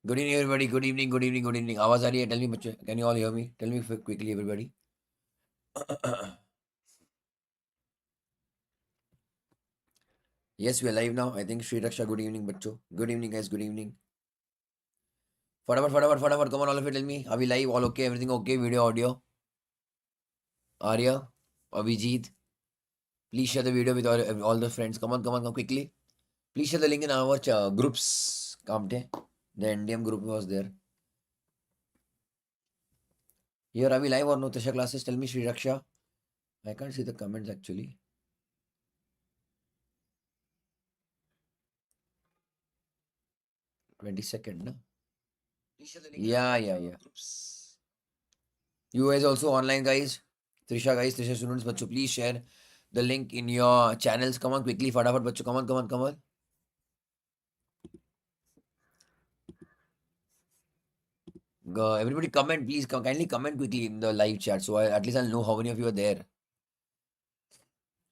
Good evening, everybody. Good evening, good evening, good evening. आवाज आ रही है? Tell me, बच्चे. Can you all hear me? Tell me quickly, everybody. Yes, we are live now. I think Sri Raksha, good evening, बच्चों. Good evening, guys. Good evening. फटाफट. Come on, all of you. Tell me. Are we live? All okay? Everything okay? Video, audio. Arya, Abhijit. Please share the video with all the friends. Come on, quickly. Please share the link in our groups. Kamte. The NDM group was there. Here, are we live or no? Trisha classes. Tell me, Sri Raksha. I can't see the comments actually. $22nd, no? Yeah. You guys also online, guys. Trisha, guys, Trisha students, bachcho, please share the link in your channels. Come on, quickly, fatafat, bachcho. Come on. Everybody comment, please. Kindly comment quickly in the live chat, so at least I'll know how many of you are there.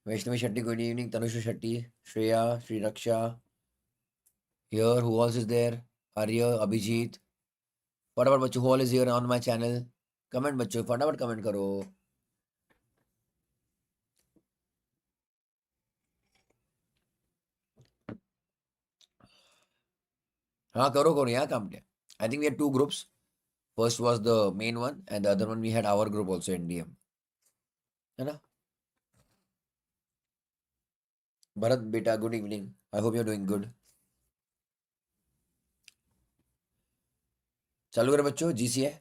Vaishnavi Shetty, good evening. Tanusha Shetty, Shreya, Sri Raksha. Here, who else is there? Arya, Abhijit. Fatapat, bachcho, who all is here on my channel? Comment, bachcho. Fatapat comment karo. हाँ करो यहाँ काम क्या? I think we had two groups. First was the main one, and the other one we had our group also, NDM. है ना? Bharat beta, good evening. I hope you're doing good. चालू करें बच्चों. GCA.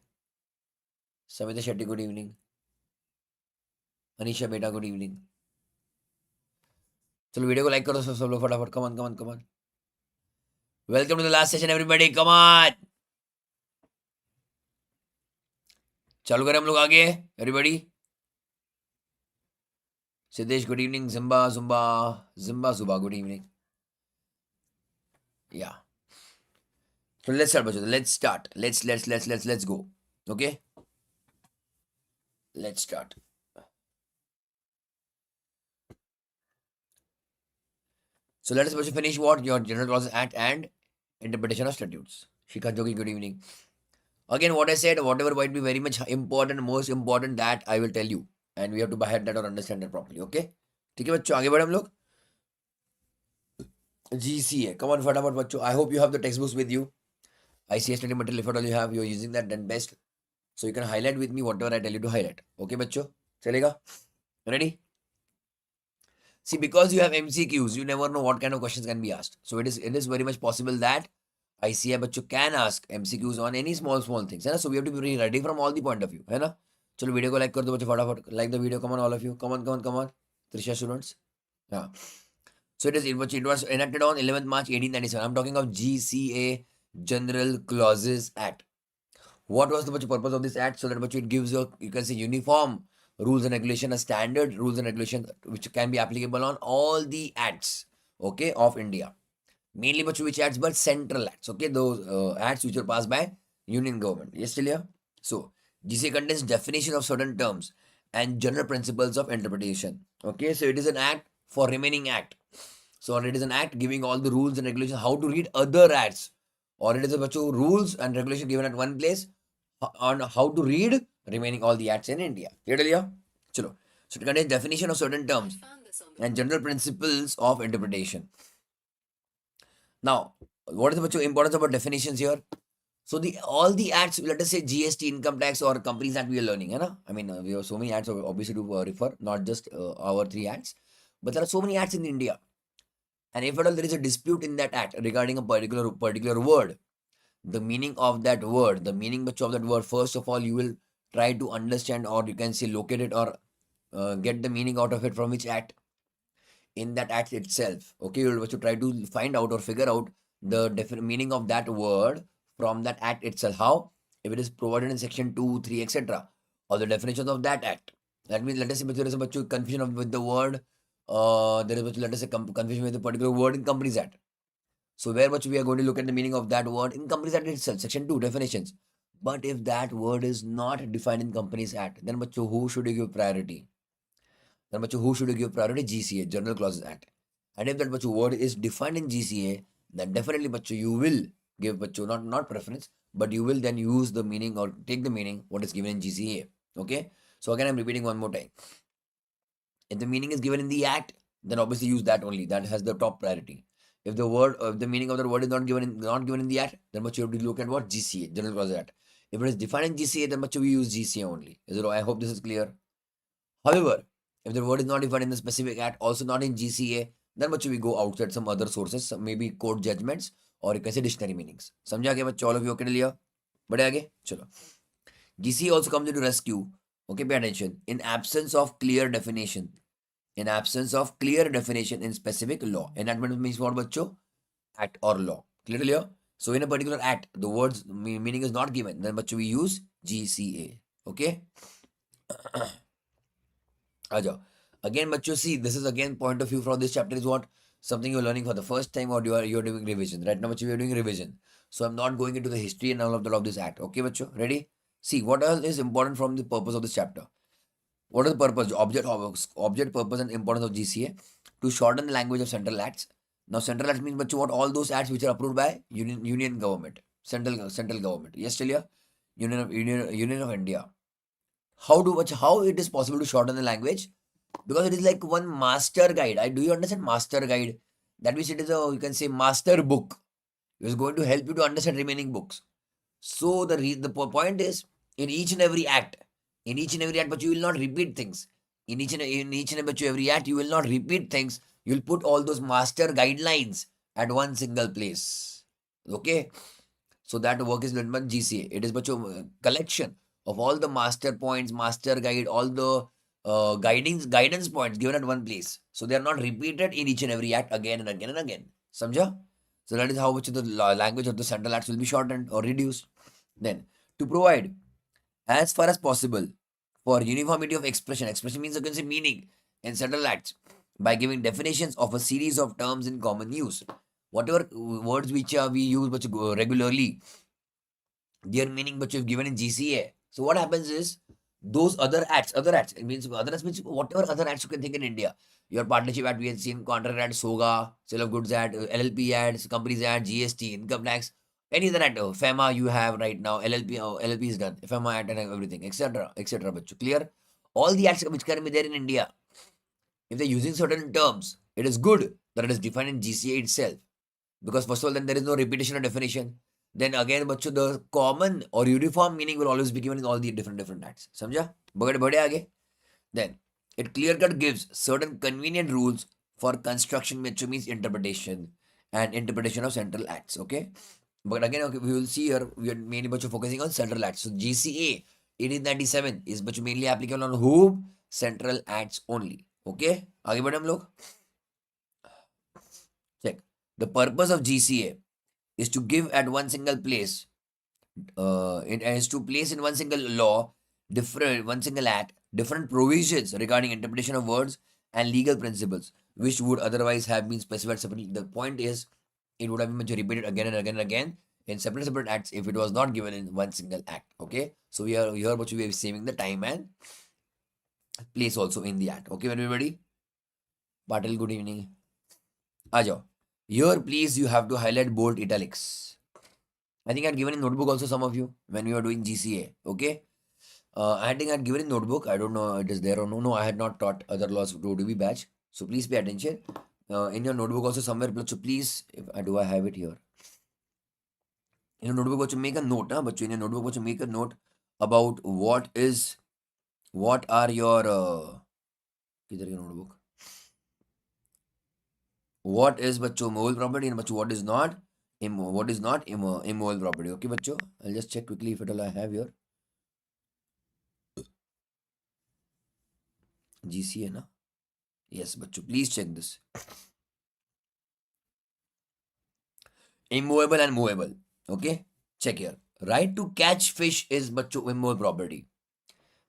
Samita Shetty, good evening. Anisha बेटा, good evening. चलो video को like करो सब लोग फटाफट. Come on. Welcome to the last session everybody. Come on. चालू करें हम लोग आगे. Everybody. Siddhesh, good evening. Jimba, good evening. Yeah. So let's start, bachcho. Let's start. Let's go. Okay. Let's start. So let us bachcho finish what your General Clauses Act and Interpretation of Statutes. Shikha Jogi, good evening. Again, what I said, whatever might be very much important, most important, that I will tell you, and we have to buy that or understand that properly. Okay. ठीक है बच्चों, आगे बढ़े हम लोग. GCA. Come on, फटाफट बच्चों. I hope you have the textbooks with you. I see a study material. If at all you have, you're using that, then best. So you can highlight with me whatever I tell you to highlight. Okay, बच्चों. चलेगा? Ready? See, because you have MCQs, you never know what kind of questions can be asked. So it is very much possible that ICI बच्चों can ask MCQs on any small things, है ना? So we have to be very ready from all the point of view, है ना? चलो video को like कर दो बच्चों फटाफट. Like the video, come on all of you. Come on. Trisha students. Yeah. So it was enacted on 11th March 1897. I'm talking of GCA, General Clauses Act. What was the purpose of this act? So that it gives you can say uniform rules and regulation, a standard rules and regulation which can be applicable on all the acts, okay, of India. Mainly which acts? But central acts, okay, those acts which are passed by union government. Yes, still here? So GCA contains definition of certain terms and general principles of interpretation. Okay, so it is an act for remaining act. So it is an act giving all the rules and regulations how to read other acts, or it is a rules and regulation given at one place on how to read remaining all the acts in India. Clear? Chalo. So it contains definition of certain terms and general principles of interpretation. Now, what is the importance about definitions here? So all the acts, let us say GST, income tax, or companies act we are learning, है ना? I mean, we have so many acts obviously to refer, not just our 3 acts, but there are so many acts in India. And if at all there is a dispute in that act regarding a particular word, the meaning of that word, first of all, you will try to understand, or you can say locate it, or get the meaning out of it from which act. In that act itself, okay, you will try to find out or figure out the meaning of that word from that act itself. How? If it is provided in section 2, 3, etc., or the definitions of that act. That means, let us say there is a confusion with the word, there is let us say confusion with a particular word in Companies Act. So where we are going to look at the meaning of that word in Companies Act itself, section 2, definitions. But if that word is not defined in Companies Act, then who should you give priority? Then who should you give priority? GCA, General Clauses Act. And if that word is defined in GCA, then definitely you will give बच्चों not preference, but you will then use the meaning or take the meaning what is given in GCA. Okay. So again, I'm repeating one more time. If the meaning is given in the act, then obviously use that only. That has the top priority. If the meaning of the word is not given in the act, then much you have to look at what GCA, General Clause Act. If it is defined in GCA, then much we use GCA only. I hope this is clear. However, if the word is not defined in the specific act, also not in GCA, then much we go outside some other sources, maybe court judgments or you can say dictionary meanings. समझा क्या बच्चों? All of you okay लिया? बढ़े आगे चलो. GCA also comes into rescue. Okay, pay attention. In absence of clear definition. In absence of clear definition in specific law. Enactment means what, bachcho? Act or law. Clear? So in a particular act, the words meaning is not given. Then bachcho we use GCA. Okay? Aja. Again, bachcho, see, this is again point of view from this chapter is what? Something you're learning for the first time or you're doing revision. Right now, bachcho, we are doing revision. So I'm not going into the history and all of this act. Okay, bachcho? Ready? See, what else is important from the purpose of this chapter? What is the purpose? Object purpose and importance of GCA to shorten the language of central acts. Now, central acts means, what all those acts which are approved by union government, central government. Yes, Chalia, Union of India. How it is possible to shorten the language? Because it is like one master guide. Do you understand master guide? That means it is you can say master book. It is going to help you to understand remaining books. So the point is in each and every act, but you will not repeat things. In each and every act, you will not repeat things. You'll put all those master guidelines at one single place. Okay. So that work is done by GCA. It is collection of all the master points, master guide, all the guidance points given at one place. So they are not repeated in each and every act again and again and again. Samjha? So that is how much the language of the central acts will be shortened or reduced. Then to provide as far as possible for uniformity of expression. Expression means you can say meaning in central acts by giving definitions of a series of terms in common use. Whatever words which we use regularly, their meaning which is given in GCA. So what happens is those other acts, it means other acts means whatever other acts you can think in India. Your partnership act, we have seen contract act, SOGA, sale of goods act, LLP act, companies act, GST, income tax, any other act, FEMA you have right now, LLP is done, FEMA act and everything, etc. Clear? All the acts which can be there in India, if they're using certain terms, it is good that it is defined in GCA itself. Because first of all, then there is no repetition or definition. Then again, the common or uniform meaning will always be given in all the different acts. Samjha? Bade aage. Then it clear-cut gives certain convenient rules for construction, which means interpretation and interpretation of central acts. Okay. But again, okay, we will see here, we are mainly focusing on central acts. So GCA 1897 is mainly applicable on whom? Central acts only. Okay. आगे बढ़े हम लोग. Check. The purpose of GCA is to give at one single place, is to place in one single law, one single act, different provisions regarding interpretation of words and legal principles, which would otherwise have been specified separately. The point is, it would have been repeated again and again and again in separate acts if it was not given in one single act. Okay, so we are here, but we are saving the time and place also in the act. Okay, everybody. Patil, good evening. Ajo. Here, please, you have to highlight bold italics. I think I had given in notebook also some of you when we were doing GCA. Okay. I think I had given in notebook. I don't know it is there or no. No, I had not taught other laws to DB batch. So please pay attention. In your notebook also somewhere. So please, do I have it here? In your notebook, make a note. But in your notebook, make a note about what are your notebook? What is movable property and what is not immovable property. Okay, bachcho, I'll just check quickly if at all I have here. GCA na? Yes, bachcho, please check this. Immovable and movable. Okay, check here. Right to catch fish is immovable property.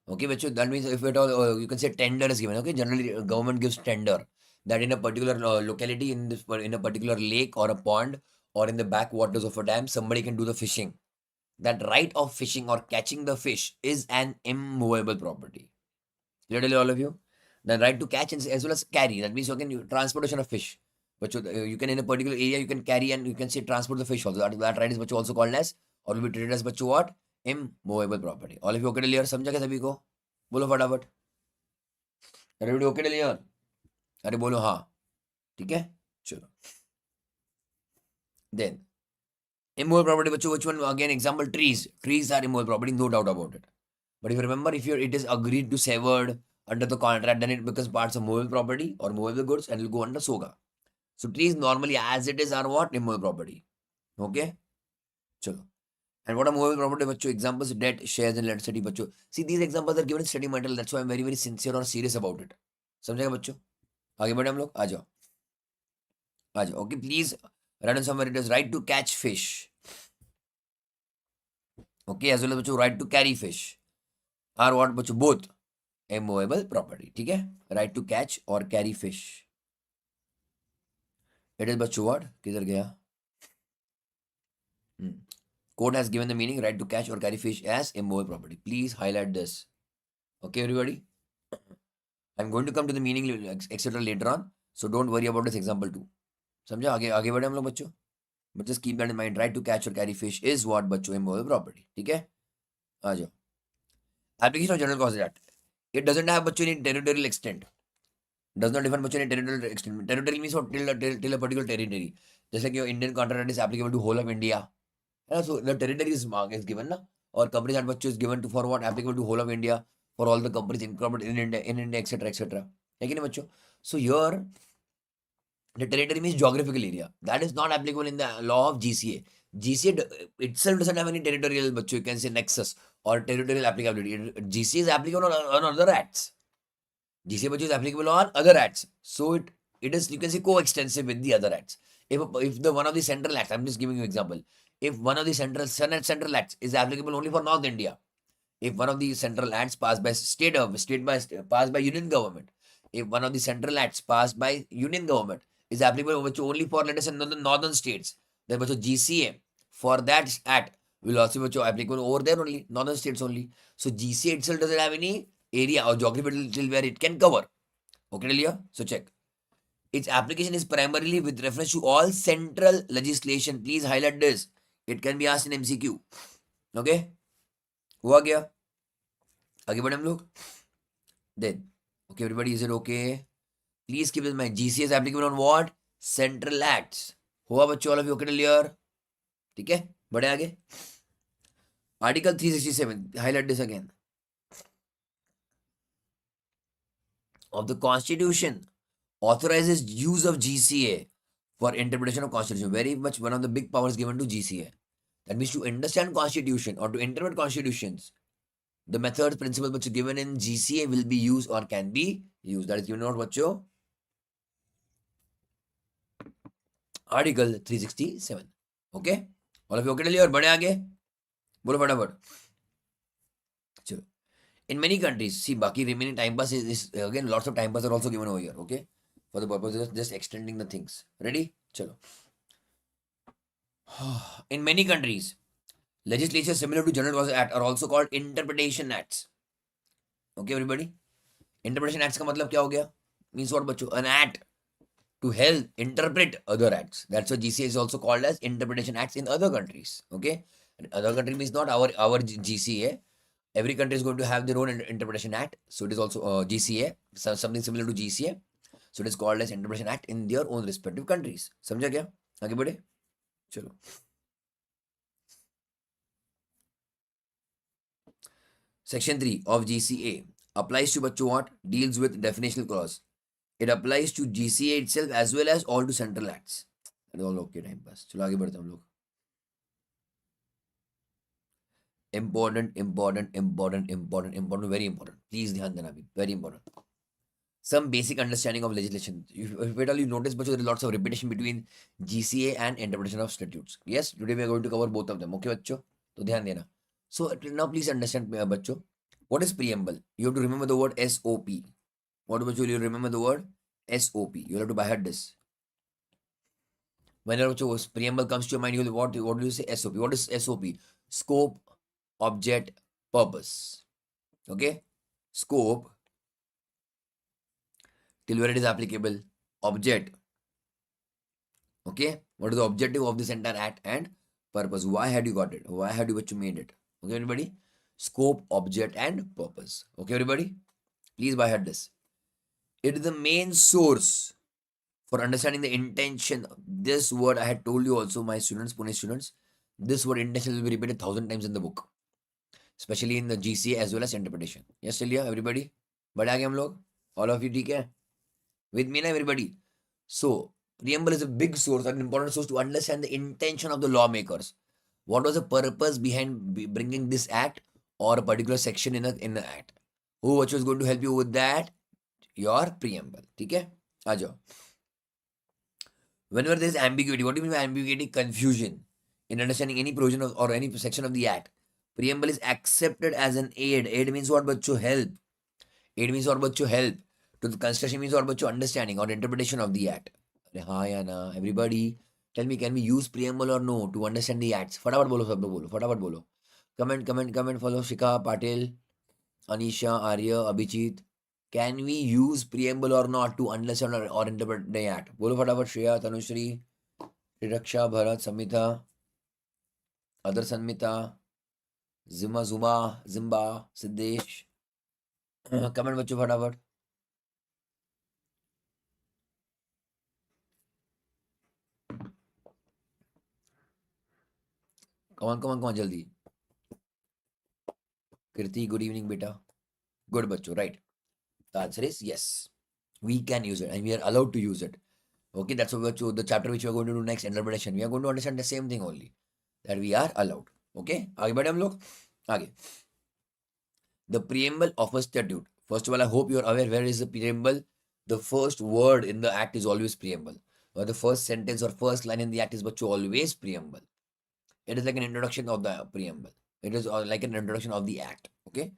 Okay, bachcho, that means if at all you can say tender is given. Okay, generally government gives tender that in a particular locality, in a particular lake or a pond or in the backwaters of a dam, somebody can do the fishing. That right of fishing or catching the fish is an immovable property. Literally all of you. The right to catch as well as carry. That means you can transportation of fish. बच्चों you can in a particular area you can carry and you can say transport the fish also. That right is बच्चों also called as or will be treated as बच्चों what? Immovable property. All of you okay clear? समझा क्या सभी को? बोलो फटाफट. Everybody okay clear? अरे बोलो हाँ. ठीक है? चलो. Then immovable property बच्चों which one again example trees. Trees are immovable property, no doubt about it. But if you remember, if it is agreed to severed under the contract, then it becomes parts of movable property or movable goods and it will go under SOGA. So trees normally as it is are what? Immovable property. Okay? Chalo. And what are movable property? Bachcho? Examples debt, shares, and electricity. Bachcho. See, these examples are given in study material. That's why I'm very, very sincere or serious about it. समझेगा बच्चों? आगे बढ़े हम लोग. आ जाओ. आ जाओ. Okay, please write on somewhere it is right to catch fish. Okay, as well as बच्चों right to carry fish. Are what बच्चों? Both immovable property. ठीक है? Right to catch or carry fish. It is बच्चों what? किधर गया? Court has given the meaning right to catch or carry fish as immovable property. Please highlight this. Okay, everybody? I'm going to come to the meaning etc. later on. So don't worry about this example too. समझा? आगे आगे बढ़े हम लोग बच्चों. But just keep that in mind. Right to catch or carry fish is what बच्चों immovable property. ठीक है? आ जाओ. Application of General Causes Act. It doesn't have बच्चों any territorial extent. Does not define बच्चों any territorial extent. Territorial means what? Till a particular territory. जैसे कि Indian contract is applicable to whole of India. So the territory is given na, or coverage at बच्चों is given to for what? Applicable to whole of India for all the companies incorporated in India etc etc. है कि नहीं बच्चों? So here the territory means geographical area. That is not applicable in the law of GCA. GCA itself doesn't have any territorial बच्चों, you can say nexus or territorial applicability. GCA is applicable on other acts. GCA बच्चों is applicable on other acts. So it is, you can say, coextensive with the other acts. If the one of the central acts, I'm just giving you example. If one of the central acts is applicable only for North India, if one of the central acts passed by passed by union government, if one of the central acts passed by union government is applicable only for, let us say, northern states, then GCA for that act will also be applicable over there only, northern states only. So GCA itself doesn't have any area or geography till where it can cover. Okay, clear? So check. Its application is primarily with reference to all central legislation. Please highlight this. It can be asked in MCQ. Okay? हुआ क्या? आगे बढ़े हम लोग. Then, okay, everybody, is it okay? Please keep this in mind. GCA is applicable on what? Central acts. हुआ बच्चों, all of you okay clear? ठीक है? बढ़े आगे. Article 367. Highlight this again. Of the Constitution authorizes use of GCA for interpretation of Constitution. Very much one of the big powers given to GCA. That means to understand Constitution or to interpret Constitutions, the methods, principles which are given in GCA will be used or can be used. That is given out बच्चों. Article 367. Okay? All of you okay clear? बढ़े आगे. बोलो फटाफट. चलो. In many countries, see, बाकी remaining time pass is again lots of time pass are also given over here. Okay? For the purpose of just extending the things. Ready? Chalo. In many countries, legislatures similar to General Causes Act are also called interpretation acts. Okay, everybody? Interpretation acts का मतलब क्या हो गया? Means what बच्चों? An act to help interpret other acts. That's why GCA is also called as interpretation acts in other countries. Okay? And other country means not our GCA. Every country is going to have their own interpretation act. So it is also GCA, something similar to GCA. So it is called as interpretation act in their own respective countries. समझा क्या? आगे बढ़े? चलो. Section 3 of GCA applies to बच्चों what? Deals with definitional clause. It applies to GCA itself as well as all to central acts. That is all okay time pass. चलो आगे बढ़ते हैं हम लोग. Important, very important. Please ध्यान देना भी. Very important. Some basic understanding of legislation. If at all you notice, but there is lots of repetition between GCA and interpretation of statutes. Yes, today we are going to cover both of them. Okay, बच्चों? तो ध्यान देना. So now please understand, बच्चों. What is preamble? You have to remember the word SOP. What बच्चों? You remember the word SOP. You have to by heart this. Whenever बच्चों preamble comes to your mind, you will what do you say? SOP. What is SOP? Scope, object, purpose. Okay? Scope, till where it is applicable. Object, Okay, what is the objective of this entire act and purpose? Why had you got it? Why had you made it? Okay, everybody. Scope, object, and purpose. Okay, everybody. Please by head this. It is the main source for understanding the intention. This word I had told you also, my students, Pune students. This word intention will be repeated 1,000 times in the book, especially in the GCA as well as interpretation. Yes, चलिए everybody. बढ़ आगे हम लोग. All of you ठीक है? With me ना everybody. So preamble is a big source, an important source to understand the intention of the lawmakers. What was the purpose behind bringing this act or a particular section in the act? Who was going to help you with that? Your preamble. ठीक है? आ जाओ. Whenever there is ambiguity, what do you mean by ambiguity? Confusion in understanding any provision or any section of the act. Preamble is accepted as an aid. Aid means what? Bachcho, help. Aid means what? Bachcho, help. To the construction means what? Bachcho, understanding or interpretation of the act. Hi, Anna. Everybody, tell me, can we use preamble or no to understand the acts? फटाफट बोलो सब लोग बोलो फटाफट बोलो comment follow Shika Patil Anisha Arya Abhijit. Can we use preamble or not to understand or interpret the act? बोलो फटाफट Shreya Tanushree Raksha Bharat Samita Adar Sanmita Zuma Zimba Siddesh. Comment बच्चों फटाफट. Come on जल्दी. Kirti, good evening beta. Good बच्चों, right? The answer is yes. We can use it and we are allowed to use it. Okay, that's what the chapter which we are going to do next, interpretation. We are going to understand the same thing only, that we are allowed. Okay, आगे बढ़े हम लोग. आगे. The preamble of a statute. First of all, I hope you are aware where is the preamble. The first word in the act is always preamble. Or the first sentence or first line in the act is always preamble. It is like an introduction of the preamble. It is like an introduction of the act. Okay.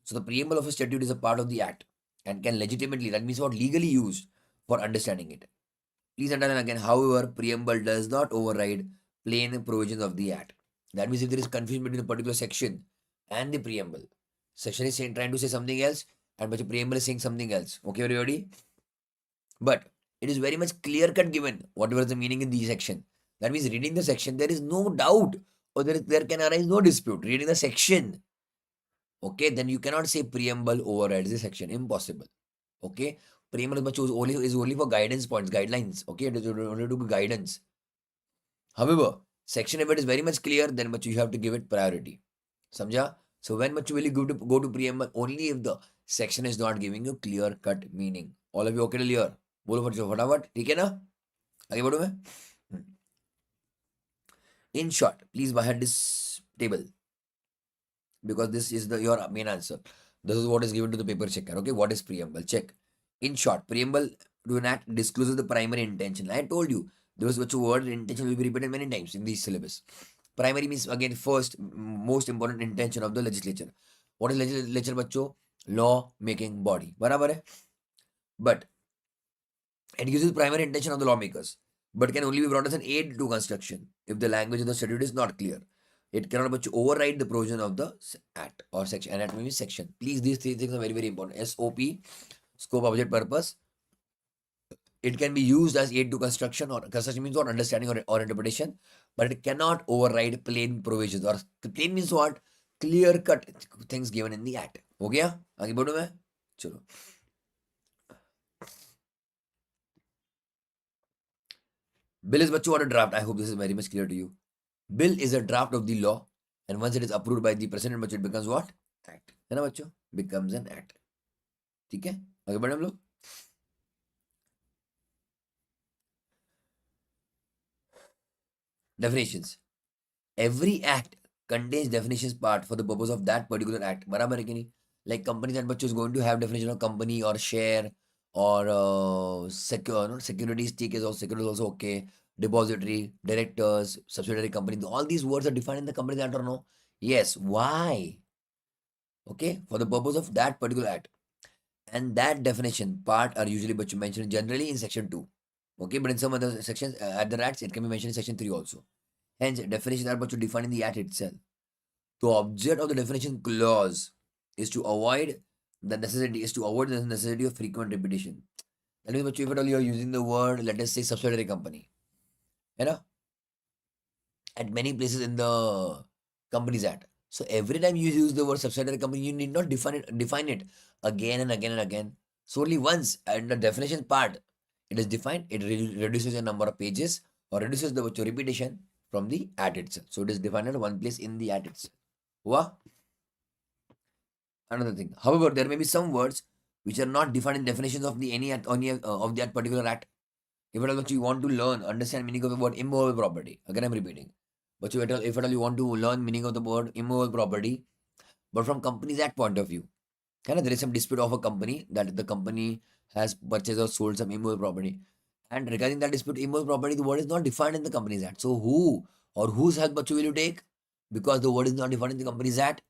So the preamble of a statute is a part of the act and can legitimately, that means what, legally used for understanding it. Please understand again, however, preamble does not override plain provisions of the act. That means if there is confusion between a particular section and the preamble, section is trying to say something else and but the preamble is saying something else. Okay, everybody? But it is very much clear cut given whatever is the meaning in the section. That means reading the section, there is no doubt or there can arise no dispute. Reading the section, okay, then you cannot say preamble overrides the section. Impossible. Okay, preamble is only for guidance points, guidelines. Okay, it is only to be guidance. However, section if it is very much clear, then but you have to give it priority. Samjha? So when much will you go to preamble only if the section is not giving you clear cut meaning. All of you okay clear? बोलो फटाफट ठीक है ना आगे बढ़ो मैं in short please by this table because this is your main answer. This is what is given to the paper checker. Okay, what is preamble? Check. In short, preamble to an act discloses the primary intention. I told you there was which word intention will be repeated many times in the syllabus. Primary means again first most important intention of the legislature. What is legislature बच्चों? Law making body. बराबर है? But it uses primary intention of the lawmakers, but can only be brought as an aid to construction if the language of the statute is not clear. It cannot but override the provision of the act or section. Anatomy means section. Please, these three things are very, very important. SOP, scope, object, purpose. It can be used as aid to construction or construction means what? Understanding or interpretation, but it cannot override plain provisions. Or plain means what? Clear cut things given in the act. हो गया आगे बढ़ो मैं चलो bill is what a draft. I hope this is very much clear to you. Bill is a draft of the law, and once it is approved by the president, it becomes what? Act. है ना बच्चों? Becomes an act. ठीक है? आगे बढ़े हम लोग. Definitions. Every act contains definitions part for the purpose of that particular act. बराबर है कि नहीं? Like company that बच्चों is going to have definition of company or share or security stake is also okay. Depository, directors, subsidiary company. All these words are defined in the company that or no? Yes. Why? Okay, for the purpose of that particular act. And that definition part are usually mentioned generally in section 2. Okay, but in some other sections, other acts, it can be mentioned in section 3 also. Hence, definitions are defined in the act itself. The object of the definition clause is to avoid the necessity of frequent repetition. That means, if at all you are using the word, let us say subsidiary company, है ना, at many places in the Companies Act. So every time you use the word subsidiary company, you need not define it again and again and again. So only once, and the definition part, it is defined. It reduces the number of pages or reduces the repetition from the act itself. So it is defined at one place in the act itself. Wow. Another thing. However, there may be some words which are not defined in definitions of the of that particular act. If at all you want to learn, understand meaning of the word immovable property, again I'm repeating. But if at all you want to learn meaning of the word immovable property, but from Companies Act point of view, there is some dispute of a company that the company has purchased or sold some immovable property. And regarding that dispute, immovable property, the word is not defined in the Companies Act. So who or whose help will you take? Because the word is not defined in the Companies Act,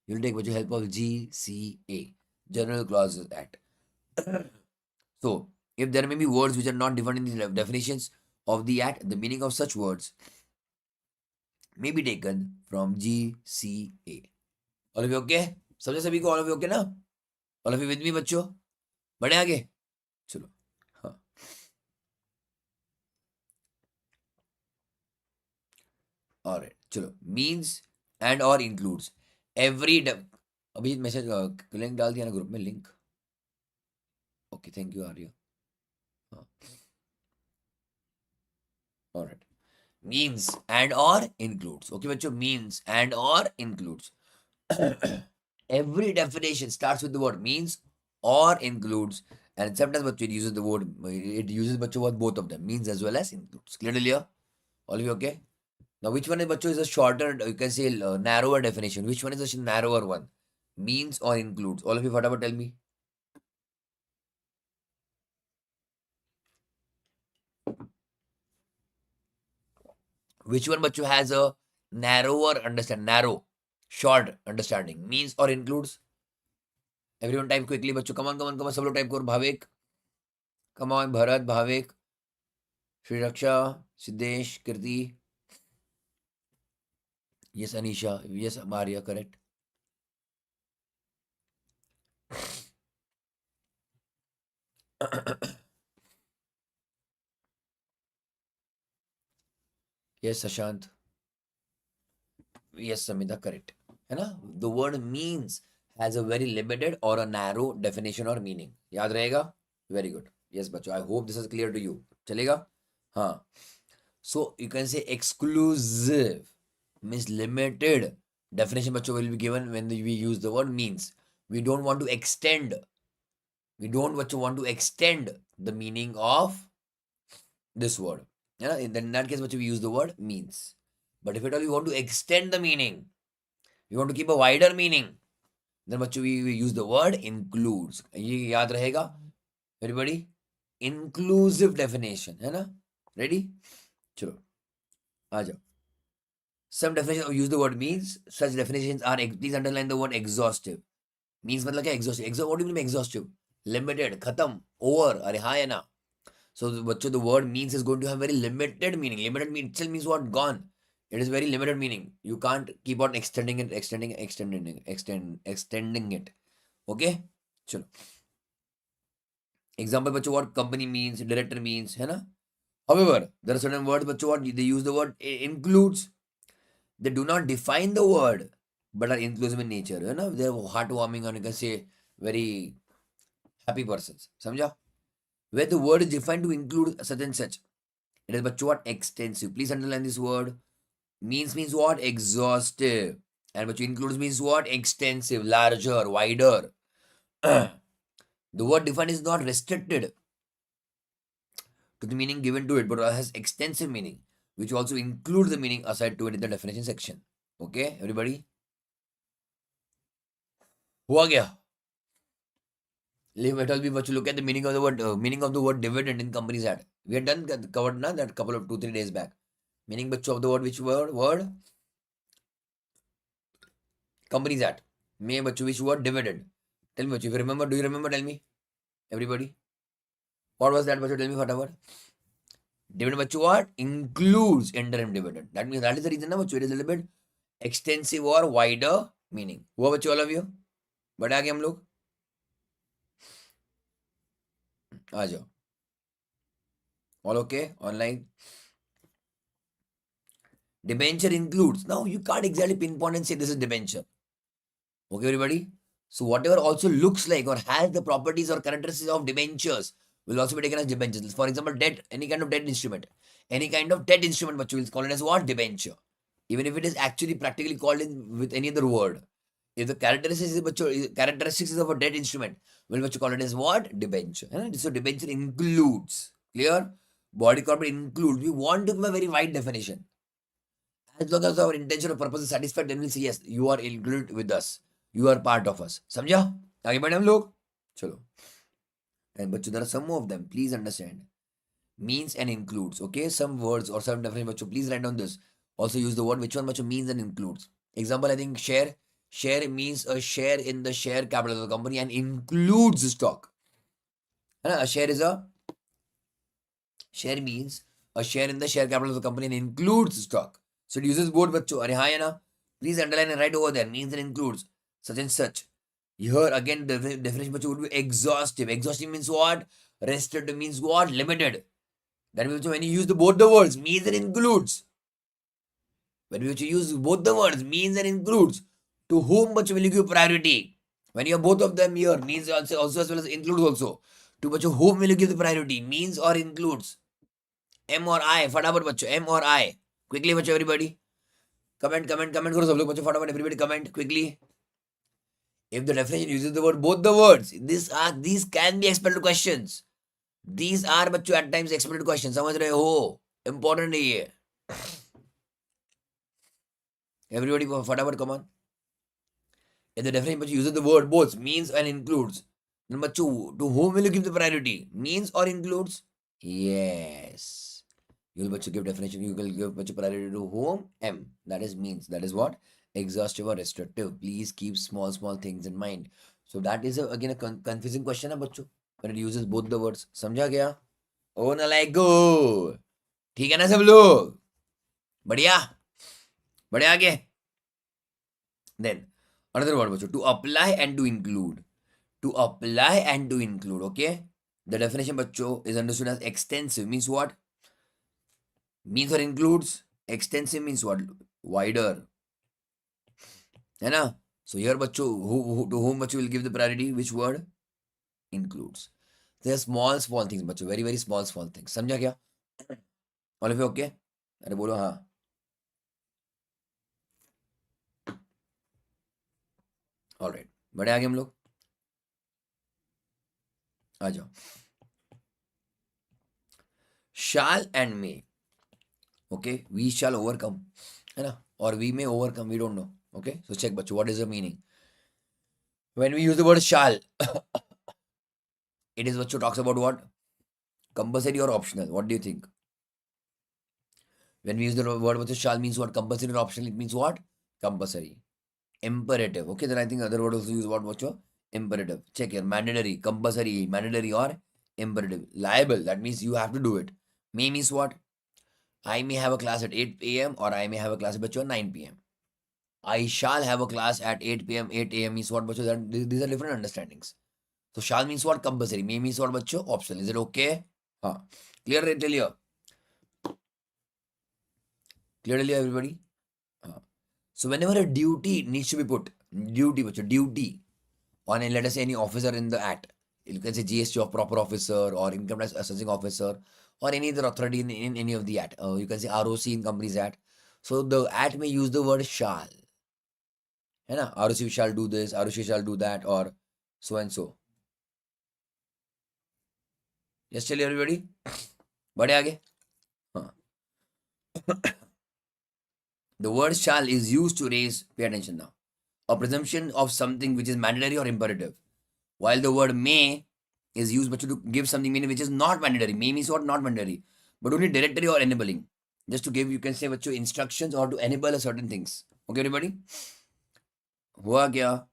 you'll take help of GCA, General Clauses Act. So, if there may be words which are not defined in the definitions of the act, the meaning of such words may be taken from GCA. All of you okay? समझे सभी को? All of you okay ना? All of you with me बच्चों? बढ़े आगे? चलो. हाँ. Alright. चलो. Means and or includes every अभी मैसेज लिंक डाल दिया ना ग्रुप में लिंक. ओके थैंक यू आर्य. हाँ. Alright. Means and or includes. Okay बच्चों, means and or includes. Every definition starts with the word means or includes, and sometimes it uses the word, it uses both of them, means as well as includes. Clear? All of you okay? Now which one is a shorter, you can say narrower definition? Which one is a narrower one? Means or includes? All of you fatapat tell me. Which one has a short understanding? Means or includes? Everyone type quickly बच्चों. Come on. सब लोग type करो. भावेक. Come on. Bharat, भावेक, Shri Raksha, Siddhesh, Kirti. Yes, Anisha. Yes, Maria. Correct. Yes, Ashant. Yes, Samita. Correct. है ना? The word means has a very limited or a narrow definition or meaning. याद रहेगा? Very good. Yes, बच्चों. I hope this is clear to you. चलेगा? हाँ. So you can say exclusive means limited definition बच्चों will be given when we use the word means. We don't want to extend. We don't want to extend the meaning of this word. Yeah, in that case, we use the word means. But if at all you want to extend the meaning, you want to keep a wider meaning, then we use the word includes. ये याद रहेगा everybody? Inclusive definition, है ना? Ready? चलो, आ जाओ. Some definitions use the word means. Such definitions are, please underline the word exhaustive. Means मतलब क्या exhaustive? What do you mean exhaustive? Limited, खत्म, over. अरे हाँ है ना? So the word means is going to have very limited meaning. Limited meaning itself means what? Gone. It is very limited meaning. You can't keep on extending it. Okay? Chalo. Example, what company means, director means, है ना? However, there are certain words, what they use the word includes. They do not define the word, but are inclusive in nature. You know, they're heartwarming, and you can say very happy persons. Samjha? Where the word is defined to include such and such. It is what? Extensive. Please underline this word. Means what? Exhaustive. And which includes means what? Extensive, larger, wider. The word defined is not restricted to the meaning given to it, but has extensive meaning, which also includes the meaning assigned to it in the definition section. Okay, everybody? हुआ गया? Let us look at the meaning of the word dividend in Companies Act. We had covered that couple of 2-3 days back. Meaning of the word, which word? Companies Act. Which word? Dividend. Tell me, if you remember, do you remember? Tell me, everybody. What was that? Tell me whatever. Dividend, what? Includes interim dividend. That means that is the reason it is a little bit extensive or wider meaning. हुआ बच्चों all of you? बढ़े आगे हम लोग? आ जाओ. All okay? Online? Debenture includes. Now you can't exactly pinpoint and say this is debenture. Okay, everybody? So whatever also looks like or has the properties or characteristics of debentures will also be taken as debentures. For example, debt, any kind of debt instrument. Any kind of debt instrument, but you will call it as what? Debenture. Even if it is actually practically called in with any other word. If the characteristics of a debt instrument, will what you call it as what? Debenture. So debenture includes. Clear? Body corporate includes. We want to give a very wide definition. As long as our intention or purpose is satisfied, then we'll say yes, you are included with us. You are part of us. समझा? आगे बढ़े हम लोग? चलो. And but there are some of them. Please understand. Means and includes. Okay, some words or some definition. But please write down this. Also use the word which one much means and includes. Example, I think share. Share means a share in the share capital of the company and includes stock. A share means a share in the share capital of the company and includes stock. So it uses both बच्चों. अरे हाँ या ना? Please underline and write over there. Means and includes such and such. Here again the definition बच्चों would be exhaustive. Exhaustive means what? Restrictive means what? Limited. That means when you use both the words, means and includes. When you use both the words, means and includes, to whom much will you give priority? When you have both of them here, means also as well as includes also. To बच्चों whom will you give the priority? Means or includes? M or I? फटाफट बच्चों, M or I? Quickly बच्चों everybody. Comment करो सब लोग बच्चों फटाफट everybody comment quickly. If the definition uses the word both the words, these can be expected questions. These are बच्चों at times expected questions. समझ रहे हो? Important है ये. Everybody फटाफट come on. If the definition uses the word both, means and includes, number 2, to whom will you give the priority? Means or includes? Yes. You will give definition, you will give priority to whom? M. That is means. That is what? Exhaustive or restrictive. Please keep small things in mind. So that is again a confusing question when it uses both the words. समझा गया? Oh ना like go. ठीक है ना सब लोग? बढ़िया? बढ़िया आगे? Then another word बच्चों, to apply and to include. To apply and to include, okay? The definition बच्चों is understood as extensive. Means what? Means or includes. Extensive means what? Wider. है ना? So here बच्चों, to whom बच्चों will give the priority? Which word? Includes. They are small things बच्चों, very small things. समझा क्या? All of you okay? अरे बोलो हाँ. All right. बढ़े आगे हम लोग. आ जाओ. Shall and may. Okay, we shall overcome, है ना? Or we may overcome, we don't know. Okay, so check बच्चों, what is the meaning? When we use the word shall, it is बच्चों talks about what? Compulsory or optional? What do you think? When we use the word बच्चों shall means what? Compulsory or optional? It means what? Compulsory. Imperative. Okay, then I think other word also use what बच्चों? Imperative. Check here. Mandatory, compulsory, mandatory or imperative. Liable. That means you have to do it. May means what? I may have a class at 8 a.m. or I may have a class at 9 p.m. I shall have a class at 8 p.m. 8 a.m. means what, bacho? These are different understandings. So shall means what? Compulsory. May means what, bacho? Optional. Is it okay? Clear till here? Clear till here, everybody? So whenever a duty needs to be put, duty, bacho, duty on let us say any officer in the act. You can say GST of proper officer or income tax assessing officer or any other authority in any of the act. You can say ROC in Companies Act. So the act may use the word shall. है ना? ROC shall do this, ROC shall do that, or so and so. Yes, चलिए everybody. बढ़े आगे. The word shall is used to raise, pay attention now, a presumption of something which is mandatory or imperative. While the word may is used but to give something meaning which is not mandatory. May means what? Not mandatory, but only directory or enabling. Just to give, you can say बच्चों instructions or to enable a certain things. Okay, everybody? हुआ क्या?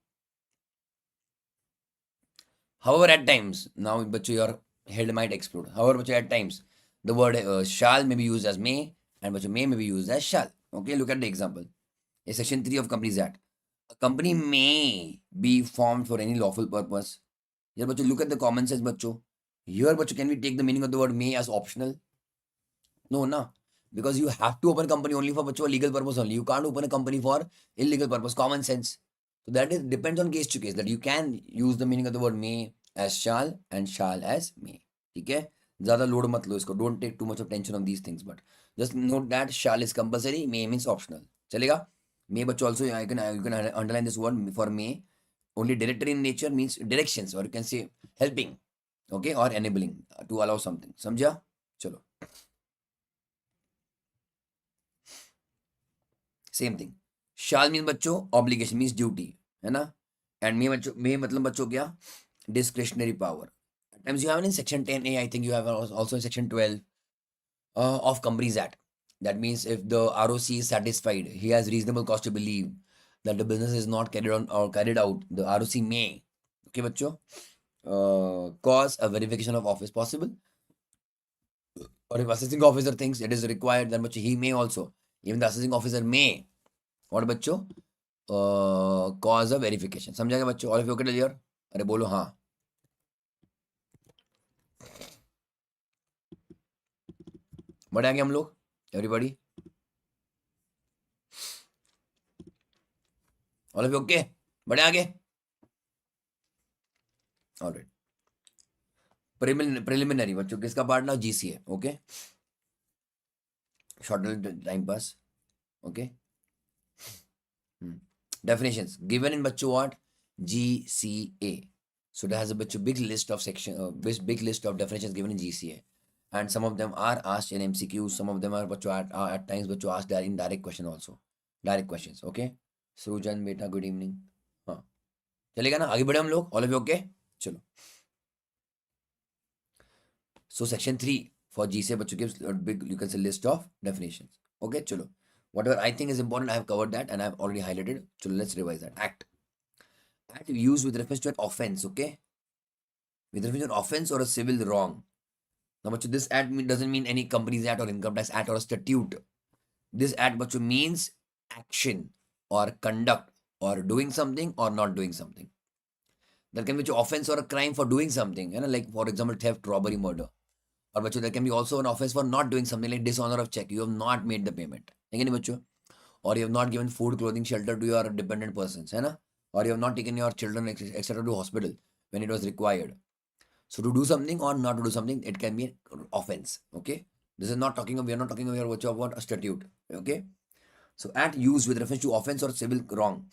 However, at times, now बच्चों your head might explode. However, बच्चों at times, the word shall may be used as may and बच्चों may be used as shall. Okay, look at the example. In Section 3 of Companies Act, a company may be formed for any lawful purpose. Here, बच्चों, look at the common sense, बच्चों. Here, बच्चों, can we take the meaning of the word may as optional? No, na. because you have to open a company only for बच्चों legal purpose only. You can't open a company for illegal purpose. Common sense. So that is depends on case to case, that you can use the meaning of the word may as shall and shall as may. ठीक है, ज़्यादा load मत लो इसको. Don't take too much of tension on these things, but just note that shall is compulsory, may means optional. चलेगा. May बच्चों also you can underline this word for may. Only directory in nature means directions, or you can say helping, okay, or enabling to allow something. समझा? चलो. Same thing. Shall mean बच्चों obligation, means duty, है ना. And may बच्चों, may मतलब बच्चों क्या, discretionary power. Times you have in section 10A, I think you have also in section 12 of Companies Act. That means if the ROC is satisfied, he has reasonable cause to believe that the business is not carried on or carried out, the ROC may, okay बच्चों, cause a verification of office possible. Or if assessing officer thinks it is required, then बच्चों he may also, even the assessing officer may, और बच्चों cause a verification. समझा क्या बच्चों? All of you okay clear? अरे बोलो हाँ. बढ़े आगे हम लोग, everybody? All of you okay? बढ़े आगे. ऑलराइट. प्रिलिमिनरी बच्चों किसका पार्ट ना? GCA. Okay, short time pass. Okay. Definitions given in बच्चों what? GCA. So it has a big list of big list of definitions given in GCA, and some of them are asked in MCQ. Some of them are at times बच्चों asked in direct question also, direct questions. Okay. सृजन बेटा good evening. हाँ चलेगा ना, आगे बढ़े हम लोग. All of you okay? चलो. So section 3 for GCA बच्चों gives a big, you can say, list of definitions. Okay, चलो. Whatever I think is important, I have covered that and I have already highlighted. So let's revise that. Act. Act used with reference to an offense, okay? With reference to an offense or a civil wrong. Now, bachcho, this act doesn't mean any Companies Act or Income Tax Act or a statute. This act, bachcho, means action or conduct or doing something or not doing something. There can be an offense or a crime for doing something, you know, like for example, theft, robbery, murder. Or bachcho, there can be also an offense for not doing something like dishonor of check. You have not made the payment. Or you have not given food, clothing, shelter to your dependent persons, है ना? Or you have not taken your children, etc. to hospital when it was required. So to do something or not to do something, it can be an offense. Okay, this is not talking of, we are not talking about a statute. Okay, so act used with reference to offense or civil wrong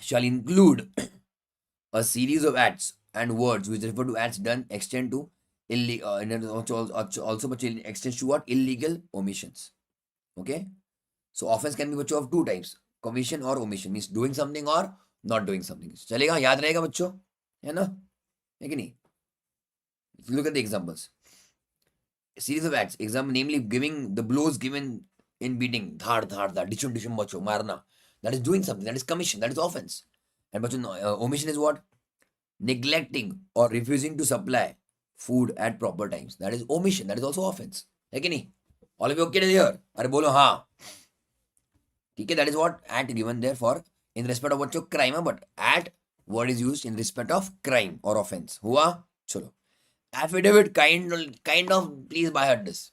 shall include a series of acts and words which refer to acts done extend to also extends to what? Illegal omissions. Okay, so offense can be of two types, commission or omission, means doing something or not doing something. चलेगा, याद रहेगा बच्चों, है ना? है कि नहीं? Look at the examples. A series of acts, example, namely giving the blows given in beating, dhar dhar dhar, dishum dishum बच्चों, मारना, that is doing something, that is commission, that is offense. And बच्चों omission is what? Neglecting or refusing to supply food at proper times, that is omission, that is also offense. है कि नहीं? All of you okay here? अरे बोलो हाँ. ठीक है, that is what act given there for in respect of बच्चों crime है, but at word is used in respect of crime or offense. हुआ? चलो. Affidavit kind of please by heart this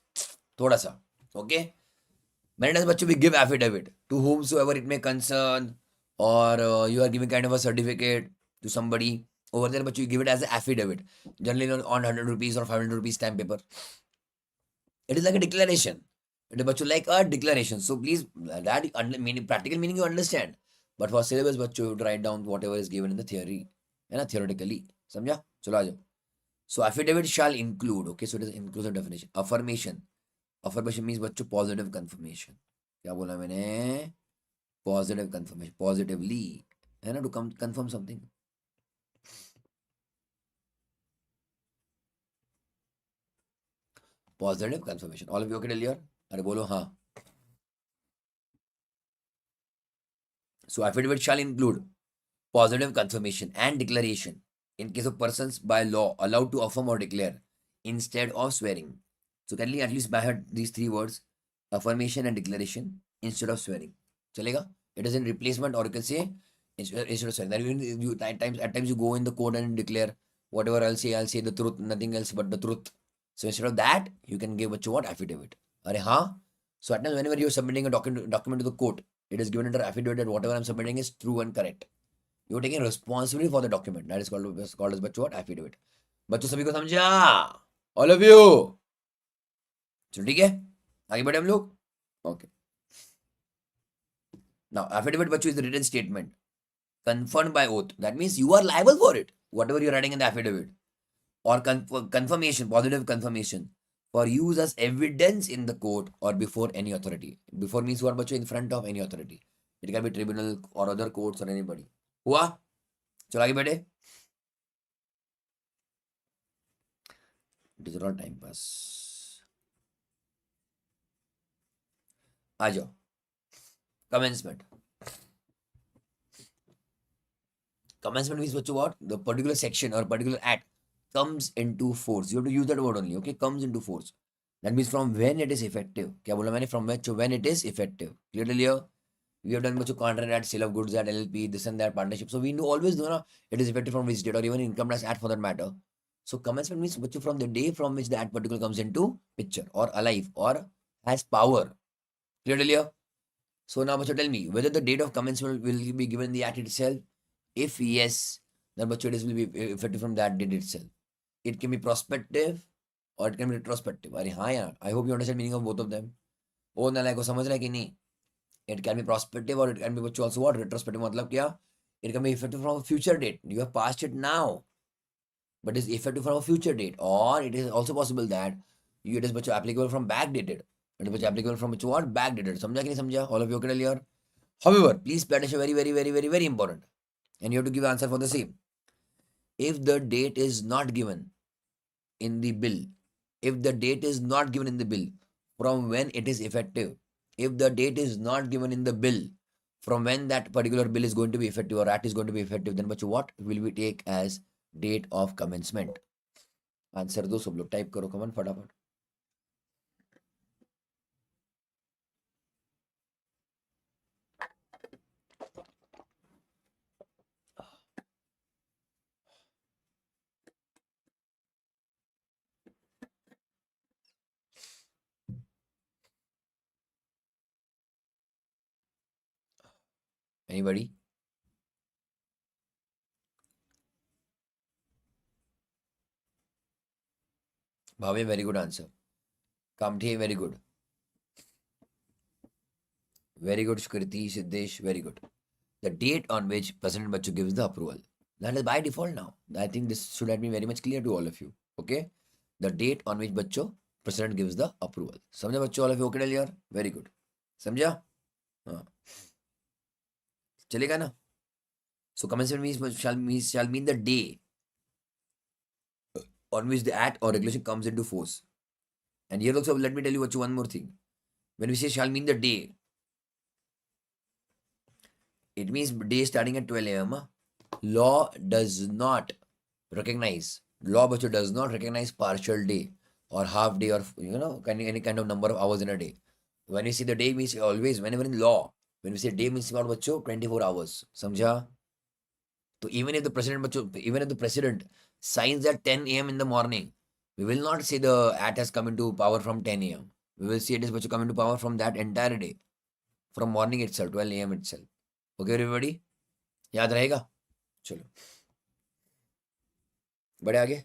थोड़ा सा. Okay, many times बच्चों we give affidavit to whomsoever it may concern, or you are giving kind of a certificate to somebody. Over there बच्चों you give it as an affidavit, generally on 100 rupees or 500 rupees stamp paper. It is like a declaration. It is बच्चों like a declaration. So please, that practical meaning you understand, but for syllabus बच्चों you write down whatever is given in the theory, है ना, theoretically. समझा? चलो आ जाओ. So affidavit shall include, okay, so it is inclusive definition. Affirmation. Affirmation means बच्चों positive confirmation. क्या बोला मैंने? Positive confirmation. Positively, है ना, to confirm something. Positive confirmation. All of you okay till here? अरे बोलो हाँ. So affidavit shall include positive confirmation and declaration in case of persons by law allowed to affirm or declare instead of swearing. So can we at least by heart these three words, affirmation and declaration instead of swearing. चलेगा? It is in replacement, or you can say instead of swearing. That you at times you go in the court and declare whatever I'll say the truth, nothing else but the truth. So instead of that, you can give what affidavit. अरे हाँ. So at times whenever you're submitting a document to the court, it is given under affidavit that whatever I'm submitting is true and correct. You're taking responsibility for the document. That is called as बच्चों what? Affidavit. बच्चों सभी को समझा? All of you. चलो ठीक है, आगे बढ़े हम लोग. Okay. Now affidavit बच्चों is the written statement confirmed by oath. That means you are liable for it, whatever you're writing in the affidavit, or confirmation, positive confirmation, for use as evidence in the court or before any authority. Before means what बच्चों? In front of any authority. It can be tribunal or other courts or anybody. हुआ? चलो आगे बढ़े. It is all time pass. आ जाओ. Commencement. Commencement means what? The particular section or particular act comes into force. You have to use that word only. Okay, comes into force. That means from when it is effective. क्या बोला मैंने? From when it is effective. Clearly here, we have done much of contract act, sale of goods act, LLP, this and that, partnership. So we always know it is effective from which date, or even income tax act for that matter. So commencement means from the day from which the act particular comes into picture or alive or has power. Clearly here. So now tell me whether the date of commencement will be given in the act itself. If yes, then it will be effective from that date itself. It can be prospective or it can be retrospective. अरे हाँ यार, I hope you understand meaning of both of them. ओ नालायक को समझ रहा है कि नहीं? It can be prospective or it can be also what? Retrospective. मतलब क्या? It can be effective from a future date. You have passed it now, but it's effective from a future date. Or it is also possible that it is applicable from backdated. It is applicable from what? Backdated. समझा कि नहीं समझा? All of you okay here? However, please pay attention, very important. And you have to give answer for the same. If the date is not given in the bill, if the date is not given in the bill from when it is effective, if the date is not given in the bill from when that particular bill is going to be effective or act is going to be effective, then what will we take as date of commencement? Answer दो सब लोग, type करो comment फटाफट. Anybody? Bhavya, very good answer. Kamthi, very good. Very good, Shkriti, Siddesh, very good. The date on which President Bachu gives the approval. That is by default now. I think this should have been very much clear to all of you. Okay? The date on which President gives the approval. समझा बच्चों? All of you okay here? Very good. समझा? हाँ. चलेगा ना? So commencement means shall mean the day on which the act or regulation comes into force. And here also let me tell you one more thing. When we say shall mean the day, it means day starting at 12 a.m. Law does not recognize partial day or half day or any kind of number of hours in a day. When we say the day means always, whenever in law, when we say day means about 24 hours. समझा? So even if the president signs at 10 a.m. in the morning, we will not say the act has come into power from 10 a.m. We will say it is come into power from that entire day, from morning itself, 12 a.m. itself. Okay, everybody? याद रहेगा? चलो बढ़े आगे.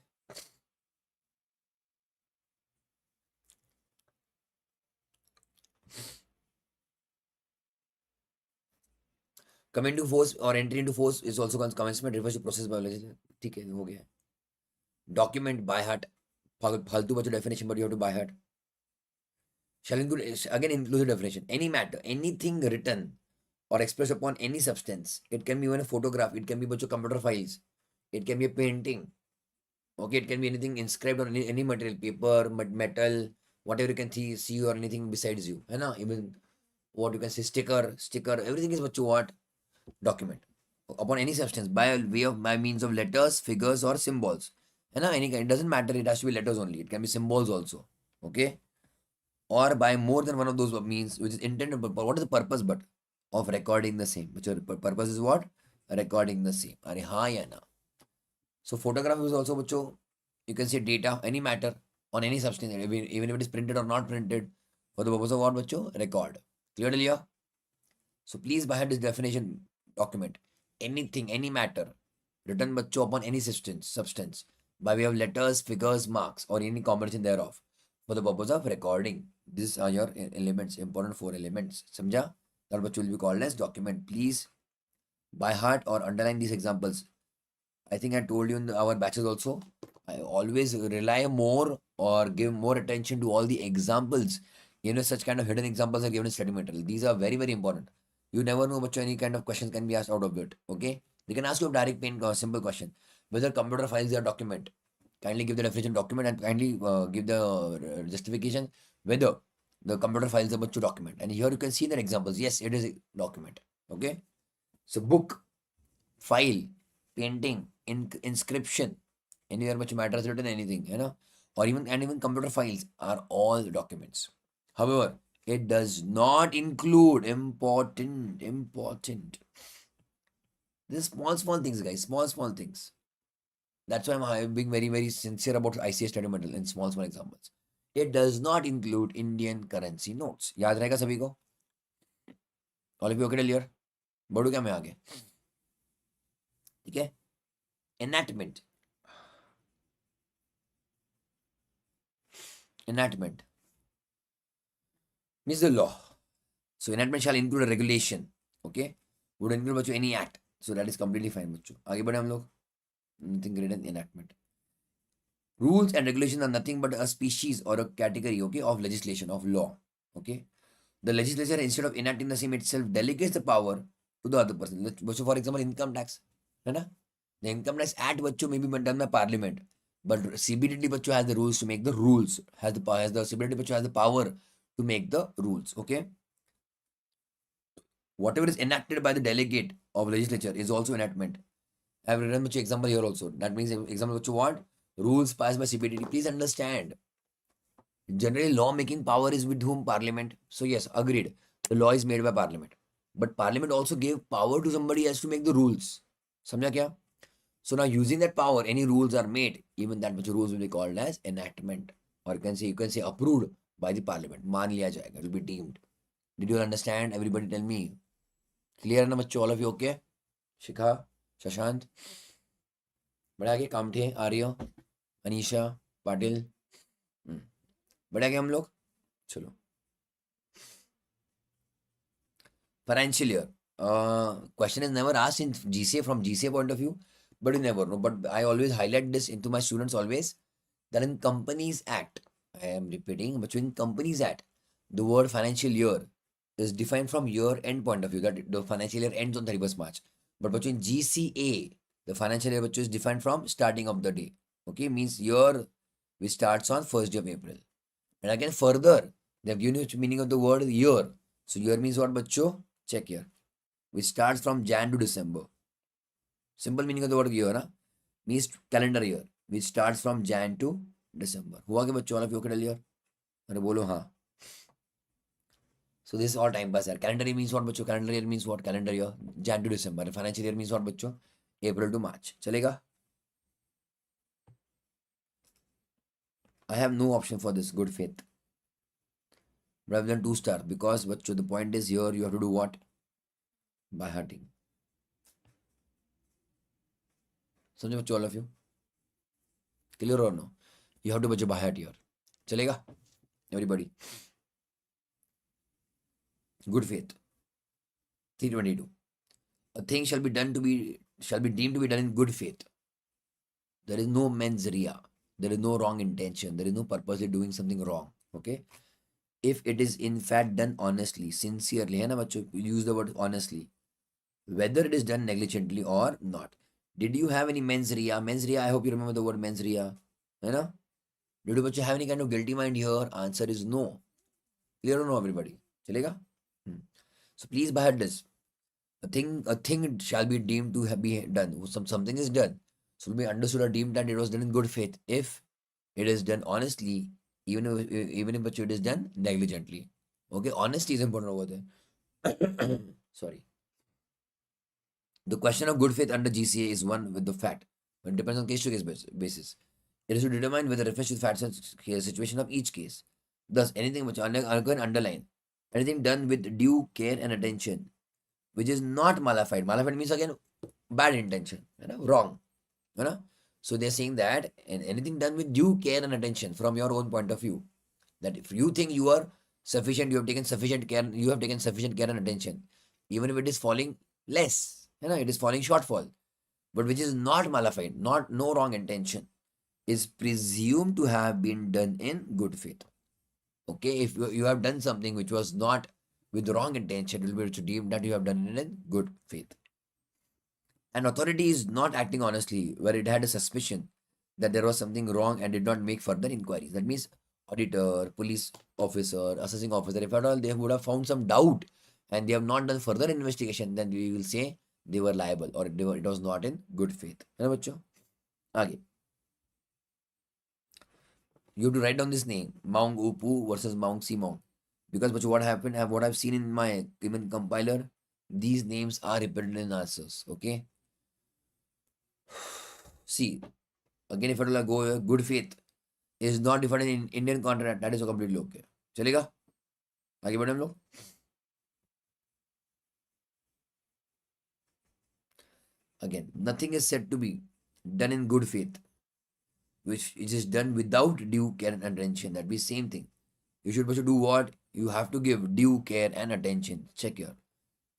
Come into force or entry into force is also commencement, refers to process biology. ठीक है, हो गया. Document by heart. फालतू बच्चों definition, but you have to by heart. Shall include, again inclusive definition. Any matter, anything written or expressed upon any substance. It can be even a photograph. It can be computer files. It can be a painting. Okay, it can be anything inscribed on any material, paper, metal, whatever you can see or anything besides you. है ना? Even what you can say, sticker, everything is what? Document. Upon any substance by means of letters, figures or symbols. है ना? Any kind. It doesn't matter. It has to be letters only. It can be symbols also. Okay? Or by more than one of those means, which is intended. But what is the purpose but of recording the same? Which purpose is what? Recording the same. Are हाँ या ना? So photograph is also you can say data, any matter on any substance, even if it is printed or not printed. for the purpose of what बच्चों? Record. Clear till here? So please by heart this definition document. Anything, any matter written बच्चों upon any substance by way of letters, figures, marks or any combination thereof for the purpose of recording. These are your elements, important 4 elements. समझा? That बच्चों will be called as document. Please by heart or underline these examples. I think I told you in our batches also. I always rely more or give more attention to all the examples. Such kind of hidden examples are given in study material. These are very, very important. You never know, but any kind of questions can be asked out of it. Okay? They can ask you a direct plain simple question. Whether computer files are document. Kindly give the definition document and kindly give the justification whether the computer files are to document. And here you can see the examples. Yes, it is a document. Okay? So book, file, painting, inscription, anywhere which matters written anything, or even computer files are all documents. However, it does not include important. These small things, guys, small things. That's why I'm being very, very sincere about ICS study material in small examples. It does not include Indian currency notes. याद रहेगा सभी को? All of you okay till here? बढ़ू क्या मैं आगे? ठीक है? Enactment means the law. So enactment shall include a regulation. Okay? Would include बच्चों any act. So that is completely fine बच्चों. आगे बढ़े हम लोग. Nothing greater than enactment. Rules and regulations are nothing but a species or a category, okay, of legislation, of law. Okay? The legislature, instead of enacting the same itself, delegates the power to the other person. So for example, income tax. है ना? The Income Tax Act बच्चों may be done by Parliament, but CBDT बच्चों has the rules to make the rules. CBDT बच्चों has the power to make the rules. Okay. Whatever is enacted by the delegate of legislature is also enactment. I have written bachcho example here also. That means example bachcho what? Rules passed by CBDT. Please understand. Generally, law making power is with whom? Parliament. So yes, agreed. The law is made by Parliament, but Parliament also gave power to somebody else to make the rules. समझा क्या? So now using that power, any rules are made, even that which rules will be called as enactment. Or you can say approved by the Parliament. मान लिया जाएगा. It will be deemed. Did you understand? Everybody tell me. Clear ना बच्चों? All of you okay? Shikha, Shashant, बढ़ा के कामठे, आर्य, अनीशा, पाटिल, बढ़ा के हम लोग. चलो. Financial year. Question is never asked in GCA from GCA point of view. But you never know. But I always highlight this into my students always that in Companies Act, I am repeating, but in Companies Act, the word financial year is defined from year end point of view, that the financial year ends on 31st March. But between GCA, the financial year is defined from starting of the day. Okay, means year which starts on 1st day of April. And again, further, they have given you meaning of the word year. So year means what, bachcho? Check here. Which starts from Jan to December. Simple meaning of the word year means calendar year, which starts from Jan to December. हुआ क्या बच्चों? All of you okay year? अरे बोलो हाँ. So this is all time pass यार. Calendar year means what बच्चों? Calendar year means what? Calendar year Jan to December. Financial year means what बच्चों? April to March. चलेगा? I have no option for this. Good faith. Rather than 2-star, because बच्चों the point is here you have to do what? By hearting. समझो बच्चों all of you? Clear or no? You have to बच्चों by heart here. चलेगा? Everybody. Good faith. 322. A thing shall be deemed to be done in good faith. There is no mens rea. There is no wrong intention. There is no purposely doing something wrong. Okay? If it is in fact done honestly, sincerely, है ना बच्चों? Use the word honestly. Whether it is done negligently or not. Did you have any mens rea? Mens rea, I hope you remember the word mens rea. है ना? Did you बच्चों have any kind of guilty mind here? Answer is no. Clear or no, everybody? चलेगा? So please by heart this. A thing shall be deemed to be done. Something is done. So it will be understood or deemed that it was done in good faith if it is done honestly, even if it is done negligently. Okay, honesty is important over there. Sorry. The question of good faith under GCA is one with the fact. It depends on case to case basis. It is to determine whether refers to the facts and situation of each case. Thus, anything which underline, anything done with due care and attention, which is not malified. Malified means again bad intention, wrong. So they're saying that anything done with due care and attention from your own point of view, that if you think you are sufficient, you have taken sufficient care and attention, even if it is falling less, it is falling shortfall, but which is not malified, not no wrong intention, is presumed to have been done in good faith. Okay, if you have done something which was not with wrong intention, it will be deemed that you have done it in good faith. An authority is not acting honestly where it had a suspicion that there was something wrong and did not make further inquiries. That means auditor, police officer, assessing officer, if at all they would have found some doubt and they have not done further investigation, then we will say they were liable or it was not in good faith. है ना बच्चों? आगे. You have to write down this name, Maung Upu versus Maung Si Maung. Because what happened, what I've seen in my given compiler, these names are repeated in answers. Okay. See, again, if I go good faith is not defined in Indian contract, that is completely okay. चलेगा? आगे बढ़े हम लोग. Again, nothing is said to be done in good faith, which is done without due care and attention. That be same thing. You should also do what? You have to give due care and attention. Check your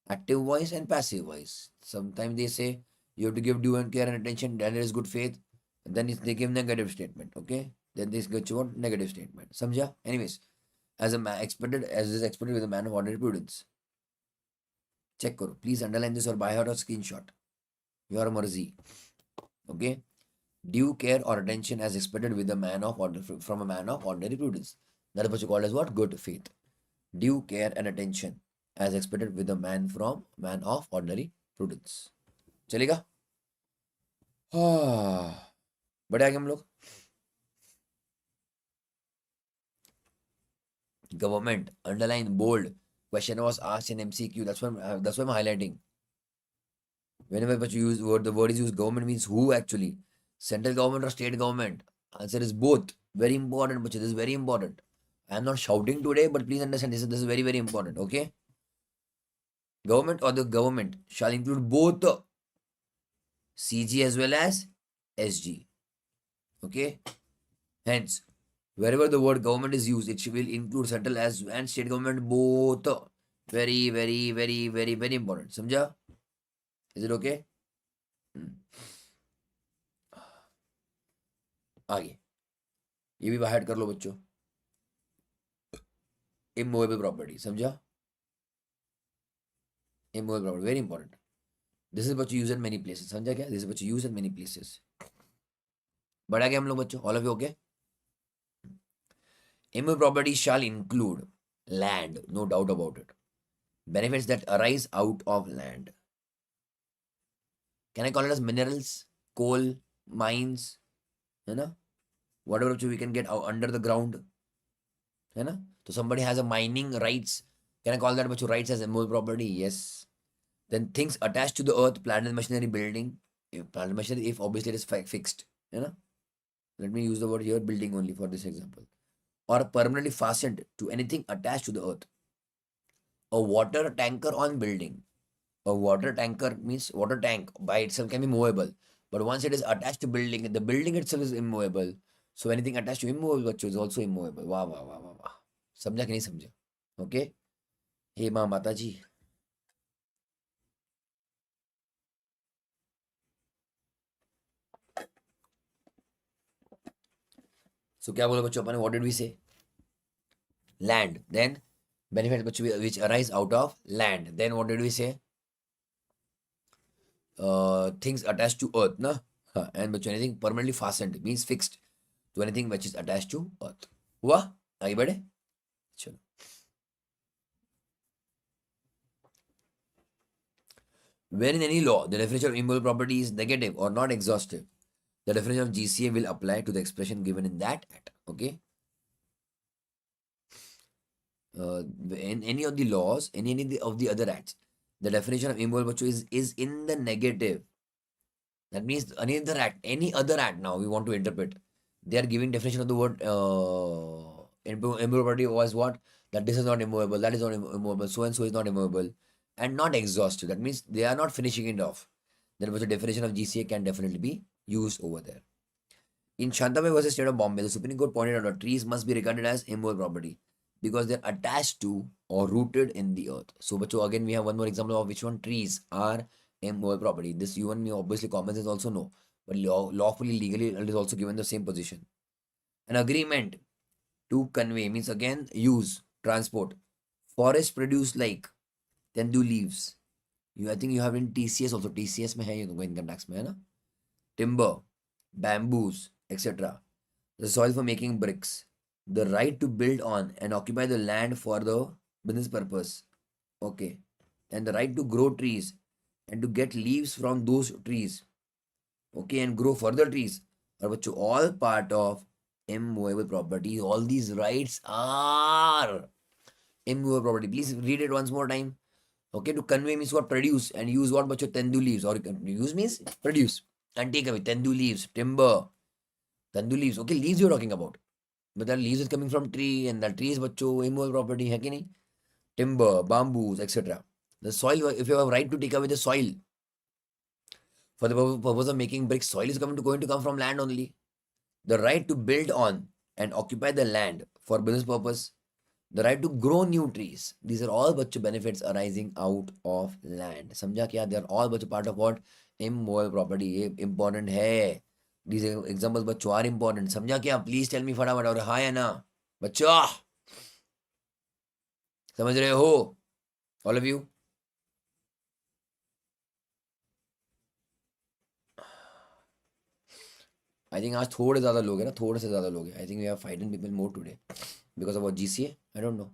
active voice and passive voice. Sometimes they say you have to give due and care and attention, then it is good faith. And then they give negative statement. Okay? Then this goes to what? Negative statement. Samjha? Anyways, as is expected with a man of ordinary prudence. Check karo. Please underline this or by heart or screenshot. Your mercy. Okay? Due care or attention as expected with a man of from a man of ordinary prudence. That is what you call as what? Good faith. Due care and attention as expected with a man of ordinary prudence. चलेगा? बढ़े आगे हम लोग. Government, underline, bold. Question was asked in MCQ. That's why I'm highlighting. Whenever you use the word is used, government means who actually? Central government or state government? Answer is both. Very important, but this is very important. I am not shouting today, but please understand this is very, very important. Okay? Government or the government shall include both CG as well as SG. Okay? Hence, wherever the word government is used, it will include central and state government both. Very, very, very, very, very important. Samjha? Is it okay? आगे ये भी बाहर कर लो बच्चों. Immovable property. समझा? Immovable property. Very important. This is what you use in many places. समझा क्या? This is what you use in many places. बढ़ा गया हम लोग बच्चों? All of you okay? Immovable property shall include land. No doubt about it. Benefits that arise out of land. Can I call it as minerals, coal, mines, whatever we can get under the ground, So somebody has a mining rights. Can I call that rights as immovable property? Yes. Then things attached to the earth, plant and machinery, building. Plant and machinery, if obviously it is fixed, Let me use the word here, building only for this example. Or permanently fastened to anything attached to the earth. A water tanker on building. A water tanker means water tank by itself can be movable. But once it is attached to building, the building itself is immovable. So anything attached to immovable is also immovable. Wow, wow, wow, wow, wow. समझा कि नहीं समझा? Okay? हे माँ माता जी. So क्या बोला बच्चों अपने? What did we say? Land. Then benefits which arise out of land. Then what did we say? Things attached to earth, na? And बच्चों anything permanently fastened means fixed to anything which is attached to earth. हुआ? आगे बढ़े? चलो. Where in any law the definition of immovable property is negative or not exhaustive, the definition of GCA will apply to the expression given in that act. Okay. In any of the laws, in any of the other acts, the definition of immovable is in the negative. That means any other act now we want to interpret, they are giving definition of the word Immovable property was what? That this is not immovable, that is not immovable, so and so is not immovable, and not exhaustive. That means they are not finishing it off. Then the definition of GCA can definitely be used over there. In Shantamai versus State of Bombay, the Supreme Court pointed out that trees must be regarded as immovable property because they're attached to or rooted in the earth. So, bacho, again, we have one more example of which one trees are immovable property. This you and me, obviously, common sense also know, but lawfully, legally, it is also given the same position. An agreement to convey means again use, transport. Forest produce like tendu leaves. I think you have in TCS also. TCS में है ये तुमको income tax में है ना? Timber, bamboos, etc. The soil for making bricks. The right to build on and occupy the land for the business purpose. Okay. And the right to grow trees and to get leaves from those trees. Okay. And grow further trees are all part of immovable property. All these rights are immovable property. Please read it once more time. Okay, to convey means what? Produce. And use what? Bacho? Tendu leaves. Or use means produce. And take away. Tendu leaves. Timber. Tendu leaves. Okay, leaves you're talking about. But that leaves is coming from tree. And that tree is bacho immovable property. Hai ki nahi? Timber, bamboos, etc. The soil, if you have right to take away the soil for the purpose of making bricks, soil is going to come from land only. The right to build on and occupy the land for business purpose. The right to grow new trees. These are all बच्चों benefits arising out of land. समझा क्या? They are all बच्चों part of what? Immovable property. ये important है. These examples बच्चों are important. समझा क्या? Please tell me फटाफट. और हाँ या ना बच्चों समझ रहे हो? All of you. I think आज थोड़े ज़्यादा लोग हैं ना, थोड़े से ज़्यादा लोग हैं. I think we have 5 people more today because of what GCA. I don't know.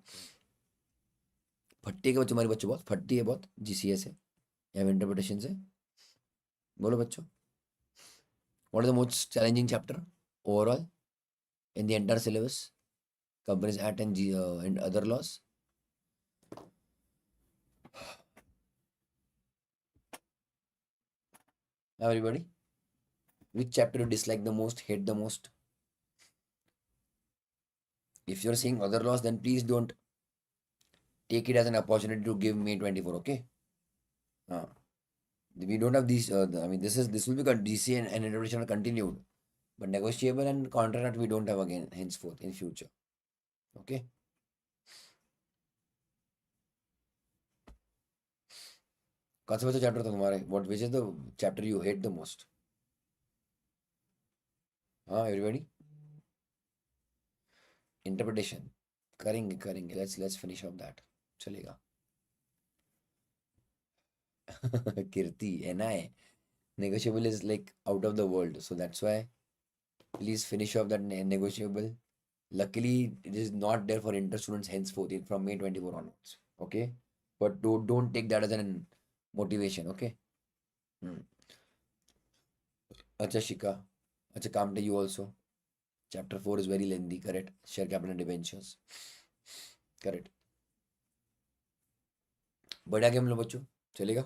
फट्टी के बच्चों, हमारे बच्चों बहुत फट्टी है बहुत GCA से या इंटरप्रिटेशन से. बोलो बच्चों. What is the most challenging chapter overall in the entire syllabus? Companies Act and other laws. Everybody, which chapter you dislike the most, hate the most? If you're saying other laws, then please don't take it as an opportunity to give May 24. Okay. We don't have these. I mean, this will be DC and interpretation are continued, but negotiable and contract we don't have again henceforth in future. Okay. कौन सा बच्चा chapter था तुम्हारे? What which is the chapter you hate the most? हाँ, everybody. Interpretation. करेंगे. Let's finish up that. चलेगा. Kirti, NI. Negotiable is like out of the world, so that's why please finish off that negotiable. Luckily, it is not there for inter students henceforth from May 24 onwards. Okay, but don't take that as an motivation. Okay. Acha Shika. Acha Kamte, you also. Chapter 4 is very lengthy. Correct. Share capital and debentures. Correct. बढ़िया game लो बच्चों. चलेगा.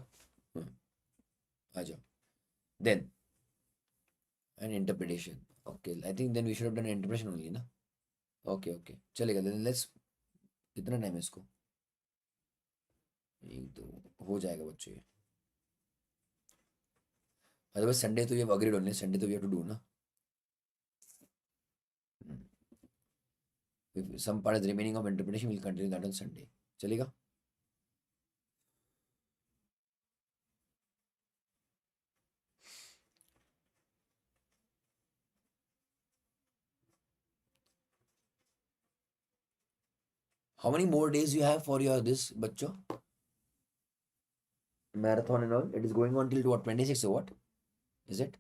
आ जाओ. Then an interpretation. Okay, I think then we should have done interpretation only, na? Okay. चलेगा. Then let's. कितना time है इसको? एक दो हो जाएगा बच्चों ये. Otherwise Sunday तो we have agreed on. Sunday तो we have to do, na? If some part is remaining of interpretation, we'll continue that on Sunday. चलेगा. How many more days you have for your this बच्चों? Marathon and all. It is going on till what, 26 or what? Is it?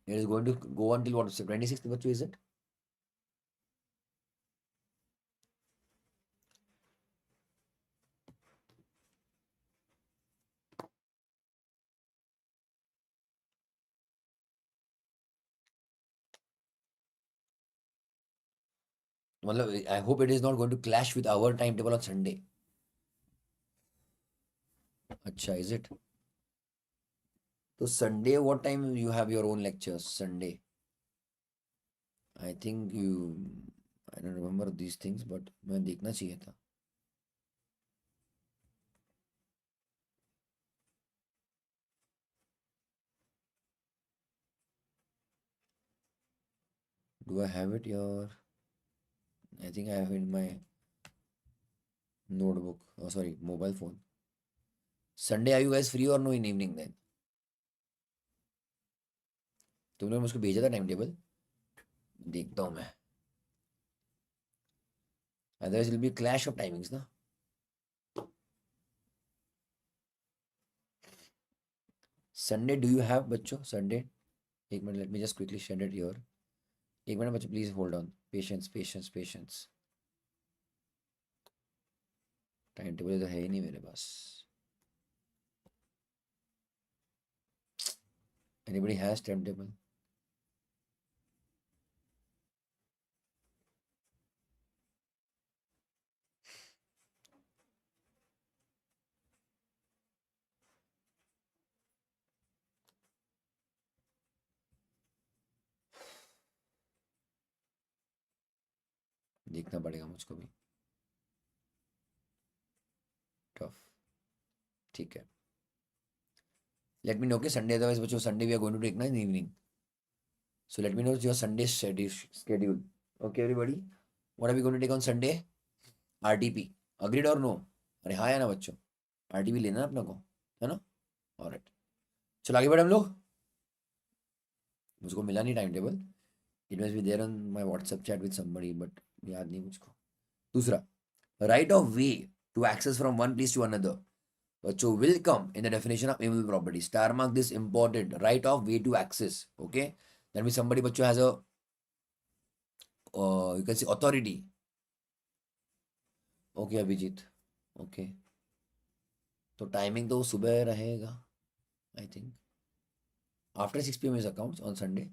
It is going to go on till what? 26th बच्चों, is it? मतलब I hope it is not going to clash with our timetable on Sunday. अच्छा, is it? So Sunday, what time you have your own lectures? Sunday. I think you, I don't remember these things, but मैं देखना चाहिए था. Do I have it your? I think I have in my notebook. Oh, sorry, mobile phone. Sunday, are you guys free or no in evening then? तुमने मुझको भेजा था time table, देखता हूँ मैं. Otherwise will be clash of timings ना. Sunday do you have बच्चों Sunday? एक minute, let me just quickly share it your. एक मिनट बच्चों, please hold on. Patience patience patience. Time table तो है ही नहीं मेरे पास. Anybody has time table? देखना पड़ेगा मुझको भी. टफ. ठीक है. लेट मी नो के संडे, अदरवाइज बच्चों Sunday we are going to take ना in evening. So let me know your Sunday schedule. Okay, everybody. What are we going to take on Sunday? RTP. Agreed or no? अरे हाँ या ना बच्चों, RTP लेना है अपना को, है ना? ऑलराइट, चलो आगे बढ़े हम लोग. मुझको मिला नहीं time table. It must be there on my WhatsApp chat with somebody, but याद नहीं मुझको. दूसरा, right of way to access from one place to another. बच्चों will come in the definition of immovable property. Star mark this important. Right of way to access. Okay, that means somebody बच्चों has a you can say authority. Okay Abhijit. Okay, तो timing तो सुबह रहेगा I think. After 6 PM is accounts on Sunday.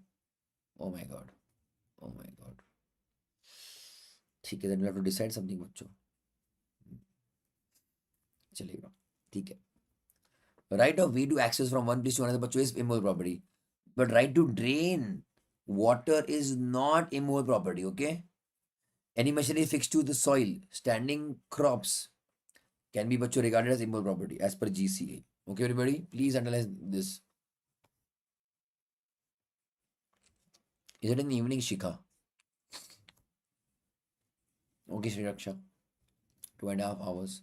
Oh my god, oh my god. ठीक है, then we have to decide something बच्चों. चलेगा, ठीक है. Right of way to access from one place to another बच्चों is immovable property, but right to drain water is not immovable property. Okay, any machinery fixed to the soil, standing crops can be bachcho regarded as immovable property as per GCA. Okay, everybody, please underline this. Is it in the evening, Shikha? Okay, Sriraksha, 2.5 hours.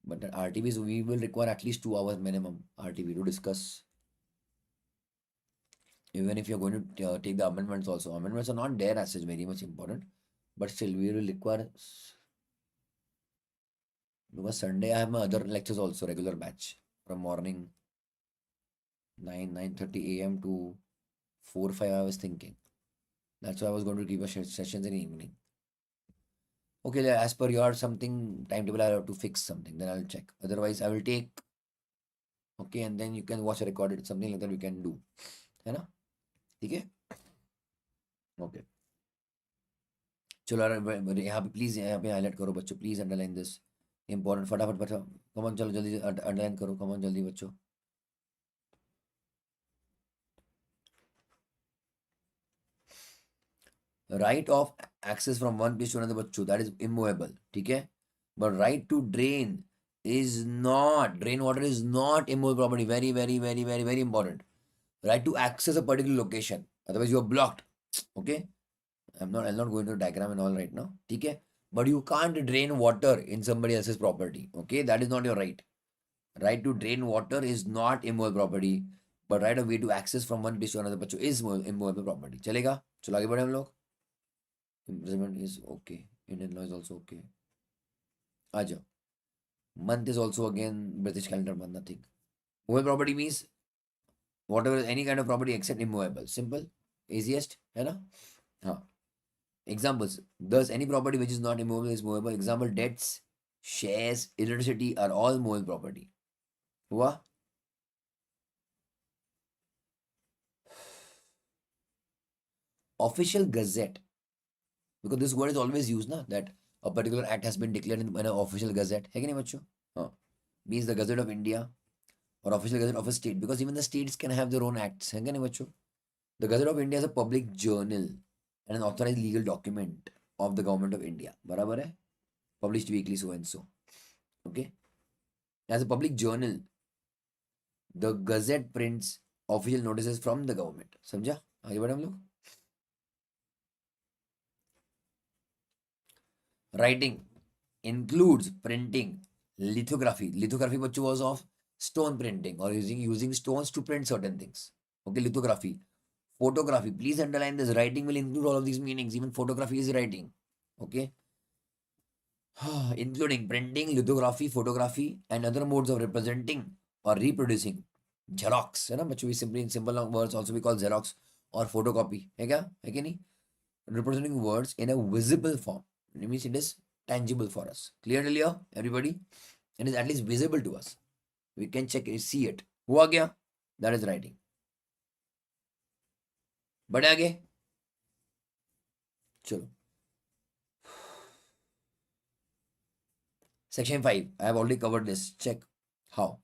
But at RTBs, we will require at least 2 hours minimum RTB to discuss. Even if you're going to take the amendments also. Amendments are not there as such very much important. But still, we will require. Because Sunday, I have my other lectures also, regular batch. From morning 9:30 AM to 4-5 I was thinking. That's why I was going to give a sessions in the evening. Okay, as per your something timetable, I'll have to fix something. Then I'll check. Otherwise, I will take. Okay, and then you can watch a recorded. Something like that we can do. है ना? ठीक है? Okay. चलो यहाँ पे please, यहाँ पे highlight करो बच्चों, प्लीज अंडरलाइन दिस. इंपॉर्टेंट. फटाफट बच्चों, कमन चलो जल्दी अंडरलाइन करो, कमन जल्दी बच्चों. Right of access from one place to another बच्चों, दैट इज इमूवेबल. ठीक है, but right to drain is not, drain water is not immobile property. Very very very very very important. Right to access a particular location, otherwise you are blocked. Okay, I'll not go into diagram and all right now. Okay, but you can't drain water in somebody else's property. Okay, that is not your right. Right to drain water is not immobile property, but right of way to access from one place to another बच्चों is immobile property. चलेगा? चलो आगे बढ़े हम लोग. Imprisonment is okay. Indian law is also okay. आ जाओ. Month is also again British calendar month, nothing. Movable property means whatever, any kind of property except immovable. Simple, easiest, है ना? हाँ. Examples. Thus, any property which is not immovable is movable. Example: debts, shares, electricity are all movable property. हुआ? Official gazette, because this word is always used ना, that a particular act has been declared in an official gazette. है कि नहीं बच्चों? हाँ. Means the Gazette of India or official gazette of a state, because even the states can have their own acts. है कि नहीं बच्चों? The Gazette of India is a public journal. and an authorized legal document of the government of India. बराबर है? Published weekly so and so. Okay. As a public journal, the Gazette prints official notices from the government. समझा? आगे बढ़े हम लोग. Writing includes printing, lithography. Lithography बच्चों was of stone printing or using stones to print certain things. Okay, lithography. Photography. Please underline this. Writing will include all of these meanings. Even photography is writing. Okay. Including printing, lithography, photography, and other modes of representing or reproducing. Xerox, है ना बच्चों? We simply in simple words also we call Xerox or photocopy. है क्या? है कि नहीं? Representing words in a visible form. It means it is tangible for us. Clear earlier, everybody? It is at least visible to us. We can check it, see it. हुआ क्या? That is writing. बढ़े आगे? चलो. Section 5. I have already covered this. Check how.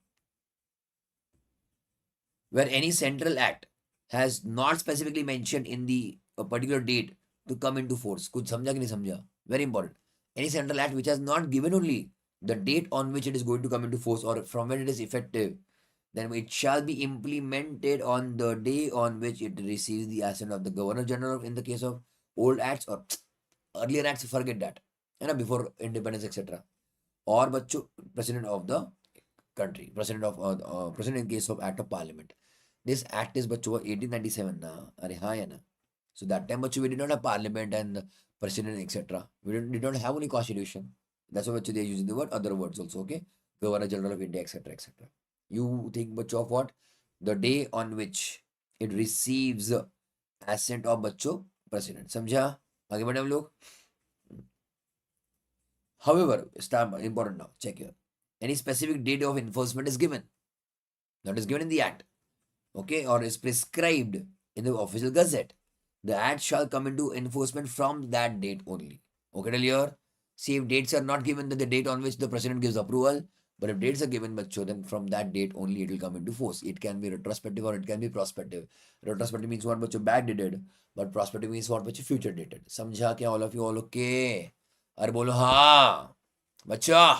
Where any central act has not specifically mentioned in the a particular date to come into force. कुछ समझा कि नहीं समझा? Very important. Any central act which has not given only the date on which it is going to come into force or from when it is effective, then it shall be implemented on the day on which it receives the assent of the Governor General in the case of old acts or earlier acts, forget that. है ना, before independence, etc. Or बच्चों president of the country, president in case of act of parliament. This act is बच्चों 1897 ना, अरे हाँ या ना. So that time बच्चों we did not have parliament and president etc. We did not have any constitution. That's why बच्चों they are using the word other words also. Okay, Governor General of India etc etc. You think बच्चों of what? The day on which it receives assent of बच्चों president. समझा? आगे बढ़े हम लोग. However, important now. Check here. Any specific date of enforcement is given. That is given in the act. Okay, or is prescribed in the official gazette. The act shall come into enforcement from that date only. Okay, till here. See, if dates are not given, then the date on which the president gives approval. But if dates are given, bacho, then from that date only it will come into force. It can be retrospective or it can be prospective. Retrospective means what bacho back dated, but prospective means what bacho future dated. समझा क्या all of you all okay? अरे बोलो हाँ बच्चा.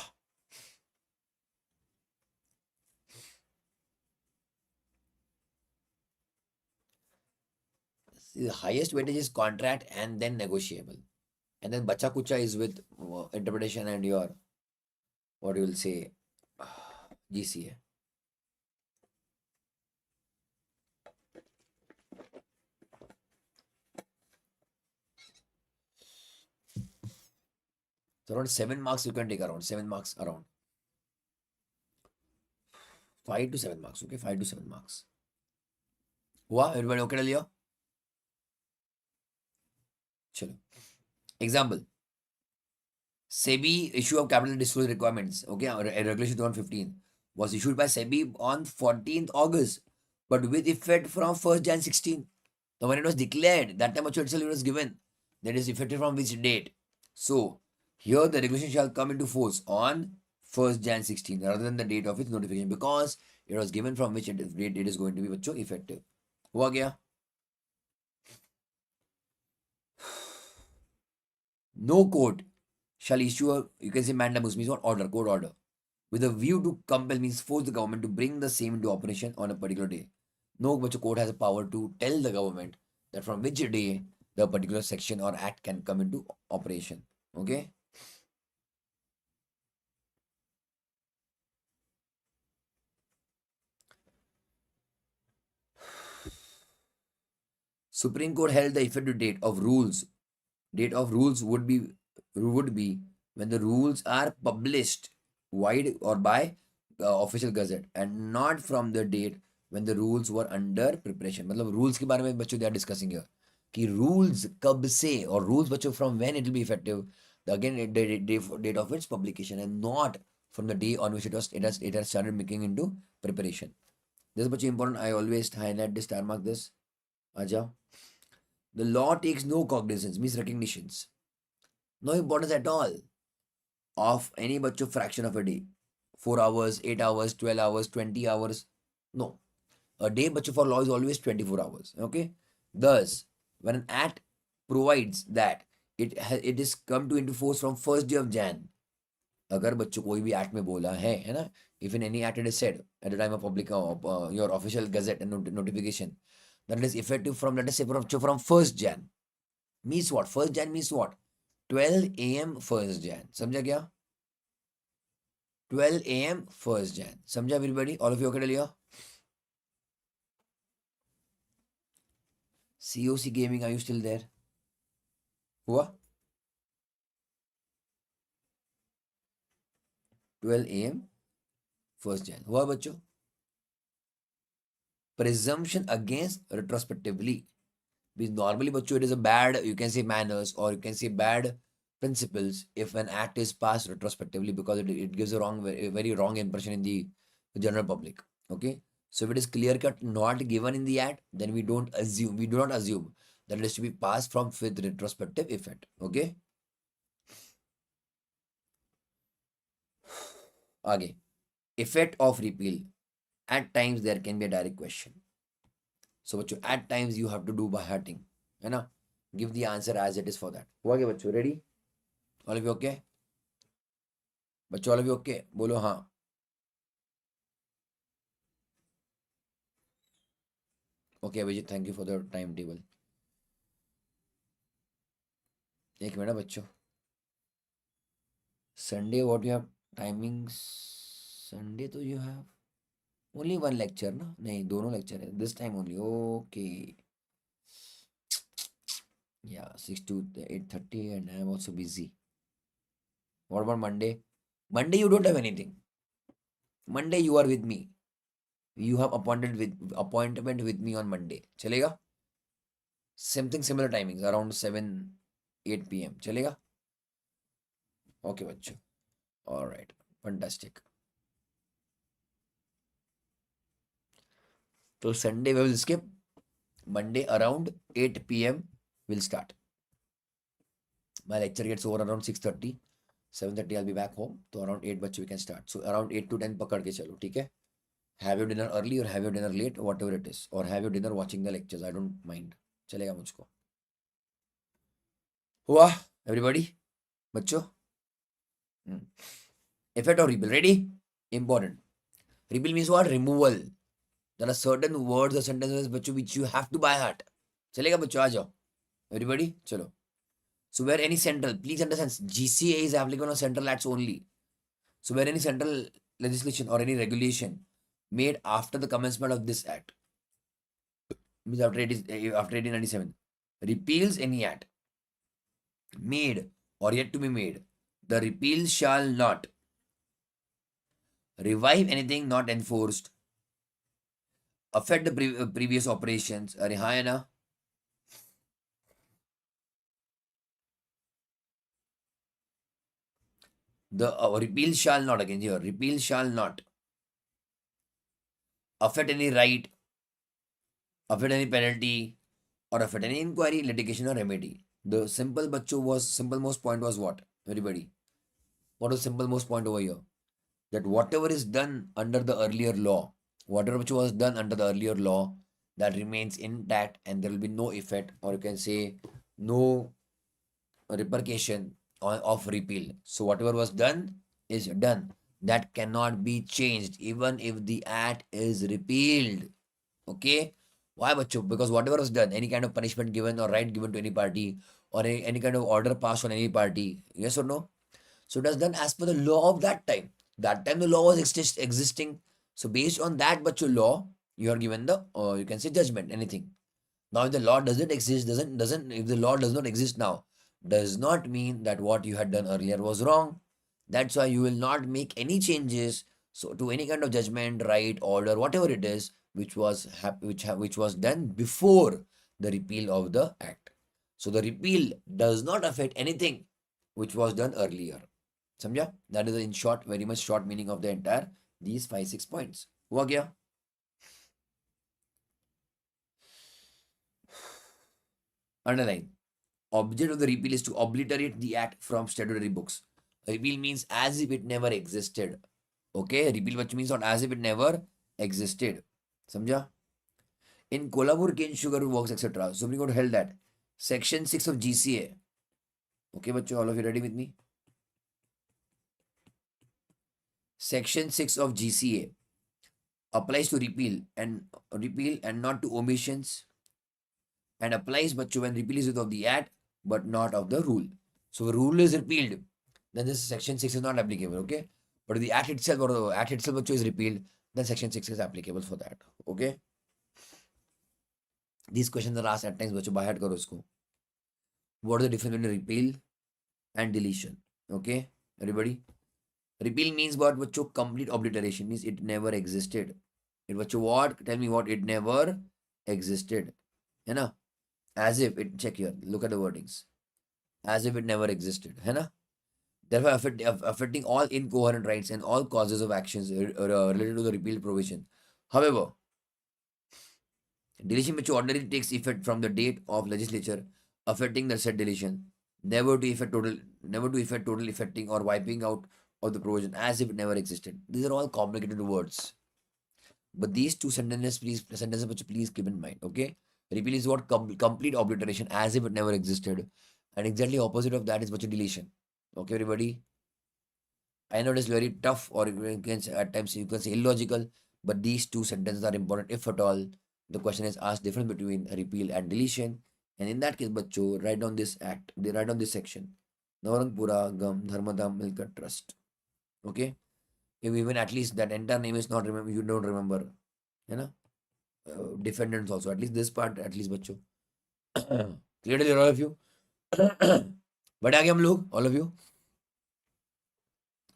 The highest weightage is contract and then negotiable. And then bacha kucha is with interpretation and your, what you will say, GCA. So around 7 marks you can take around. 7 marks around. 5 to 7 marks. Okay, 5 to 7 marks. हुआ? Everybody okay लिया? चलो. Example. SEBI issue of capital disclosure requirements. Okay, regulation 2015 was issued by SEBI on 14th August, but with effect from 1st Jan 16. So when it was declared, that time itself it was given. That is effective from which date? So here the regulation shall come into force on 1st Jan 16 rather than the date of its notification because it was given from which date it is going to be बच्चों effective. हुआ क्या? No court shall issue a, you can say mandamus means what? Order, court order, with a view to compel means force the government to bring the same into operation on a particular day. No बच्चों court has a power to tell the government that from which day the particular section or act can come into operation. Okay. Supreme Court held the effective date of rules. Date of rules would be when the rules are published wide or by official gazette and not from the date when the rules were under preparation. मतलब rules के बारे में बच्चों they are discussing here कि rules कब से और rules बच्चों from when it will be effective. Again, the date of its publication and not from the day on which it has started making into preparation. This is बच्चों important. I always highlight this, star mark this. आजा. The law takes no cognizance, means recognitions, no importance at all of any bachcho fraction of a day. 4 hours, 8 hours, 12 hours, 20 hours. No. A day bachcho for law is always 24 hours. Okay. Thus, when an act provides that it is come to into force from first day of Jan. अगर बच्चों कोई भी act में बोला है ना, if in any act it is said at the time of public your official gazette and notification that it is effective from, let us say, from 1st Jan, means what? 1st Jan means what? 12 AM 1st Jan. समझा क्या? 12 AM 1st Jan. समझा everybody? All of you okay लिया? COC Gaming, are you still there? हुआ? 12 AM 1st Jan. हुआ बच्चों? Presumption against retrospectively. Because normally बच्चों it is a bad, you can say manners, or you can say bad principles if an act is passed retrospectively, because it gives a wrong, very wrong impression in the general public. Okay, so if it is clear cut not given in the act, then we do not assume that it is to be passed from with retrospective effect. Okay, आगे, effect of repeal. At times there can be a direct question. So बच्चों at times you have to do by hearting, है ना? Give the answer as it is for that. हुआ क्या बच्चों? Ready? All of you okay? बच्चों all of you okay? बोलो हाँ. Okay Abhijit, thank you for the timetable. एक minute बच्चों. Sunday what you have timings? Sunday तो you have only one lecture ना? नहीं, दोनों lecture है. This time only. Okay. Yeah, 6 to 8:30 and I am also busy. What about Monday? Monday you don't have anything. Monday you are with me. You have appointment with me on Monday. चलेगा? Something similar timings around 7-8 PM. चलेगा? Okay बच्चों. All right. Fantastic. So Sunday we will skip. Monday around 8 PM we'll start. My lecture gets over around 6:30. 7:30 I'll be back home. So around 8 बच्चों we can start. So around 8 to 10 पकड़ के चलो, ठीक है? Have your dinner early or have your dinner late, whatever it is, or have your dinner watching the lectures. I don't mind. चलेगा मुझको. हुआ everybody? बच्चों? Effect of repeal. Ready? Important. Repeal means what? Removal. There are certain words or sentences बच्चों which you have to by heart. चलेगा बच्चों? आ जाओ. Everybody? चलो. So where any central, please understand, GCA is applicable on central acts only. So where any central legislation or any regulation made after the commencement of this act, means after 1897, repeals any act made or yet to be made, the repeal shall not revive anything not enforced, affect the previous operations. अरे हाँ है ना? The repeal shall not, again here, repeal shall not affect any right, affect any penalty, or affect any inquiry, litigation, or remedy. The simple most point was what? Everybody, what was simple most point over here? That whatever is done under the earlier law, whatever which was done under the earlier law, that remains intact and there will be no effect, or you can say no repercussion of repeal. So whatever was done is done. That cannot be changed even if the act is repealed. Okay? Why bachcho? Because whatever was done, any kind of punishment given or right given to any party, or any kind of order passed on any party, yes or no? So it was done as per the law of that time. That time the law was existing. So based on that bachcho law, you are given the you can say judgment, anything. Now if the law doesn't exist, if the law does not exist now, does not mean that what you had done earlier was wrong. That's why you will not make any changes so to any kind of judgment, right, order, whatever it is, which was done before the repeal of the act. So the repeal does not affect anything which was done earlier. समझा? That is in short, very much short meaning of the entire these 5-6 points. हुआ क्या? Underline. Object of the repeal is to obliterate the act from statutory books. Repeal means as if it never existed. Okay, repeal which means not as if it never existed. समझा? In Kolhapur cane sugar works etc. Supreme Court held that Section 6 of GCA. Okay, बच्चों, all of you ready with me? Section 6 of GCA applies to repeal and not to omissions, and applies बच्चों when repeal is of the act but not of the rule. So if rule is repealed, then this section 6 is not applicable, okay? But if the act itself or the act itself बच्चों is repealed, then section 6 is applicable for that, okay? These questions are asked at times बच्चों, by heart करो इसको. What is the difference between repeal and deletion? Okay, everybody? Repeal means what बच्चों? Complete obliteration, means it never existed. It बच्चों what? Tell me what? It never existed. है ना? As if it, check here, look at the wordings. As if it never existed. है ना? Therefore affecting all incoherent rights and all causes of actions related to the repeal provision. However, deletion which ordinarily takes effect from the date of legislature affecting the said deletion, never to effect total effecting or wiping out of the provision as if it never existed. These are all complicated words. But these two sentences, please keep in mind. Okay, repeal is what? Complete obliteration, as if it never existed, and exactly opposite of that is what? Deletion. Okay, everybody. I know it is very tough, or you can say, at times you can say illogical, but these two sentences are important if at all the question is asked difference between repeal and deletion. And in that case, बच्चों, write down this act. They write down this section. Navarangpura Gam Dharmadam Milkat Trust. Okay. If even at least that entire name is not remember, you don't remember. You know, defendants also. At least this part, at least बच्चों. Clear to all of you? But आ गए हम लोग, all of you.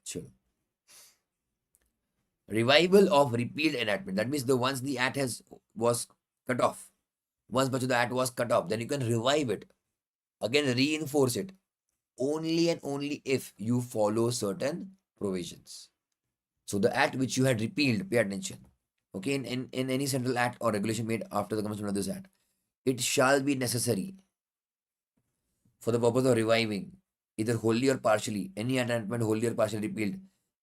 Sure. Revival of repealed enactment. That means the once the act was cut off. Once but the act was cut off, then you can revive it. Again, reinforce it. Only and only if you follow certain provisions. So the act which you had repealed, pay attention. Okay, in any central act or regulation made after the commencement of this act, it shall be necessary for the purpose of reviving, either wholly or partially, any enactment wholly or partially repealed,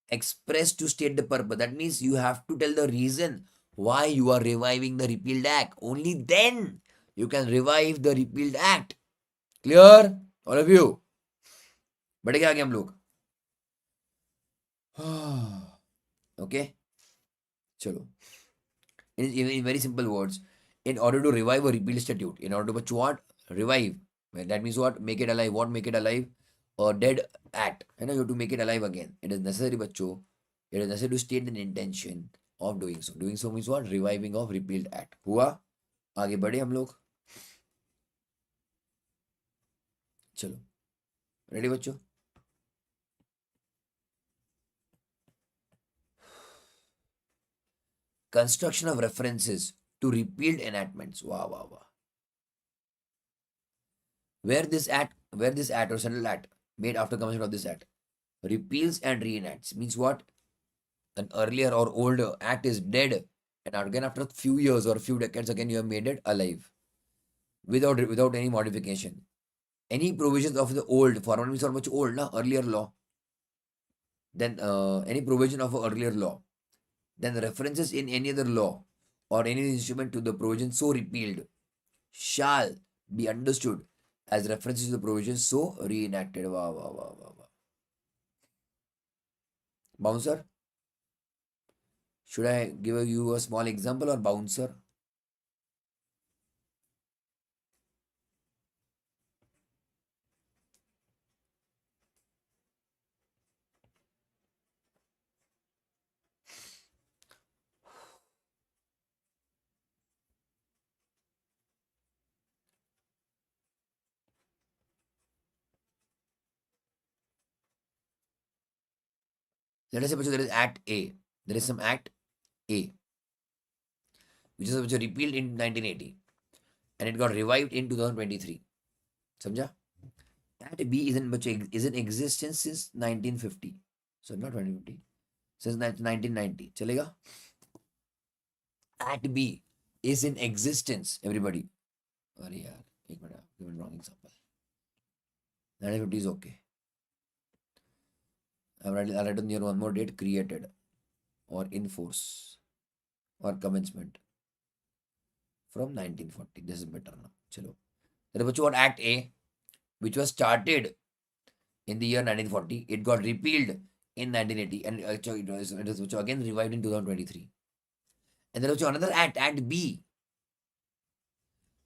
express to state the purpose. That means you have to tell the reason why you are reviving the repealed act. Only then you can revive the repealed act. Clear? All of you? बढ़ गया आगे हम लोग. Okay? चलो. In very simple words, in order to revive a repealed statute, in order to what? Revive. That means what? Make it alive. What make it alive? A dead act. You know, you have to make it alive again. It is necessary, बच्चों. It is necessary to state an intention of doing so. Doing so means what? Reviving of repealed act. हुआ? आगे बढ़े हम लोग. चलो. Ready बच्चों? Construction of references to repealed enactments. Wow, wow, wow. Where this act or central act made after commencement of this act repeals and reenacts means what? An earlier or older act is dead, and again after a few years or a few decades again you have made it alive without any modification. Any provisions of the old, for one means how much old, na? Earlier law. Then any provision of an earlier law. Then the references in any other law or any instrument to the provision so repealed shall be understood as references to the provisions so reenacted. Wow, wow, wow, wow, wow. Bouncer? Should I give you a small example or bouncer? Let us say there is Act A. There is some Act A, which is repealed in 1980 and it got revived in 2023. Samjha? Act B is in existence since 1950. So not 2050. Since 1990. Chalega? Act B is in existence, everybody. Sorry, yaar. Ek minute, I've given wrong example. 1950 is okay. I'll write on here one more date, created or in force or commencement from 1940. This is better now. Chalo. There was what Act A, which was started in the year 1940. It got repealed in 1980, and it was again revived in 2023. And there was another act, Act B,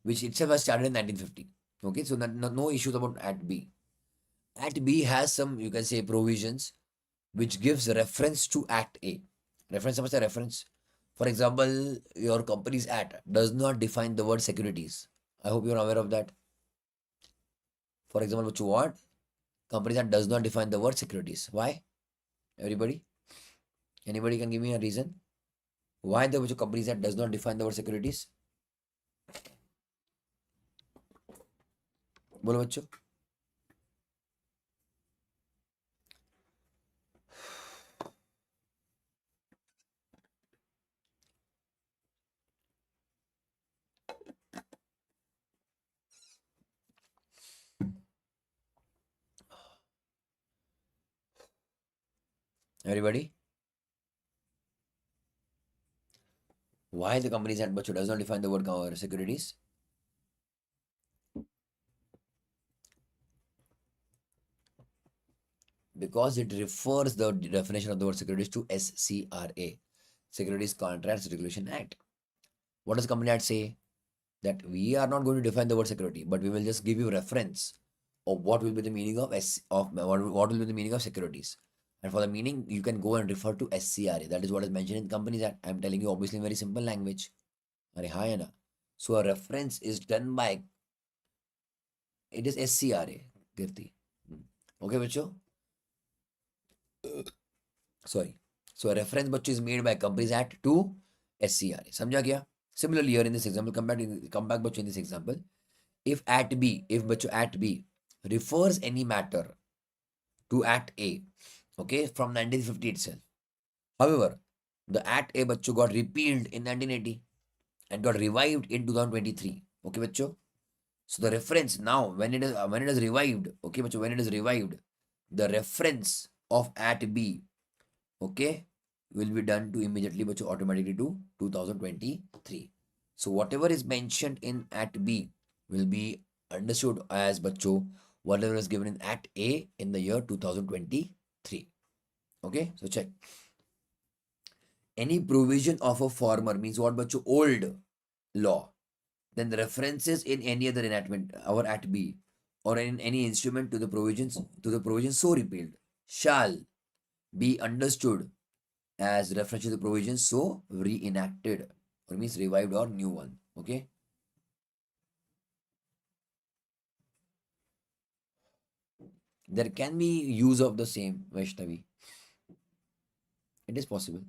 which itself was started in 1950. Okay, so no issues about Act B. Act B has some, you can say, provisions which gives reference to Act A. Reference, what's the reference? For example, your company's act does not define the word securities. I hope you're aware of that. For example, what you want? Companies act does not define the word securities. Why? Everybody? Anybody can give me a reason? Why the companies act does not define the word securities? बोलो बच्चों. Everybody? Why the Companies Act बच्चों does not define the word securities? Because it refers the definition of the word securities to SCRA, Securities Contracts Regulation Act. What does Company Act say? That we are not going to define the word security, but we will just give you reference of what will be the meaning of what will be the meaning of securities. And for the meaning, you can go and refer to SCRA. That is what is mentioned in Companies Act. I'm telling you obviously in very simple language. So a reference is done by, it is SCRA, Kirti. Okay, bachcho? Sorry. So a reference bachcho is made by Companies Act to SCRA. समझा क्या? Similarly, here in this example, come back bachcho in this example. If Act B refers any matter to Act A, okay, from 1950 itself. However, the Act A bachcho got repealed in 1980 and got revived in 2023. Okay, bachcho. So the reference now, when it is revived, okay, bachcho, when it is revived, the reference of Act B, okay, will be done to immediately bachcho automatically to 2023. So whatever is mentioned in Act B will be understood as bachcho whatever is given in Act A in the year 2023. Okay, so check. Any provision of a former means what bachcho? Old law. Then the references in any other enactment, our Act B, or in any instrument to the provisions so repealed shall be understood as reference to the provisions so reenacted, or means revived or new one. Okay. There can be use of the same, Vaishnavi. It is possible.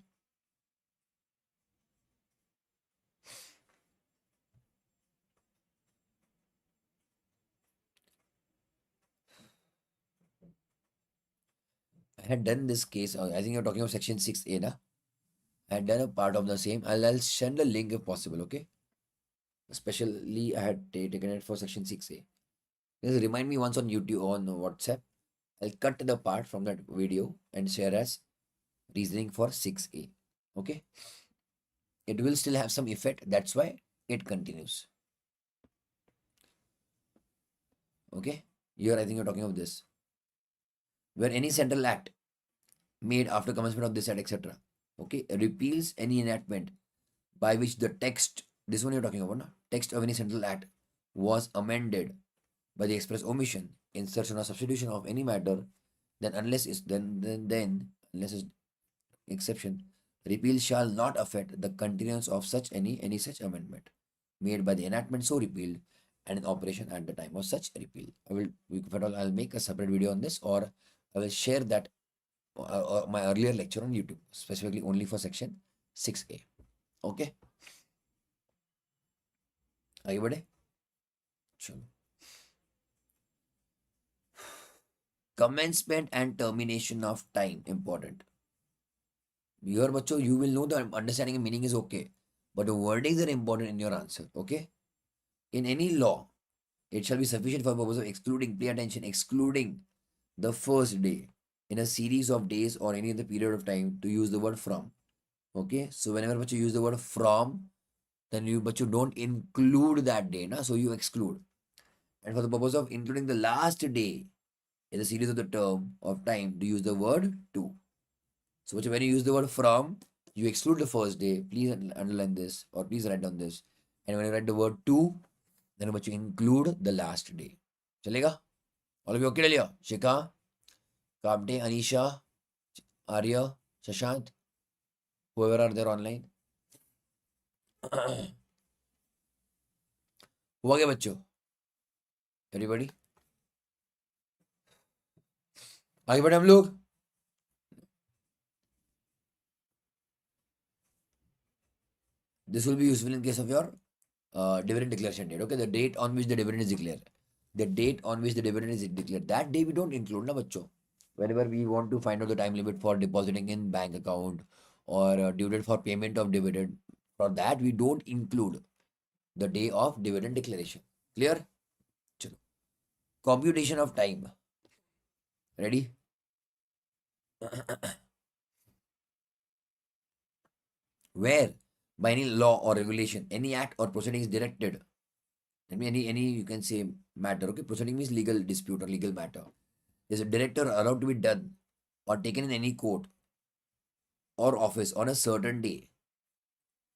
I had done this case. I think you're talking of section 6A, na? I had done a part of the same. I'll send a link if possible, okay? Especially, I had taken it for section 6A. Just remind me once on YouTube, on WhatsApp. I'll cut the part from that video and share as reasoning for 6A. Okay? It will still have some effect. That's why it continues. Okay? Here, I think you're talking of this. Where any central act made after commencement of this act, etc. Okay? Repeals any enactment by which the text, this one you're talking about, no? Text of any central act was amended by the express omission, insertion or substitution of any matter, then unless is unless is exception, repeal shall not affect the continuance of such any such amendment made by the enactment so repealed and in operation at the time of such repeal. I'll make a separate video on this, or I will share that my earlier lecture on YouTube, specifically only for section 6A. Okay. आगे बढ़े. चलो. Commencement and termination of time, important. Here, bachcho, you will know the understanding and meaning is okay, but the wordings are important in your answer. Okay. In any law, it shall be sufficient for purpose of excluding, pay attention, excluding the first day in a series of days or any other period of time to use the word from. Okay. So whenever bachcho use the word from, then you don't include that day, na? So you exclude. And for the purpose of including the last day in the series of the term of time, to use the word to. So when you use the word from, you exclude the first day. Please underline this or please write down this. And when you write the word to, then you include the last day. Chalega? All of you okay, Delia? Shika, Kamte, Anisha, Arya, Shashant, whoever are there online. हुआ क्या बच्चों? Everybody? आगे बढ़े हम लोग. This will be useful in case of your dividend declaration date. Okay, the date on which the dividend is declared. The date on which the dividend is declared. That day we don't include, na bachcho. Whenever we want to find out the time limit for depositing in bank account or due date for payment of dividend, for that we don't include the day of dividend declaration. Clear? Chalo. Computation of time. Ready? Where by any law or regulation, any act or proceeding is directed. I mean, any you can say matter. Okay, proceeding means legal dispute or legal matter. Is a director allowed to be done or taken in any court or office on a certain day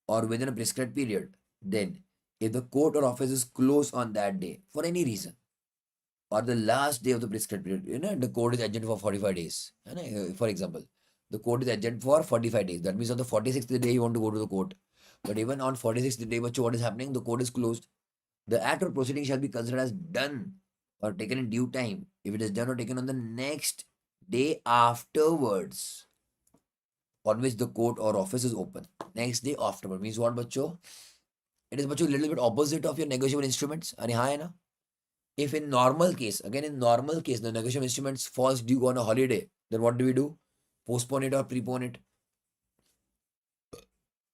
or within a prescribed period, then if the court or office is closed on that day for any reason or the last day of the prescribed period, the court is adjourned for 45 days. For example, the court is adjourned for 45 days. That means on the 46th day you want to go to the court. But even on 46th day, what is happening? The court is closed. The act or proceeding shall be considered as done or taken in due time if it is done or taken on the next day afterwards on which the court or office is open. Next day afterward means what, bacho? It is bacho a little bit opposite of your negotiable instruments. Ani hai na? If in normal case, again in normal case, the negotiable instruments falls due on a holiday, then what do? Postpone it or prepone it.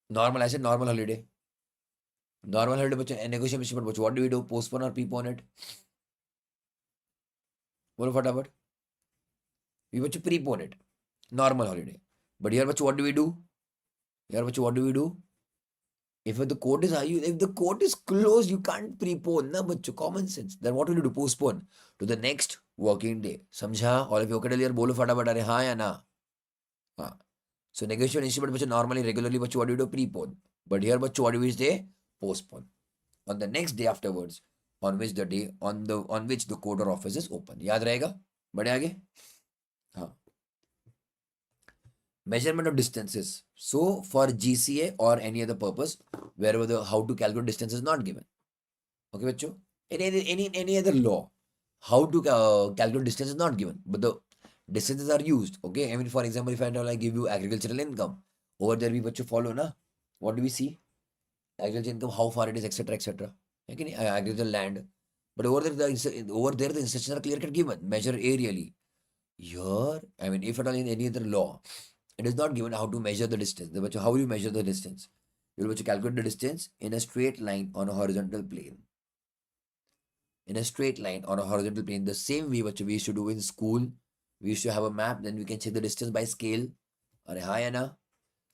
Normal, I said normal holiday. Normal holiday, bacho, negotiable instrument, bacho, what do? Postpone or prepone it. Bolo fatapat. We bacho prepone it. Normal holiday. But here, bacho, what do? Here, bacho, what do? If the court is if the court is closed, you can't prepone, na bachcho, common sense. Then what will you do? Postpone to the next working day. Samjha? All of you okay earlier? Bolo fatapat, are ha ya na? Ha. So negotiable instrument bachcho normally regularly bachcho what do? Prepone. But here bachcho what do we say? Postpone. On the next day afterwards, on which the court or office is open. याद रहेगा? बढ़े आगे? हाँ. Measurement of distances. So for GCA or any other purpose, wherever the how to calculate distance is not given. Okay, bachcho? Any other law, how to calculate distance is not given, but the distances are used. Okay, I mean, for example, if I give you agricultural income, over there we bachcho follow na. What do we see? Agricultural income, how far it is, etc., etc. Okay, agricultural land. But over there, the instructions are clear cut given. Measure aerially. Here, I mean, if at all in any other law, it is not given how to measure the distance. How will you measure the distance? You will calculate the distance in a straight line on a horizontal plane. In a straight line on a horizontal plane, the same way we used to do in school. We used to have a map, then we can check the distance by scale.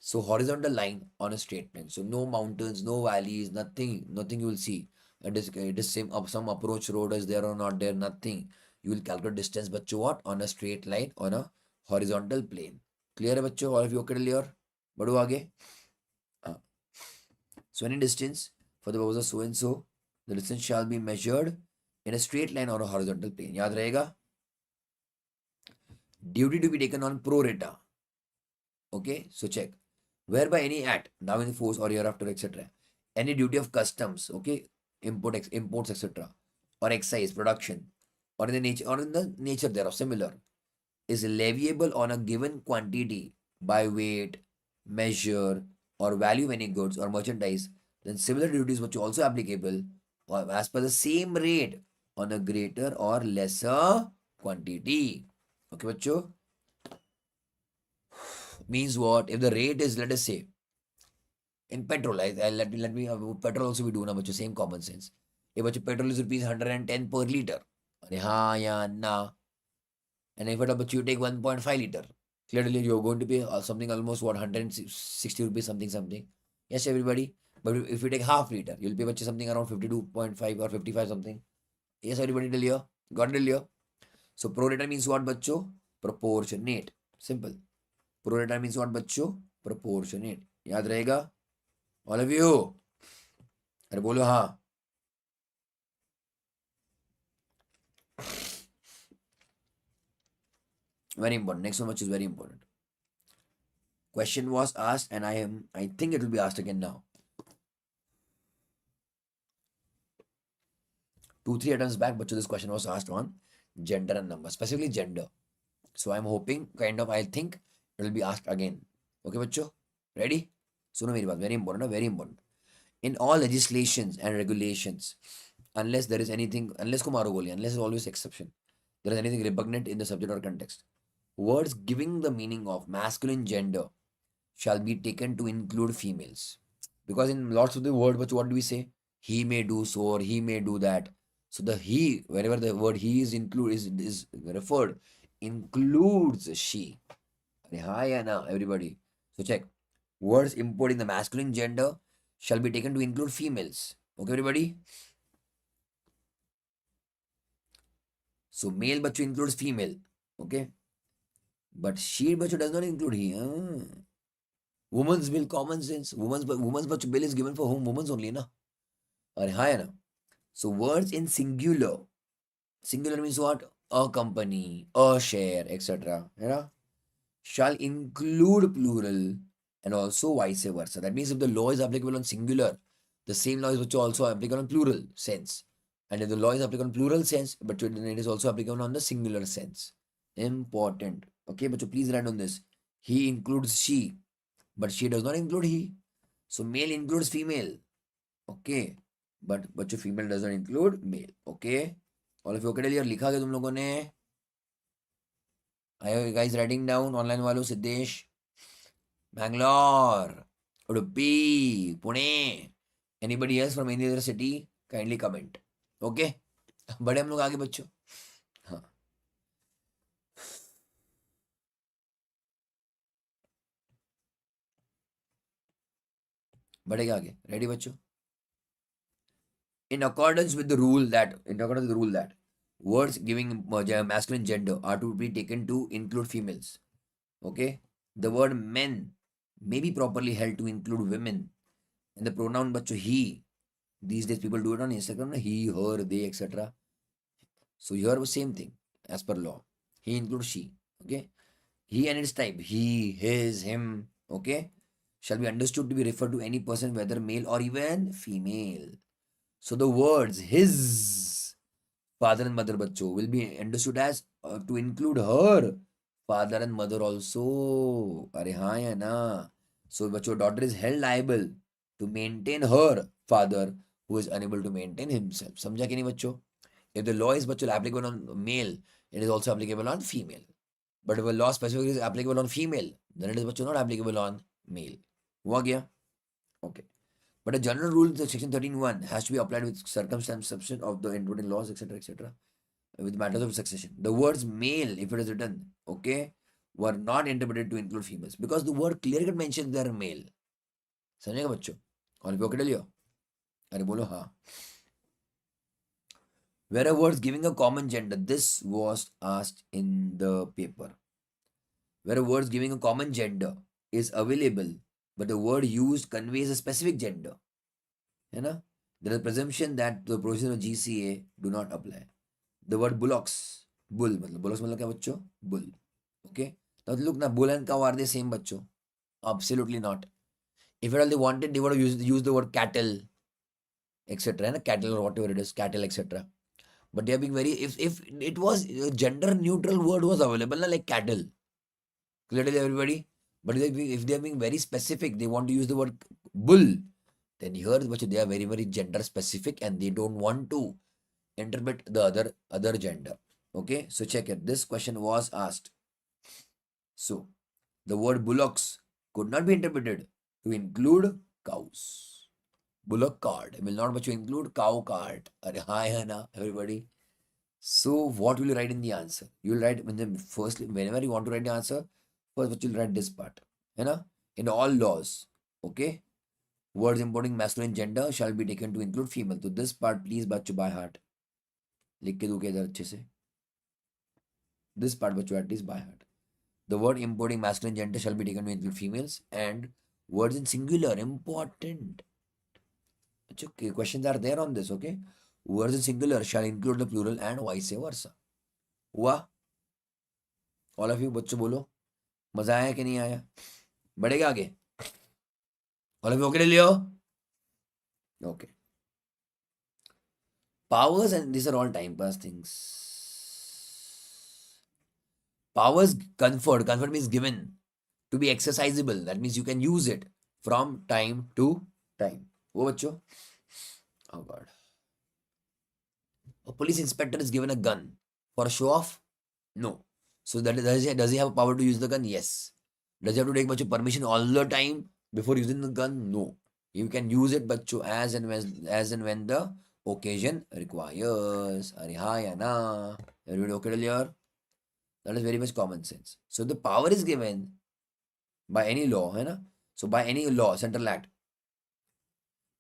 So horizontal line on a straight plane. So no mountains, no valleys, nothing you will see. It is same some approach road is there or not there, nothing. You will calculate distance, but what? On a straight line on a horizontal plane. Clear है बच्चों? All of you okay clear? बढ़ो आगे. So any distance for the purpose of so and so, the distance shall be measured in a straight line on a horizontal plane. याद रहेगा? Duty to be taken on pro rata. Okay, so check. Whereby any act now in force or hereafter, etc. Any duty of customs, okay, imports, etc. or excise, production, or in the nature thereof, similar, is leviable on a given quantity by weight, measure, or value of any goods or merchandise, then similar duties which are also applicable or as per the same rate on a greater or lesser quantity. Okay, bacho? Means what? If the rate is, let us say, in petrol, let me petrol also we do now, bacho, same common sense. If bacho, petrol is rupees 110 per liter, ha ya na. And if at you take 1.5 liter, clearly you're going to pay something almost what 160 rupees something. Yes, everybody. But if you take half liter, you'll pay something around 52.5 or 55 something. Yes, everybody till here? Got it till here? So pro rata means what बच्चों? Proportionate. Simple. Pro rata means what बच्चों? Proportionate. याद रहेगा? All of you. अरे बोलो हाँ. Very important. Next one which is very important. Question was asked and I think it will be asked again now. 2-3 attempts back, but this question was asked on gender and number, specifically gender. So I'm hoping, I think it will be asked again. Okay, बच्चों? Ready? सुनो मेरी बात, very important, very important. In all legislations and regulations, unless there is anything, unless को मारो गोली, unless there is always exception, there is anything repugnant in the subject or context, words giving the meaning of masculine gender shall be taken to include females. Because in lots of the word, what do we say? He may do so or he may do that. So the he, wherever the word he is is referred, includes she. Hi Anna, everybody. So check. Words importing the masculine gender shall be taken to include females. Okay, everybody? So male bachu includes female. Okay? But she bachu does not include he. Woman's bill, common sense. Woman's bachu bill is given for whom? Woman's only, na? Hi Anna. So words in singular. Singular means what? A company, a share, etc. Shall include plural and also vice versa. That means if the law is applicable on singular, the same law is also applicable on plural sense. And if the law is applicable on plural sense, but it is also applicable on the singular sense. Important. Okay, but please write on this. He includes she, but she does not include he. So male includes female. Okay. But female does not include male. Okay. All of you okay? लिखा क्या तुम लोगों ने? Are you guys writing down? Online वालों Siddhesh, Bangalore, Udupi, Pune. Anybody else from any other city? Kindly comment. Okay. बढ़े हम लोग आगे बच्चों. हाँ. बढ़ेगा आगे. Ready बच्चों? In accordance with the rule that words giving masculine gender are to be taken to include females. Okay. The word men may be properly held to include women. And the pronoun bacho he. These days people do it on Instagram. He, her, they, etc. So here was same thing as per law. He includes she. Okay. He and its type. He, his, him. Okay. Shall be understood to be referred to any person, whether male or even female. So the words his father and mother bacho will be understood as to include her father and mother also. Are हाँ है ना? So bacho daughter is held liable to maintain her father who is unable to maintain himself. समझा कि नहीं बच्चों? If the law is bacho applicable on male, it is also applicable on female. But if a law specifically is applicable on female, then it is bacho not applicable on male. हुआ क्या? Okay. But a general rule, section 13(1) has to be applied with circumstance subset of the including laws, etc., with matters of succession. The words male, if it is written, okay, were not interpreted to include females because the word clearly mentions they are male. समझेगा बच्चों? और भी okay लियो? अरे बोलो हाँ. Where are words giving a common gender? This was asked in the paper. Where are words giving a common gender is available, but the word used conveys a specific gender. है ना? There is a presumption that the provisions of GCA do not apply. The word bullocks, bull मतलब क्या बच्चों? Bull. Okay. Now look now, bull and cow are the same बच्चों? Absolutely not. If at all they wanted, they would have used the word cattle, etc. है ना? Cattle or whatever it is, cattle, etc. But they are being very, if it was a gender neutral word was available, like cattle. Clearly everybody. But if they are being very specific, they want to use the word bull. Then here they are very, very gender specific and they don't want to interpret the other gender. Okay, so check it. This question was asked. So the word bullocks could not be interpreted to include cows. Bullock cart will not include cow cart. Hi, na, everybody. So what will you write in the answer? You will write firstly, whenever you want to write the answer, first you'll write this part. In all laws, okay, words importing masculine gender shall be taken to include female. So this part, please, bacho by heart. लिख के दूं क्या इधर अच्छे से? This part बच्चों at least by heart. The word importing masculine gender shall be taken with females and words in singular important. Okay, questions are there on this. Okay, words in singular shall include the plural and vice versa. हुआ? All of you बच्चों बोलो, मजा आया कि नहीं आया? बढ़ेगा आगे? All of you okay ले लियो? Okay. Powers, and these are all time pass things. Powers conferred. Conferred means given to be exercisable. That means you can use it from time to time. वो बच्चों? Oh God. A police inspector is given a gun for a show off? No. So does he have a power to use the gun? Yes. Does he have to take bachcho permission all the time before using the gun? No. You can use it bachcho as and when the occasion requires. Are ha ya na? Everybody okay till here? That is very much common sense. So the power is given by any law, hai na? So by any law, central act,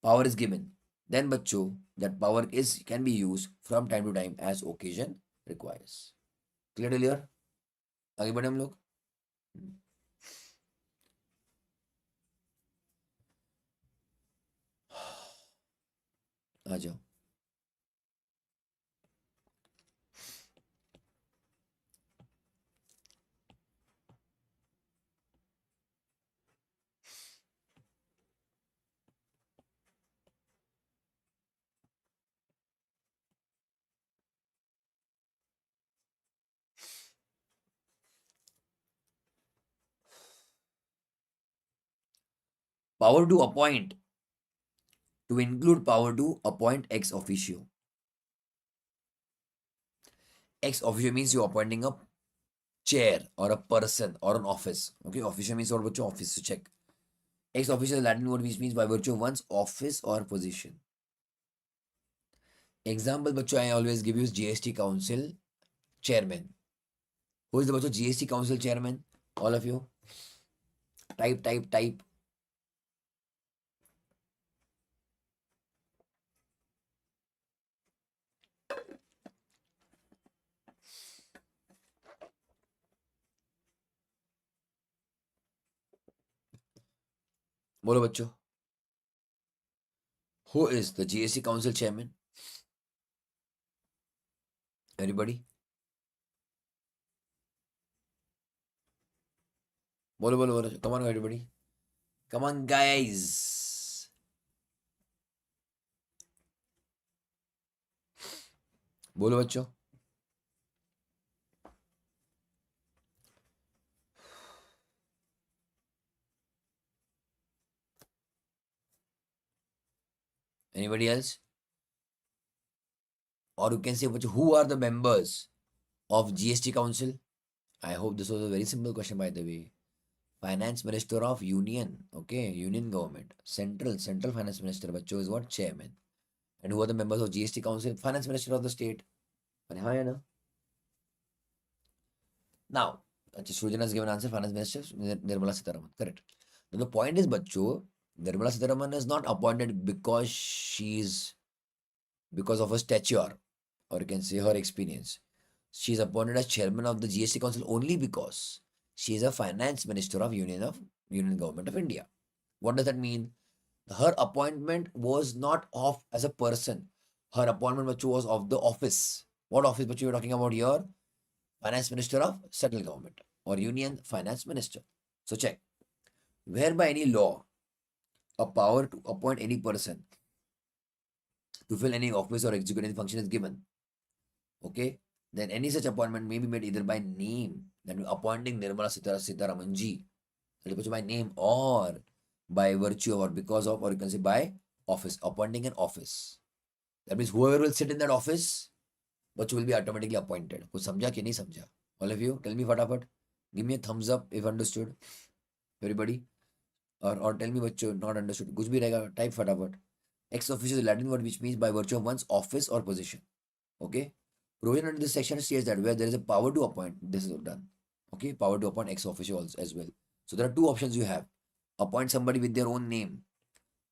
power is given. Then bachcho, that power can be used from time to time as occasion requires. Clear till here? आगे बढ़े हम लोग. आ जाओ. Power to appoint, to include power to appoint ex officio. Ex officio means you're appointing a chair or a person or an office. Okay, officio means what bachcho? Office. So check. Ex officio is Latin word which means by virtue of one's office or position. Example bachcho I always give you is GST Council chairman. Who is the bachcho GST Council chairman? All of you. Type. बोलो बच्चों. Who is the GST Council chairman? Everybody? बोलो. Come on, everybody. Come on, guys. बोलो बच्चों. Anybody else? Or you can say, who are the members of GST Council? I hope this was a very simple question, by the way. Finance Minister of Union. Okay, Union Government. Central Finance Minister, bachcho, is what? Chairman. And who are the members of GST Council? Finance Minister of the state. Now, Srujana has given answer. Finance Minister Nirmala Sitharaman. Correct. Now the point is, bachcho, Nirmala Sitharaman is not appointed because of her stature, or you can say her experience. She is appointed as chairman of the GST Council only because she is a finance minister of Union Government of India. What does that mean? Her appointment was not of as a person. Her appointment was of the office. What office you are talking about here? Finance Minister of Central Government or Union Finance Minister. So check. Whereby any law, a power to appoint any person to fill any office or execute any function is given. Okay, then any such appointment may be made either by name, that means appointing Nirmala Sitharamanji, that is by name, or by virtue or because of, or you can say by office, appointing an office. That means whoever will sit in that office, bachcho, will be automatically appointed. कुछ समझा कि नहीं समझा? All of you, tell me फटाफट. Give me a thumbs up if understood. Everybody, or tell me bachcho not understood. कुछ भी रहेगा, type फटाफट. Ex officio is a Latin word which means by virtue of one's office or position. Okay. Provision under this section states that where there is a power to appoint, this is done. Okay, power to appoint ex officio as well. So there are two options you have: appoint somebody with their own name,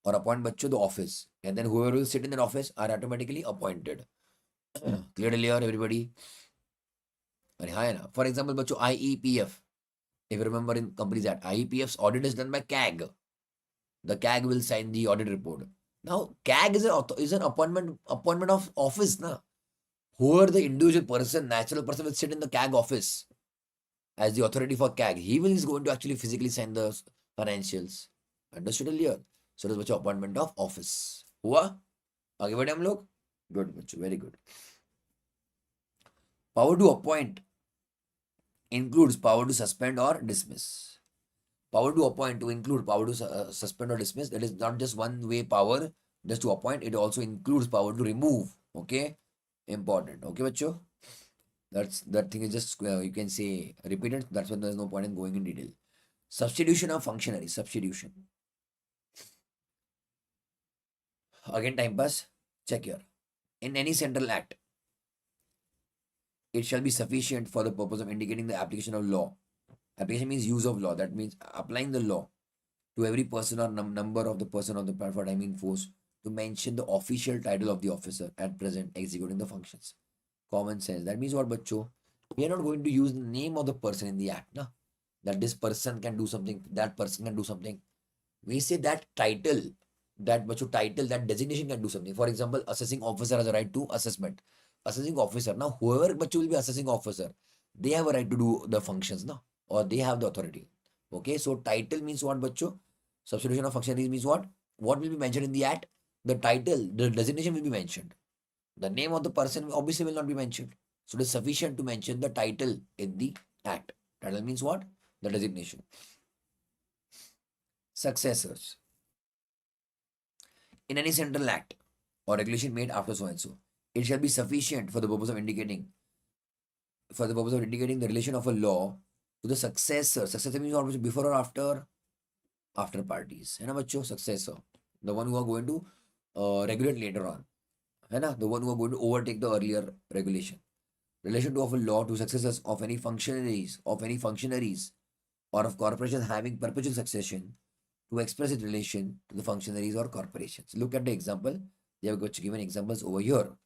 or appoint bachcho the office, and then whoever will sit in that office are automatically appointed. Clear clear everybody? अरे हाँ है ना. For example बच्चों IEPF, if you remember in companies that IEPF's audit is done by CAG. The CAG will sign the audit report. Now CAG is an appointment of office na. Whoever the individual person, natural person will sit in the CAG office as the authority for CAG. He will is going to actually physically sign the financials. Understood earlier? So it is बच्चों appointment of office. हुआ? आगे बढ़े हम लोग? Good बच्चों, very good. Power to appoint includes power to suspend or dismiss. Power to appoint to include power to suspend or dismiss. That is not just one way power just to appoint. It also includes power to remove. Okay, important. Okay, bachcho. That thing is just you can say repeated. That's when there's no point in going in detail. Substitution of functionary. Substitution. Again, time pass. Check here. In any central act, it shall be sufficient for the purpose of indicating the application of law. Application means use of law. That means applying the law to every person or number of the person of the for timing force to mention the official title of the officer at present executing the functions. Common sense. That means what, bacho? We are not going to use the name of the person in the act, na? That this person can do something, that person can do something. We say that title, that bacho title, that designation can do something. For example, assessing officer has a right to assessment. Assessing officer. Now, whoever bacho will be assessing officer, they have a right to do the functions, na? Or they have the authority. Okay, so title means what, bacho? Substitution of functionaries means what? What will be mentioned in the act? The title, the designation will be mentioned. The name of the person obviously will not be mentioned. So it is sufficient to mention the title in the act. Title means what? The designation. Successors. In any central act or regulation made after so and so, it shall be sufficient for the purpose of indicating the relation of a law to the successor. Successor means what? Before or after? After parties. है ना बच्चों? Successor. The one who are going to regulate later on. है ना? The one who are going to overtake the earlier regulation. Relation to of a law to successors of any functionaries or of corporations having perpetual succession to express its relation to the functionaries or corporations. Look at the example. They have got given examples over here.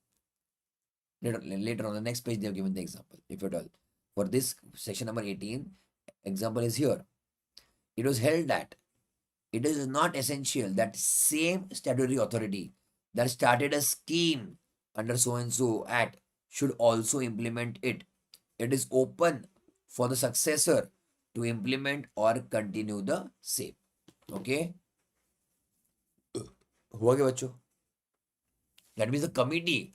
Later on the next page, they have given the example. If at all. For this section number 18, example is here. It was held that it is not essential that same statutory authority that started a scheme under so and so act should also implement it. It is open for the successor to implement or continue the same. Okay? हुआ क्या बच्चों? That means a committee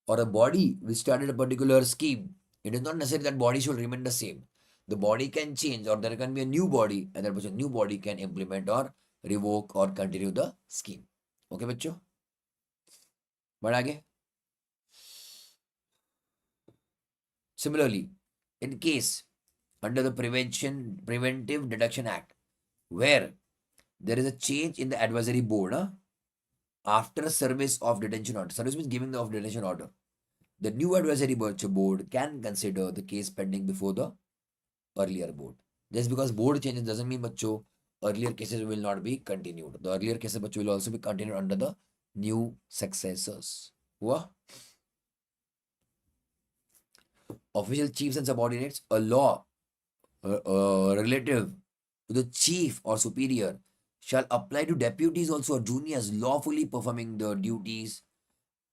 or a body which started a particular scheme. It is not necessary that body should remain the same. The body can change or there can be a new body and that new body can implement or revoke or continue the scheme. Okay बच्चों? बढ़ आगे. Similarly, in case under the Preventive Deduction Act, where there is a change in the advisory board after service of detention order. Service means giving of detention order. The new advisory board can consider the case pending before the earlier board. Just because board changes doesn't mean bachcho earlier cases will not be continued. The earlier cases bachcho will also be continued under the new successors. Hua? Official chiefs and subordinates, a law relative to the chief or superior shall apply to deputies also or juniors lawfully performing the duties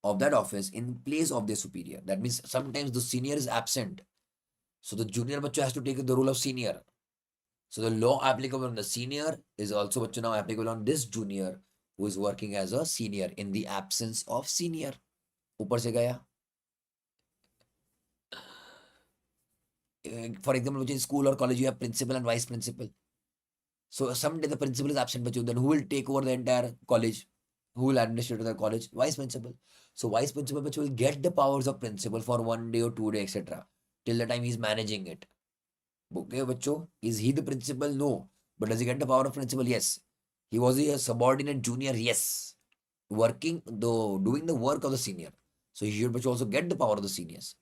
of that office in place of their superior. That means sometimes the senior is absent. So the junior bachcho has to take the role of senior. So the law applicable on the senior is also bachcho now applicable on this junior who is working as a senior in the absence of senior. ऊपर से गया. For example, in school or college, you have principal and vice principal. So someday the principal is absent, but then who will take over the entire college? Who will administer the college? Vice principal. So vice principal will get the powers of principal for 1 day or 2 days, etc. Till the time he's managing it. Okay, bacho, is he the principal? No. But does he get the power of principal? Yes. He was a subordinate junior? Yes. Doing the work of the senior. So he should also get the power of the seniors.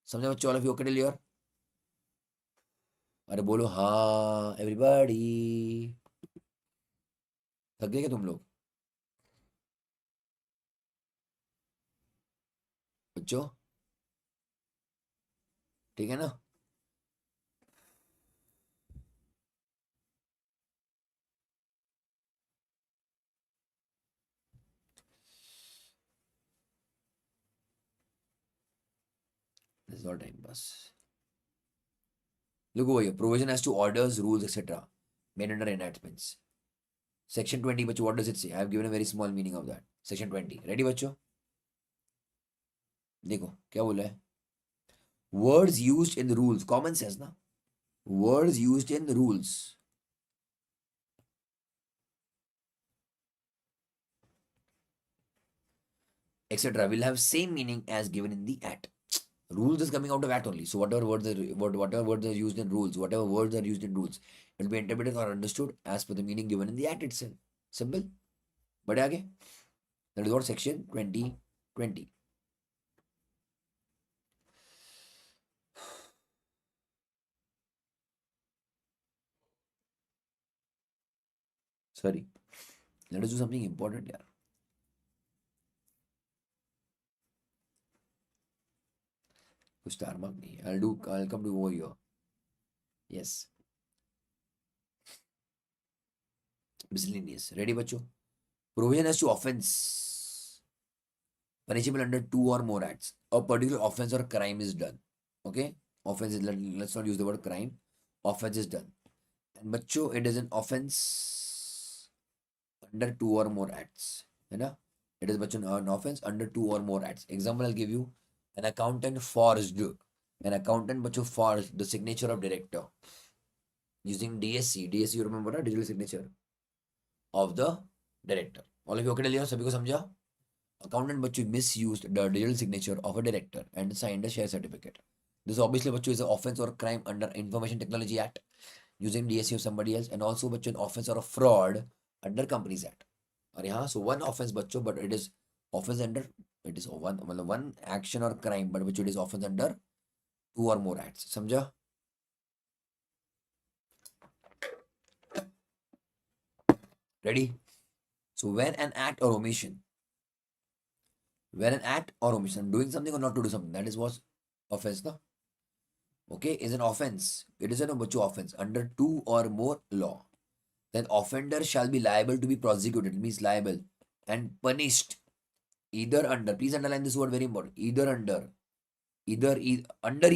समझे बच्चों? All of you okay till here? अरे बोलो हाँ everybody. थक गए क्या तुम लोग बच्चों, ठीक है ना? This is all time pass. Look over here. Provision as to orders, rules, etc. made under enactments. Section 20, बच्चों, what does it say? I have given a very small meaning of that. Section 20. Ready, बच्चों? देखो क्या बोला है. Words used in the rules. Common sense ना. Words used in the rules, etc. will have same meaning as given in the act. Rules is coming out of act only. So whatever words are used in rules, whatever words are used in rules, it will be interpreted or understood as per the meaning given in the act itself. Simple. बढ़े आगे. That is what section 2020. Sorry. Let us do something important here. Star mark nahi. I'll come to over here. Yes. Miscellaneous. Ready, बच्चों? Provision as to offense punishable under 2 or more acts. A particular offense or crime is done. Okay? Offense is, let's not use the word crime. Offense is done. And बच्चों, it is an offense under 2 or more acts. है ना? It is बच्चों an offense under 2 or more acts. Example I'll give you. An accountant forged बच्चों forged the signature of director using DSC. DSC you remember, digital signature of the director. All of you okay? सभी को समझा? Accountant बच्चों misused the digital signature of a director and signed a share certificate. This obviously बच्चों is an offense or crime under Information Technology Act using DSC of somebody else, and also बच्चों an offense or a fraud under Companies Act. और यहाँ so one offense बच्चों, but it is offense under, it is one action or crime, but बच्चों it is offense under 2 or more acts. समझा? Ready? So when an act or omission, doing something or not to do something, that is what offense, no? Okay, is an offense. It is an offense under 2 or more law. Then offender shall be liable to be prosecuted, means liable, and punished either under, please underline this word, very important, under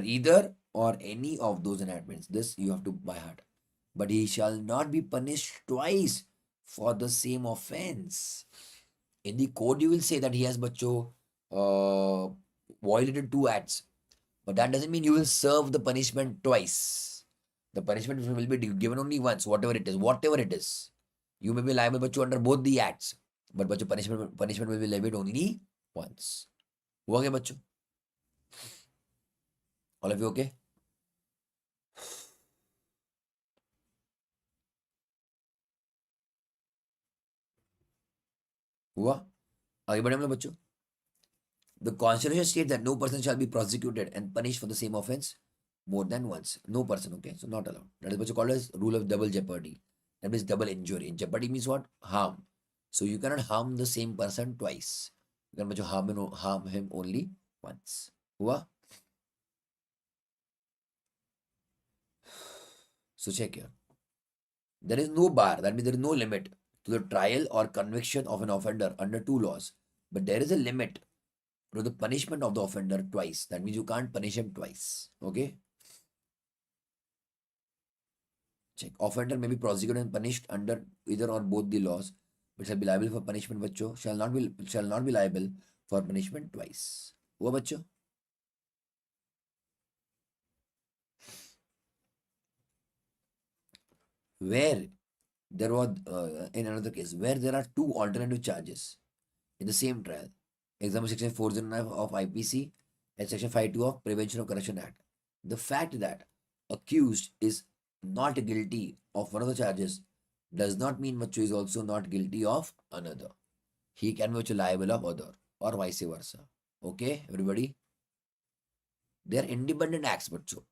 either or any of those enactments. This you have to by heart. But he shall not be punished twice for the same offense. In the code, you will say that he has violated 2 acts. But that doesn't mean you will serve the punishment twice. The punishment will be given only once, whatever it is. You may be liable under both the acts, but punishment will be levied only once. हुआ क्या बच्चों? All of you okay? हुआ? आगे बढ़े हम लोग बच्चों. The Constitution states that no person shall be prosecuted and punished for the same offense more than once. No person, okay? So not allowed. That is what you call as rule of double jeopardy. That means double injury. Jeopardy means what? Harm. So you cannot harm the same person twice. You can harm him only once. हुआ? So check here. There is no bar. That means there is no limit to the trial or conviction of an offender under 2 laws. But there is a limit to the punishment of the offender twice. That means you can't punish him twice. Okay? Check. Offender may be prosecuted and punished under either or both the laws, but shall be liable for punishment. बच्चों shall not be liable for punishment twice. हुआ बच्चों? Where there was in another case where there are 2 alternative charges in the same trial. Example section 409 of IPC and section 52 of Prevention of Corruption Act. The fact that accused is not guilty of one of the charges does not mean Machu is also not guilty of another. He can be liable of other or vice versa. Okay, everybody? They are independent acts, Machu.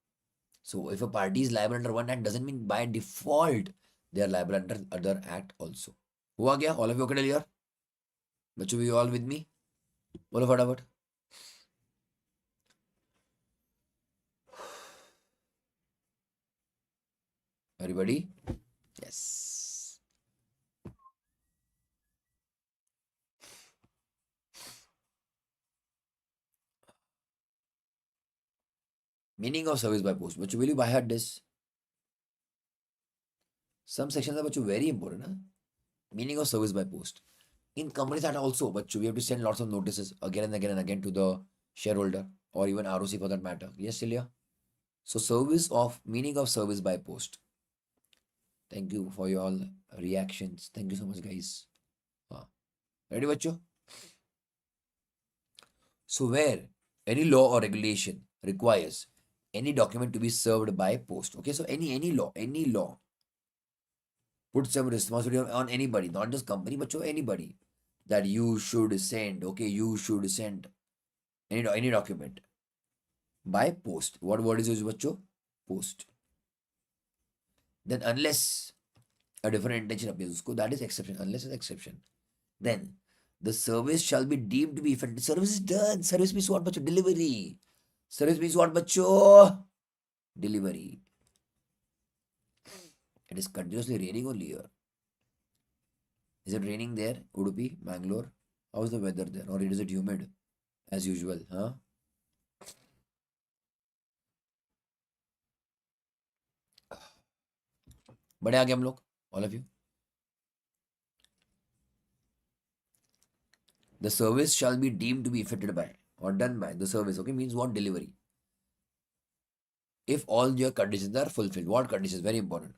So if a party is liable under one act, doesn't mean by default they are liable under other act also. हुआ क्या? All of you okay here? Bachcho, you all with me? बोलो फटाफट. Everybody? Yes. Meaning of service by post. But will you buy heard this? Some sections are very important. Huh? Meaning of service by post. In companies that also, but we have to send lots of notices again and again and again to the shareholder or even ROC for that matter. Yes, Celia? So service of meaning of service by post. Thank you for your all reactions. Thank you so much, guys. Ready, bacho? So where any law or regulation requires any document to be served by post. Okay, so any law put some responsibility on anybody, not just company, but to anybody that you should send. Okay, you should send any document by post. What word is used, bacho? Post. Then unless a different intention appears, that is exception. Unless it's exception, then the service shall be deemed to be effective. Service is done. Service means what, bacho? Delivery. Service means what, bacho? Delivery. It is continuously raining only here. Is it raining there? Udupi, Bangalore? How is the weather there? Or is it humid as usual? Huh? बड़े आगे हम लोग, all of you. The service shall be deemed to be effected by or done by the service. Okay, means what? Delivery. If all your conditions are fulfilled. What conditions? Very important.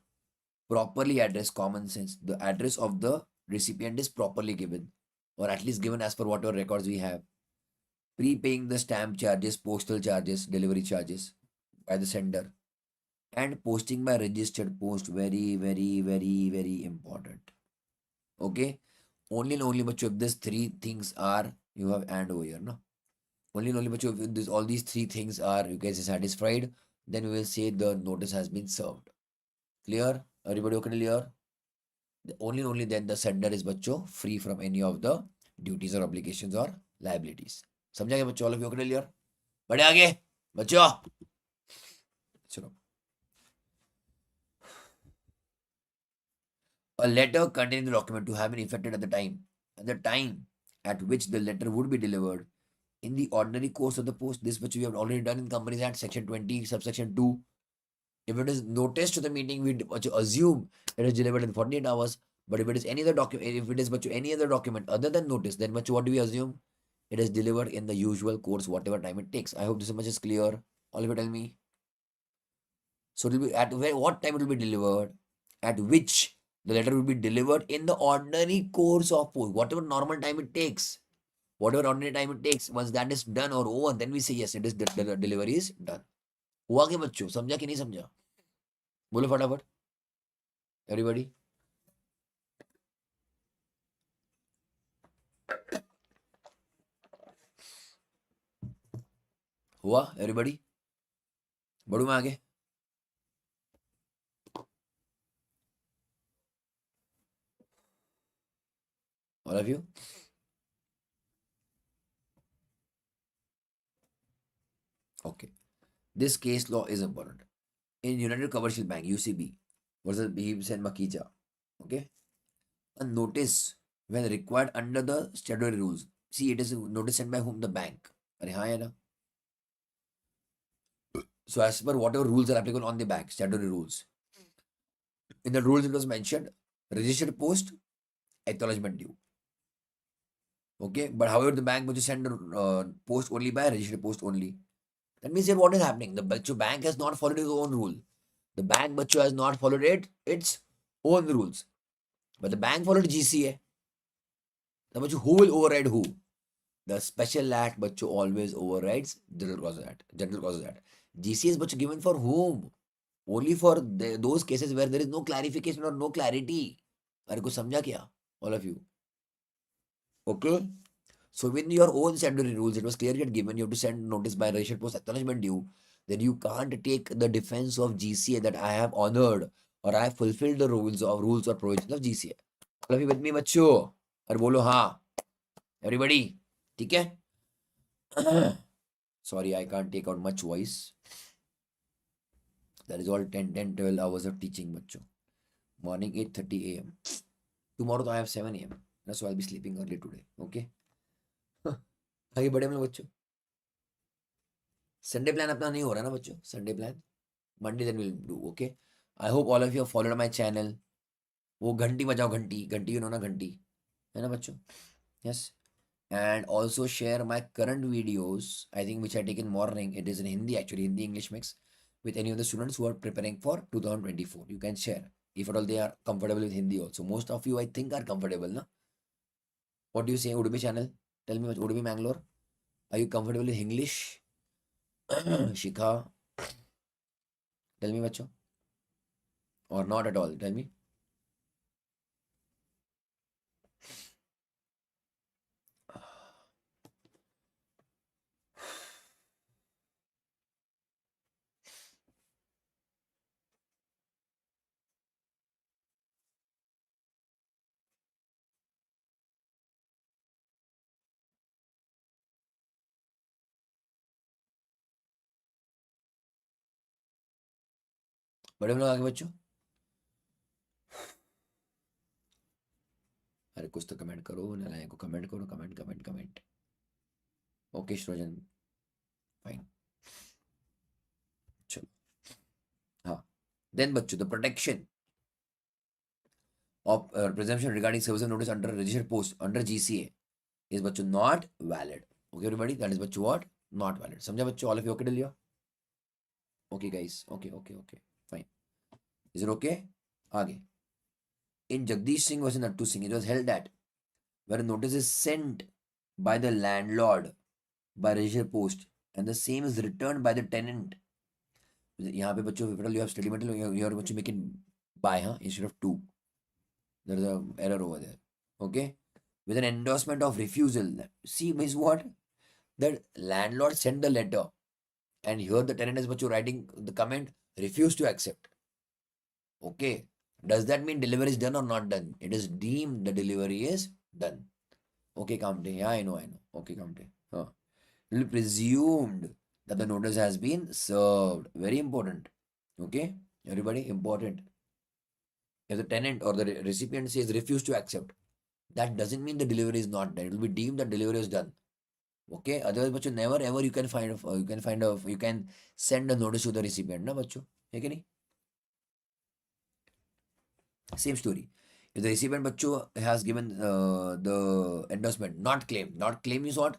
Properly address, common sense. The address of the recipient is properly given, or at least given as per whatever records we have. Prepaying the stamp charges, postal charges, delivery charges by the sender, and posting by registered post. Very, very, very, very important. Okay, only and only but if these three things are, you have and over here, no? Only and only but if this, all these three things are, you guys are satisfied, then we will say the notice has been served. Clear? Everybody okay? Clear? Only and only then the sender is बच्चों free from any of the duties or obligations or liabilities. समझा गया बच्चों? All of you okay? Clear? बढ़े आगे बच्चों. चलो. A letter containing the document to have been effected at the time at which the letter would be delivered in the ordinary course of the post. This which we have already done in Companies Act section 20 subsection 2. If it is noticed to the meeting, we assume it is delivered in 48 hours. But if it is any other document, if it is any other document other than notice, then what do we assume? It is delivered in the usual course, whatever time it takes. I hope this much is clear. All of you tell me. So it will be at what time it will be delivered, at which the letter will be delivered in the ordinary course of post, whatever normal time it takes. Whatever ordinary time it takes, once that is done or over, then we say yes, it is the delivery is done. हुआ क्या बच्चों? समझा कि नहीं समझा? बोलो फटाफट. Everybody. हुआ? Everybody. बढ़ू मैं आगे. All of you. Okay. This case law is important. In United Commercial Bank, UCB, versus Beeves and Makija, okay, a notice when required under the statutory rules. See, it is a notice sent by whom? The bank. अरे हाँ है ना? So as per whatever rules are applicable on the bank, statutory rules. In the rules it was mentioned, registered post, acknowledgement due. Okay, but however the bank will send post only by registered post only. That means here what is happening? The bank has not followed its own rule. The bank has not followed its own rules. But the bank followed GCA. The who will override who? The special act always overrides general causes act. GCA is given for whom? Only for those cases where there is no clarification or no clarity. अरे कुछ समझा क्या? All of you. Okay. So with your own statutory rules, it was clearly given you have to send notice by registered post acknowledgement due. Then you can't take the defense of GCA that I have honored or I have fulfilled the rules or provisions of GCA. All of you with me, बच्चों? और बोलो हाँ. Everybody. ठीक है? Sorry, I can't take out much voice. That is all 10, 12 hours of teaching, बच्चों. Morning 8:30 a.m. Tomorrow I have 7 a.m. That's why I'll be sleeping early today. Okay? आगे बढ़े मेरे बच्चों. संडे प्लान अपना नहीं हो रहा ना बच्चों. Sunday plan Monday then will do. Okay. I hope all of you followed my channel. वो घंटी बजाओ, घंटी घंटी यू नो ना, घंटी है ना बच्चों. Yes. And also share my current videos, I think, which I take in morning. It is in Hindi, actually, Hindi English mix, with any of the students who are preparing for 2024. You can share if at all they are comfortable with Hindi also. Most of you, I think, are comfortable, no? What do you say, Udupi channel? Tell me, Udupi Mangalore, are you comfortable with English? Shikha, tell me, bacho, or not at all? Tell me. बड़े लोग आगे बच्चों. अरे कुछ तो comment करो ना, को कमेंट करो, कमेंट कमेंट कमेंट. ओके सृजन, फाइन. चलो. हाँ. देन बच्चों, the protection of presumption regarding service of notice under registered post under GCA is बच्चों not valid. Okay everybody, that is बच्चों what? Not valid. समझा बच्चों? All of you okay till here? Okay guys, okay, fine. Is it okay? आगे. In Jagdish Singh versus Nattu Singh, it was held that where a notice is sent by the landlord by registered post and the same is returned by the tenant. यहाँ पे बच्चों you have study material, you are बच्चों make it by instead of to. There is a error over there. Okay, with an endorsement of refusal. See means what? That landlord sent the letter and here the tenant is bachcho writing the comment refuse to accept. Okay, does that mean delivery is done or not done? It is deemed the delivery is done. Okay, Kamte. Yeah, I know. Okay, Kamte. It will be presumed that the notice has been served. Very important. Okay, everybody, important. If the tenant or the recipient says refuse to accept, that doesn't mean the delivery is not done. It will be deemed that delivery is done. Okay, otherwise बच्चों never ever you can send a notice to the recipient ना बच्चों, है कि नहीं? Same story. If the recipient बच्चों has given the endorsement, not claim is what?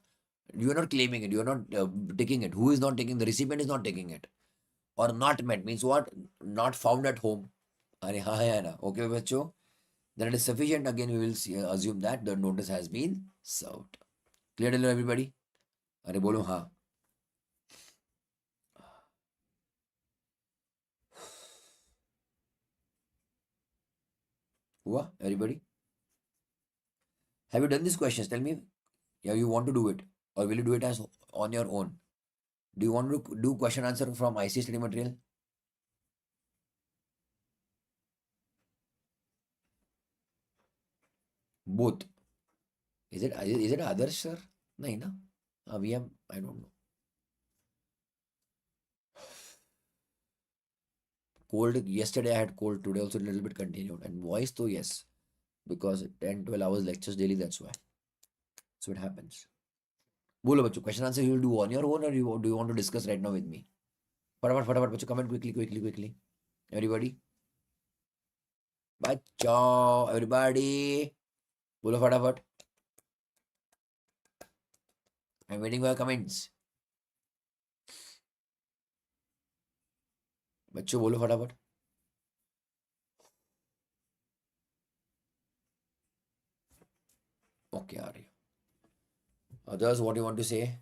You are not claiming it, you are not taking it. Who is not taking? The recipient is not taking it. Or not met means what? Not found at home. अरे हाँ है ना. Okay बच्चों, then it is sufficient. Again we will assume that the notice has been served. Clear to everybody? अरे बोलो हाँ. हुआ everybody? Have you done these questions? Tell me. Yeah, you want to do it, or will you do it as on your own? Do you want to do question answer from IC study material? Both. Is it others, sir? No, no. We have, I don't know. Cold. Yesterday I had cold. Today also a little bit continued. And voice though, yes. Because 10, 12 hours lectures daily, that's why. So it happens. बोलो बच्चों, question answer you will do on your own or do you want to discuss right now with me? फटाफट बच्चों, comment quickly. Everybody. बच्चों, everybody. बोलो फटाफट. I'm waiting for your comments. बच्चों बोलो फटाफट. Okay, आ रही. Others, what do you want to say?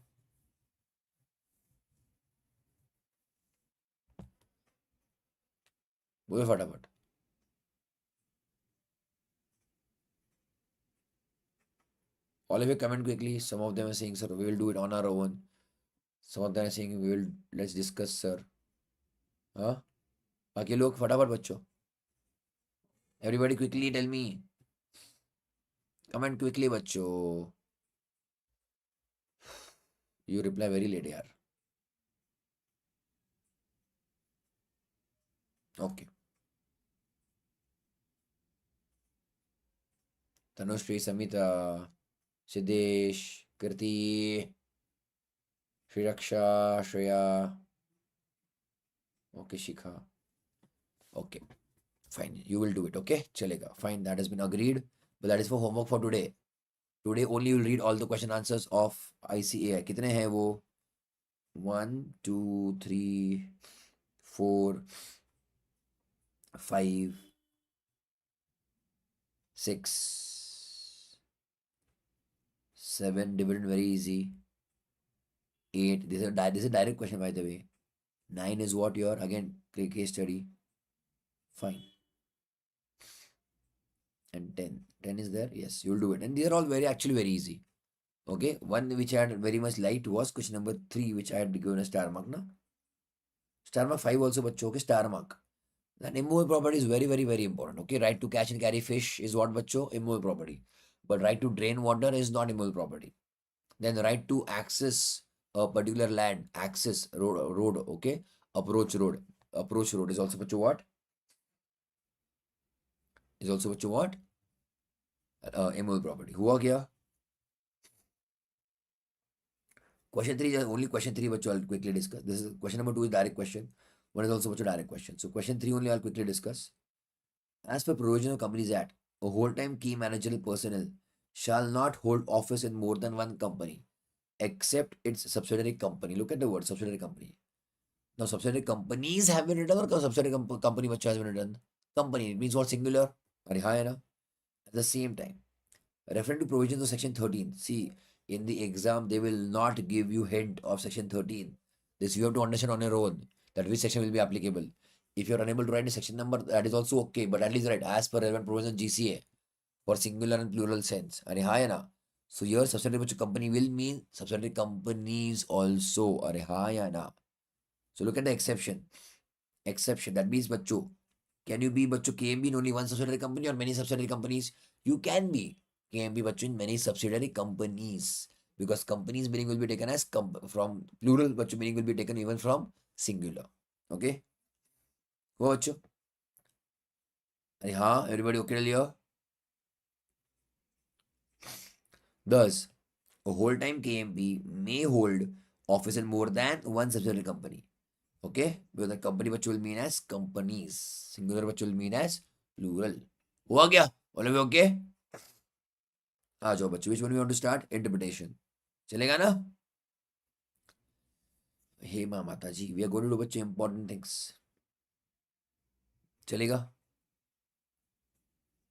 बोलो फटाफट. All of you comment quickly. Some of them are saying, sir, we will do it on our own. Some of them are saying, let's discuss, sir. हाँ, बाकी लोग फटाफट बच्चों. Everybody quickly tell me. Comment quickly बच्चों. You reply very late, yaar. Okay. Tanushree, Samita, Siddesh, Kirti, Shriyaksha, Shreya. Okay, Shikha. Okay, fine. You will do it. Okay, chalega. Fine. That has been agreed. But that is for homework for today. Today only you will read all the question answers of ICAI. कितने हैं वो? 1, 2, 3, 4, 5, 6, 7. Dividend very easy. 8. This is a direct question, by the way. 9 is what your, again, case study. Fine. And 10. 10 is there. Yes, you'll do it. And these are all actually very easy. Okay. One which I had very much liked was question number 3, which I had given a star mark. Na? Star mark 5 also, bachcho. Okay. Star mark. That immovable property is very, very, very important. Okay. Right to catch and carry fish is what, bachcho? Immovable property. But right to drain water is not immovable property. Then the right to access a particular land, access road, okay? Approach road. Approach road is also, bachcho, what? Is also, bachcho, what? Immovable property. हुआ क्या? Question 3 is only question 3, which I'll quickly discuss. This is question number 2 is direct question. One is also a direct question. So question 3 only I'll quickly discuss. As per Provision of Companies Act, a whole-time key managerial personnel shall not hold office in more than one company, except its subsidiary company. Look at the word subsidiary company. Now subsidiary companies have been written or subsidiary company which has been written? Company. It means what? Singular. Are hai na? At the same time, referring to provisions of section 13. See, in the exam, they will not give you hint of section 13. This you have to understand on your own, that which section will be applicable. If you're unable to write a section number, that is also okay, but at least write as per relevant provision GCA for singular and plural sense. Are hai na? So here subsidiary which company will mean subsidiary companies also. Are hai na? So look at the exception. Exception. That means bachcho. Can you be bachcho KMB in only one subsidiary company or many subsidiary companies? You can be KMB bachcho in many subsidiary companies, because companies meaning will be taken as from plural, bachcho meaning will be taken even from singular. Okay. Go bachcho. Everybody okay here? Thus, a whole-time KMP may hold office in more than one subsidiary company. Okay, because the company which will mean as companies, singular which will mean as plural. हुआ क्या? All of you okay? आ जाओ बच्चों. Which one we want to start? Interpretation. चलेगा ना? हे माँ माता जी, we are going to do बच्चों important things. चलेगा?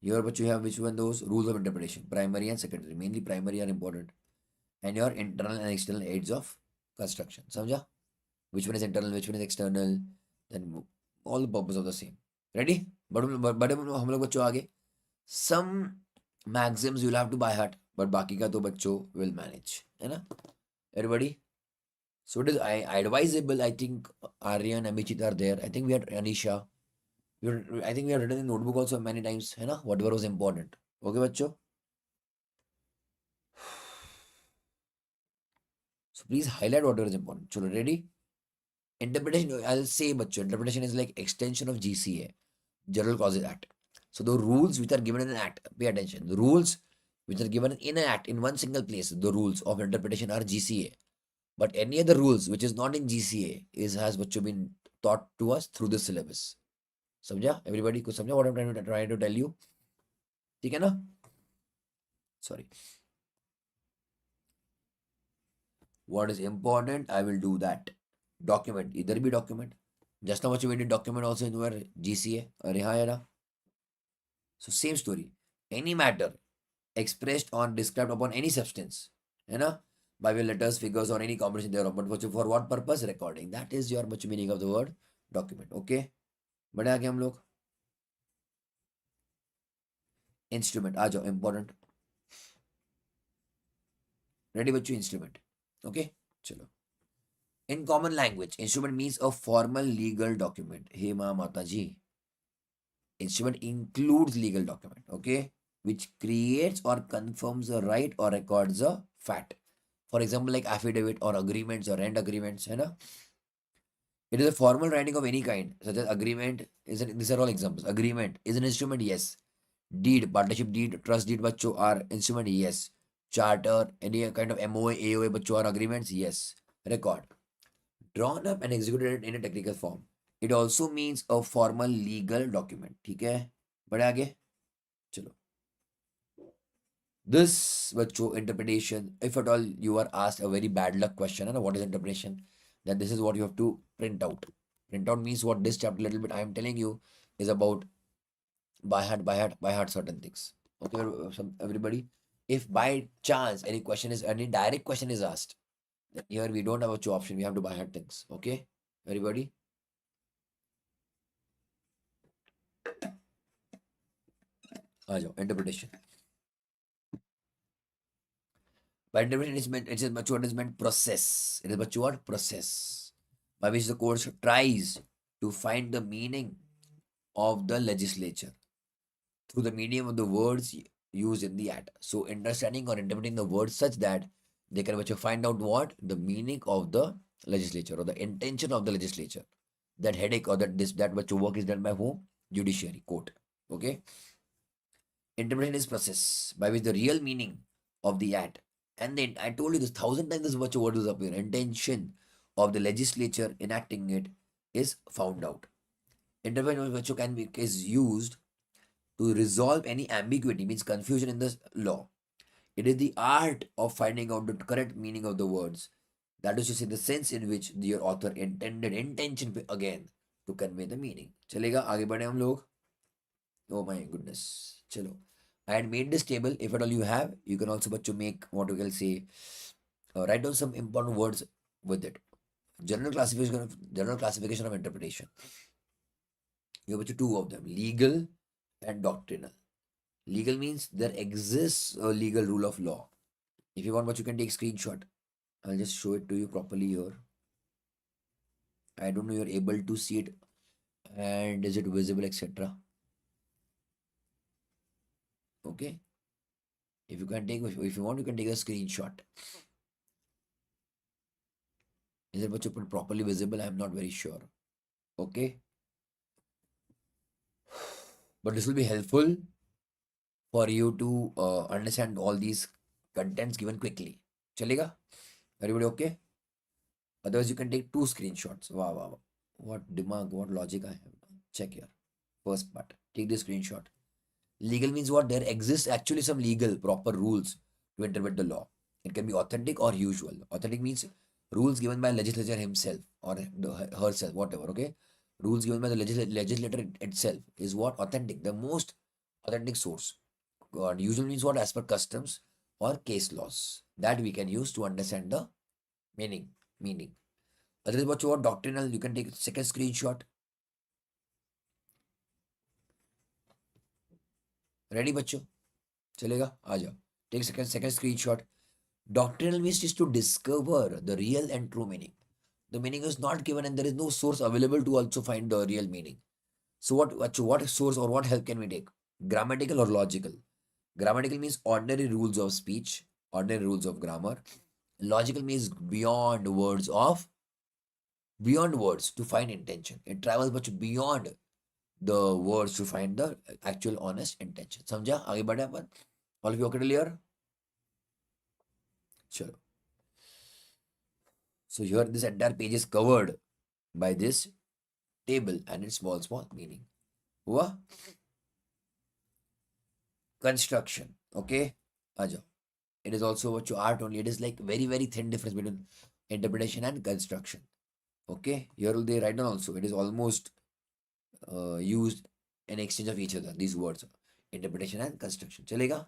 Here बच्चों you have which one those rules of interpretation? Primary and secondary. Mainly primary are important. And your internal and external aids of construction. समझा? Which one is internal, which one is external, then all the purpose of the same. Ready? But हम लोग बच्चों आगे. Some maxims you'll have to by heart, but बाकी का तो बच्चों will manage, है ना? Everybody? So it is advisable. I think Aryan and Abhijit are there. I think we had Anisha. I think we have written in notebook also many times, है ना? Whatever was important. Okay, बच्चों? So please highlight whatever is important. Chalo, ready? Interpretation, I'll say, bachcho, interpretation is like extension of GCA, General Causes Act. So the rules which are given in an act, pay attention. The rules which are given in an act in one single place, the rules of interpretation are GCA. But any other rules which is not in GCA has bachcho been taught to us through the syllabus. समझा? Everybody को समझा what I'm trying to tell you? ठीक है ना? Sorry. What is important, I will do that. Document, either be document. Just now we did document also in your GCA. So same story. Any matter expressed or described upon any substance, by way letters, figures, or any combination thereof. But for what purpose? Recording. That is your meaning of the word document. Okay. बढ़े आगे हम लोग. Instrument. आ जाओ. Important. Ready बच्चों? Instrument. Okay. चलो. In common language, instrument means a formal legal document. Hey ma mata ji. Instrument includes legal document, okay, which creates or confirms a right or records a fact. For example, like affidavit or agreements or rent agreements, है ना? It is a formal writing of any kind, such as agreement. These are all examples. Agreement is an instrument, yes. Deed, partnership deed, trust deed, बच्चों are instrument, yes. Charter, any kind of MOA, AOA, बच्चों are agreements, yes. Record, drawn up and executed in a technical form. It also means a formal legal document. ठीक है? बढ़े आगे? चलो. This बच्चों interpretation, if at all you are asked a very bad luck question, है ना? What is interpretation? Then this is what you have to print out. Print out means what this chapter little bit I am telling you is about by heart certain things. Okay, everybody. If by chance any direct question is asked, then here we don't have a option. We have to by heart things. Okay, everybody. आ जाओ interpretation. By interpretation, it is what is meant process. It is what process by which the court tries to find the meaning of the legislature through the medium of the words used in the act. So understanding or interpreting the words such that they can find out what the meaning of the legislature or the intention of the legislature. That headache or that work is done by whom? Judiciary, court. Okay. Interpretation is process by which the real meaning of the act, and then I told you this 1,000 times, this word will appear. Intention of the legislature enacting it is found out. Interpretation is used to resolve any ambiguity, means confusion in the law. It is the art of finding out the correct meaning of the words. That is to say, the sense in which the author intended intention again to convey the meaning. चलेगा आगे बढ़े हम लोग. Oh my goodness. Chalo. I had made this table. If at all you have, you can also make what you can say. Write down some important words with it. General classification of interpretation. You have two of them: legal and doctrinal. Legal means there exists a legal rule of law. If you want, you can take screenshot. I'll just show it to you properly here. I don't know you're able to see it and is it visible, etc. Okay. If you want, you can take a screenshot. Is it properly visible? I'm not very sure. Okay. But this will be helpful for you to understand all these contents given quickly. Chalega? Everybody okay? Otherwise, you can take 2 screenshots. Wow. What dimag, what logic I have. Check here. First part. Take the screenshot. Legal means what? There exists actually some legal proper rules to interpret the law. It can be authentic or usual. Authentic means rules given by legislature himself or herself, whatever. Okay. Rules given by the legislator itself is what? Authentic. The most authentic source. Usual means what? As per customs or case laws that we can use to understand the meaning. Otherwise, what you want doctrinal, you can take second screenshot. Ready, बच्चों? चलेगा? आ जाओ. Take second screenshot. Doctrinal means is to discover the real and true meaning. The meaning is not given and there is no source available to also find the real meaning. So what source or what help can we take? Grammatical or logical? Grammatical means ordinary rules of speech, ordinary rules of grammar. Logical means beyond words to find intention. It travels much beyond the words to find the actual honest intention. समझा? आगे बढ़े अपन. All of you okay clear? Sure. So here this entire page is covered by this table and its small meaning. हुआ? Construction. Okay? आ जाओ. It is also what you art only. It is like very, very thin difference between interpretation and construction. Okay? Here they write down also. It is almost used in exchange of each other. These words. Interpretation and construction. Chalega?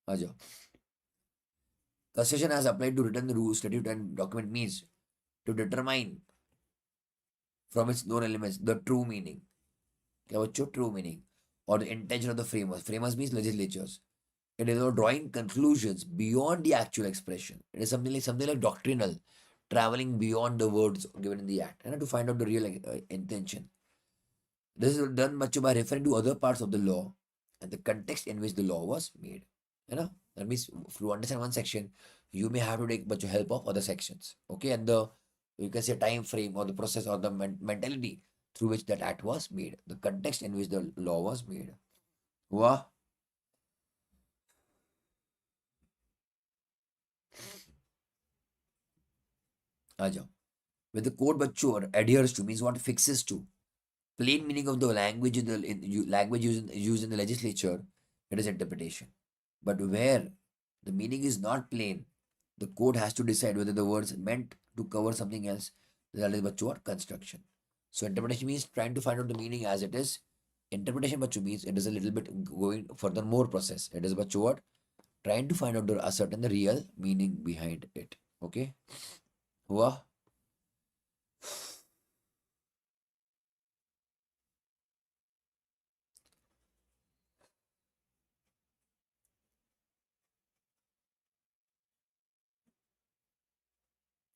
आ जाओ. Construction as applied to written rules, statute and document means to determine from its known elements the true meaning. क्या बच्चों? True meaning. Or the intention of the framers. Framers means legislatures. It is about drawing conclusions beyond the actual expression. It is something like doctrinal, traveling beyond the words given in the act, and to find out the real intention. This is done much by referring to other parts of the law and the context in which the law was made. That means to understand one section, you may have to take but help of other sections. Okay, and the you can say time frame or the process or the mentality through which that act was made, the context in which the law was made. हुआ? आ जाओ. With the code बच्चों adheres to means what fixes to. Plain meaning of the language language used in the legislature, it is interpretation. But where the meaning is not plain, the court has to decide whether the words meant to cover something else. That is बच्चों what construction. So interpretation means trying to find out the meaning as it is. Interpretation बच्चों means it is a little bit going further more process. It is बच्चों what trying to find out the certain the real meaning behind it. Okay, हुआ?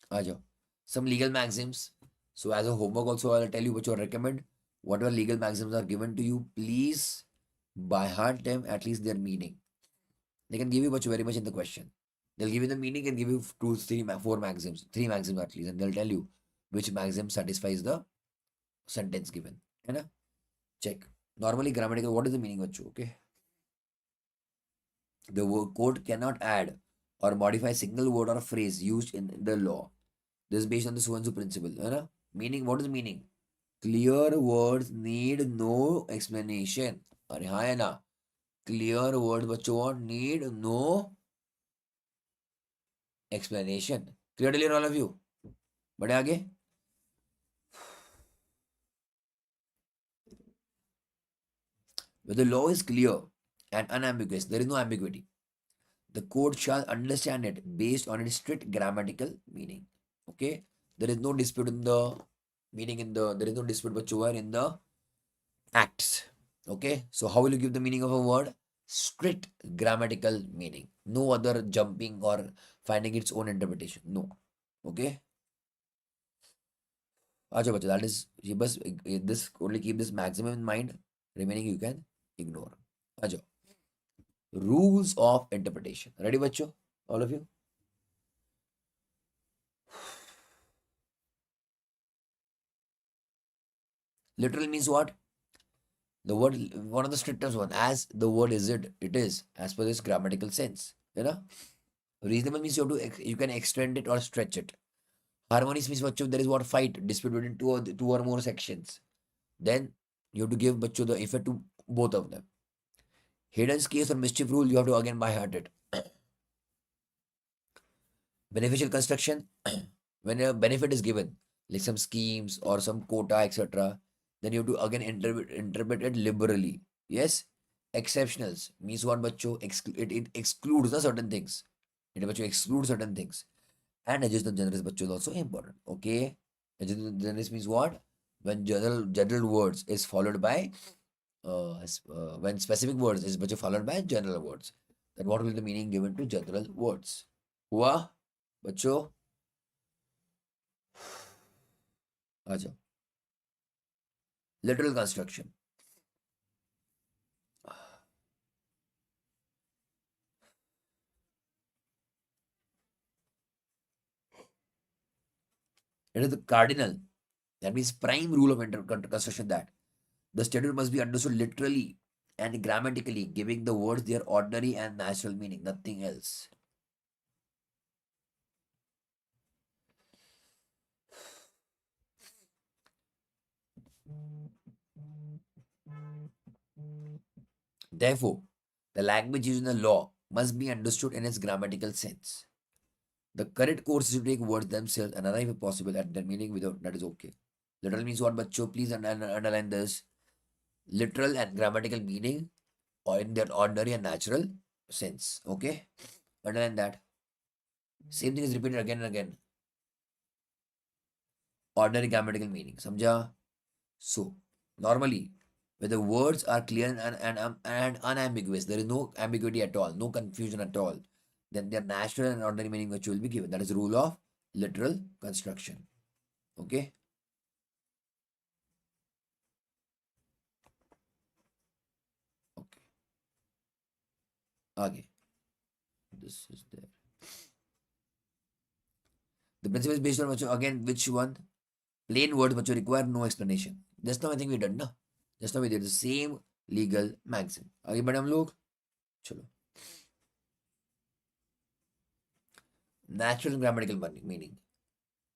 आ जाओ. Some legal maxims. So as a homework also I'll tell you what you recommend. Whatever legal maxims are given to you, please by heart them at least their meaning. They can give you much very much in the question. They'll give you the meaning and give you two, three, four maxims, three maxims at least, and they'll tell you which maxim satisfies the sentence given. है ना? Check. Normally grammatical, what is the meaning बच्चों? Okay. The court cannot add or modify a single word or a phrase used in the law. This is based on the so and so principle. है ना? Meaning, what is meaning? Clear words need no explanation. अरे हाँ है ना? Clear words बच्चों need no explanation. Clear to all of you? बढ़े आगे? Where the law is clear and unambiguous, there is no ambiguity. The court shall understand it based on its strict grammatical meaning. Okay? There is no dispute in the meaning there is no dispute whatsoever in the acts. Okay? So how will you give the meaning of a word? Strict grammatical meaning. No other jumping or finding its own interpretation. No. Okay? Acha bacha, that is this only keep this maximum in mind. Remaining you can ignore. Acha. Rules of interpretation. Ready, bacho? All of you? Literal means what? The word, one of the strictest one, as the word is it is, as per this grammatical sense. You know? Reasonable means you have to, you can extend it or stretch it. Harmonious means bacho, there is what fight, dispute between two or more sections. Then you have to give bacho the effect to both of them. Hidden case or mischief rule, you have to again by heart it. Beneficial construction, when a benefit is given, like some schemes or some quota, etc., then you have to again interpret it liberally. Yes? Exceptionals means what, bacho? It excludes the certain things. It bacho excludes certain things. And additional generous bacho is also important. Okay? Additional generous means what? When general words is followed by when specific words is bacho followed by general words. Then what will the meaning given to general words? हुआ बच्चों? आ जाओ. Literal construction. It is the cardinal, that means prime rule of construction, that the statute must be understood literally and grammatically, giving the words their ordinary and natural meaning, nothing else. Therefore, the language used in the law must be understood in its grammatical sense. The correct course is to take words themselves and arrive if possible at their meaning without that is okay. Literal means what, bacho? Please underline this. Literal and grammatical meaning or in their ordinary and natural sense. Okay? Underline that. Same thing is repeated again and again. Ordinary grammatical meaning. Samjha? So, normally, where the words are clear and unambiguous, there is no ambiguity at all, no confusion at all, then their natural and ordinary meaning which will be given. That is rule of literal construction. Okay? Okay. This is there. The principle is based on again which one? Plain words require no explanation. Just now I think we done ना. Just now we did the same legal maxim. आगे बढ़े हम लोग. चलो. Natural and grammatical meaning.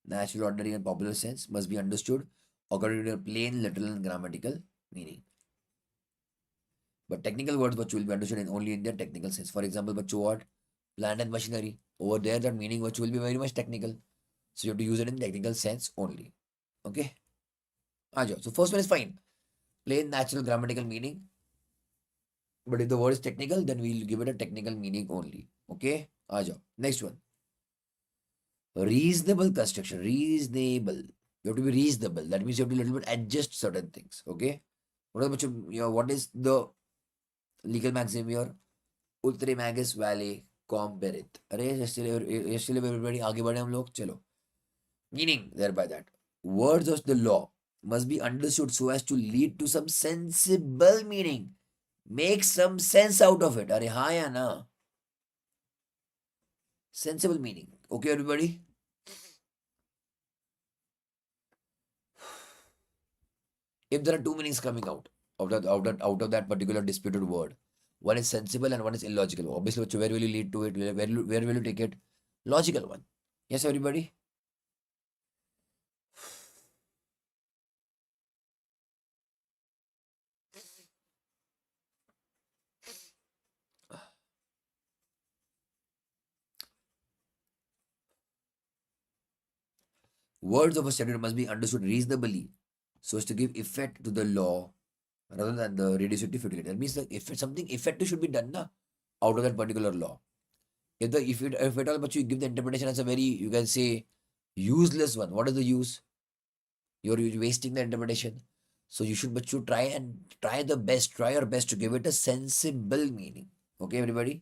Natural, ordinary, and popular sense must be understood according to their plain, literal, and grammatical meaning. But technical words will be understood only in their technical sense. For example, what? Plant and machinery. Over there, that meaning will be very much technical. So you have to use it in technical sense only. Okay? So first one is fine. Plain, natural, grammatical meaning. But if the word is technical, then we'll give it a technical meaning only. Okay? Next one. Reasonable construction. Reasonable. You have to be reasonable. That means you have to little bit adjust certain things. Okay? What is the legal maxim here? Ultra magis vale comperit. अरे yesterday everybody आगे बढ़े हम लोग चलो. Meaning thereby that words of the law must be understood so as to lead to some sensible meaning. Make some sense out of it. अरे हाँ या ना? Sensible meaning. Okay, everybody? If there are two meanings coming out of that particular disputed word, one is sensible and one is illogical. Obviously, where will you lead to it? Where will you take it? Logical one. Yes, everybody? Words of a statute must be understood reasonably so as to give effect to the law rather than the reduce it to futility. That means that if something effective should be done out of that particular law. If at all, but you give the interpretation as a very, you can say, useless one. What is the use? You're wasting the interpretation. So you should try your best to give it a sensible meaning. Okay, everybody?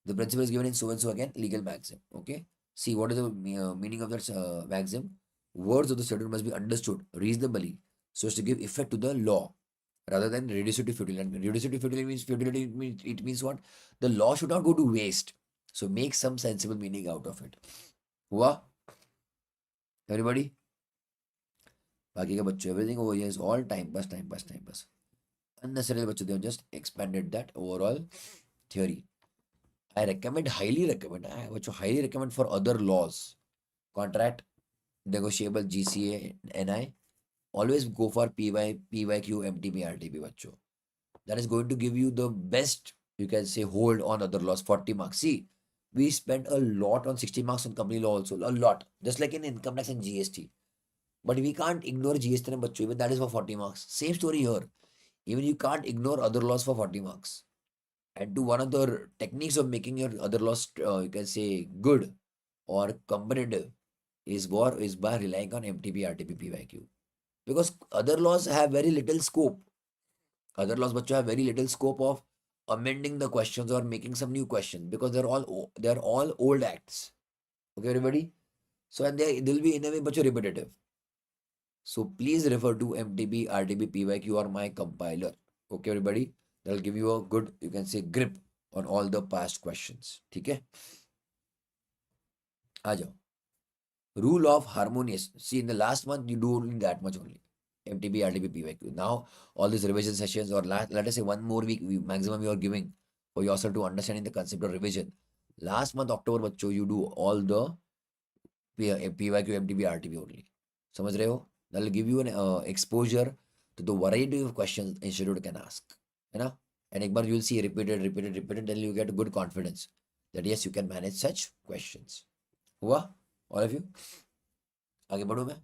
The principle is given in so and so again, legal maxim. Okay? See, what is the meaning of that maxim? Words of the statute must be understood reasonably so as to give effect to the law rather than reduce it to futility. And reduce it to futility means what? The law should not go to waste. So make some sensible meaning out of it. हुआ? Everybody? बाकी का बच्चों, everything over here is all time pass. Unnecessarily बच्चों, they have just expanded that overall theory. I highly recommend for other laws, contract, negotiable, GCA, NI, always go for PYQ, MTB, RTB बच्चों. That is going to give you the best, you can say, hold on other laws, 40 marks. See, we spent a lot on 60 marks on company law also, a lot, just like in income tax and GST. But we can't ignore GST and bachcho, even that is for 40 marks. Same story here. Even you can't ignore other laws for 40 marks. And to one of the techniques of making your other laws, you can say, good or competitive is by relying on MTP, RTP, PYQ. Because other laws have very little scope. Other laws bachcho have very little scope of amending the questions or making some new questions because they're all old acts. Okay, everybody? So and they'll be in a way bachcho repetitive. So please refer to MTB, RTB, PYQ or my compiler. Okay, everybody? That'll give you a good, you can say, grip on all the past questions. Okay? Aajao. Rule of harmonious. See, in the last month, you do only that much only. MTB, RTB, PYQ. Now, all these revision sessions or let us say one more week maximum you are giving for yourself to understanding the concept of revision. Last month, October, bachcho, you do all the PYQ, MTB, RTB only. समझ रहे हो? That will give you an exposure to the variety of questions institute can ask. You know? And एक बार you will see repeated, then you get good confidence that yes, you can manage such questions. हुआ? All of you? आगे बढ़ूं मैं?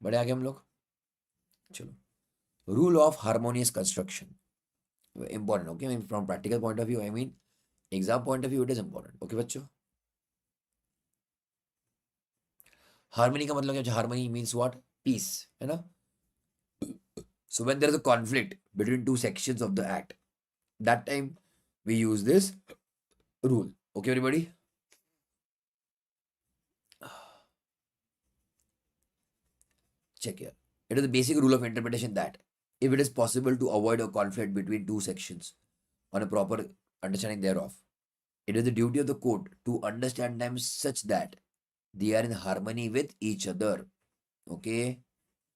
बढ़े आगे हम लोग? चलो. Rule of harmonious construction. Important, okay? I mean, from practical point of view, I mean, exam point of view, it is important. Okay, बच्चों? Harmony का मतलब क्या? Harmony means what? Peace, है ना? So when there is a conflict between two sections of the act, that time we use this rule. Okay, everybody? Check here. It is the basic rule of interpretation that if it is possible to avoid a conflict between two sections on a proper understanding thereof. It is the duty of the court to understand them such that they are in harmony with each other. Okay?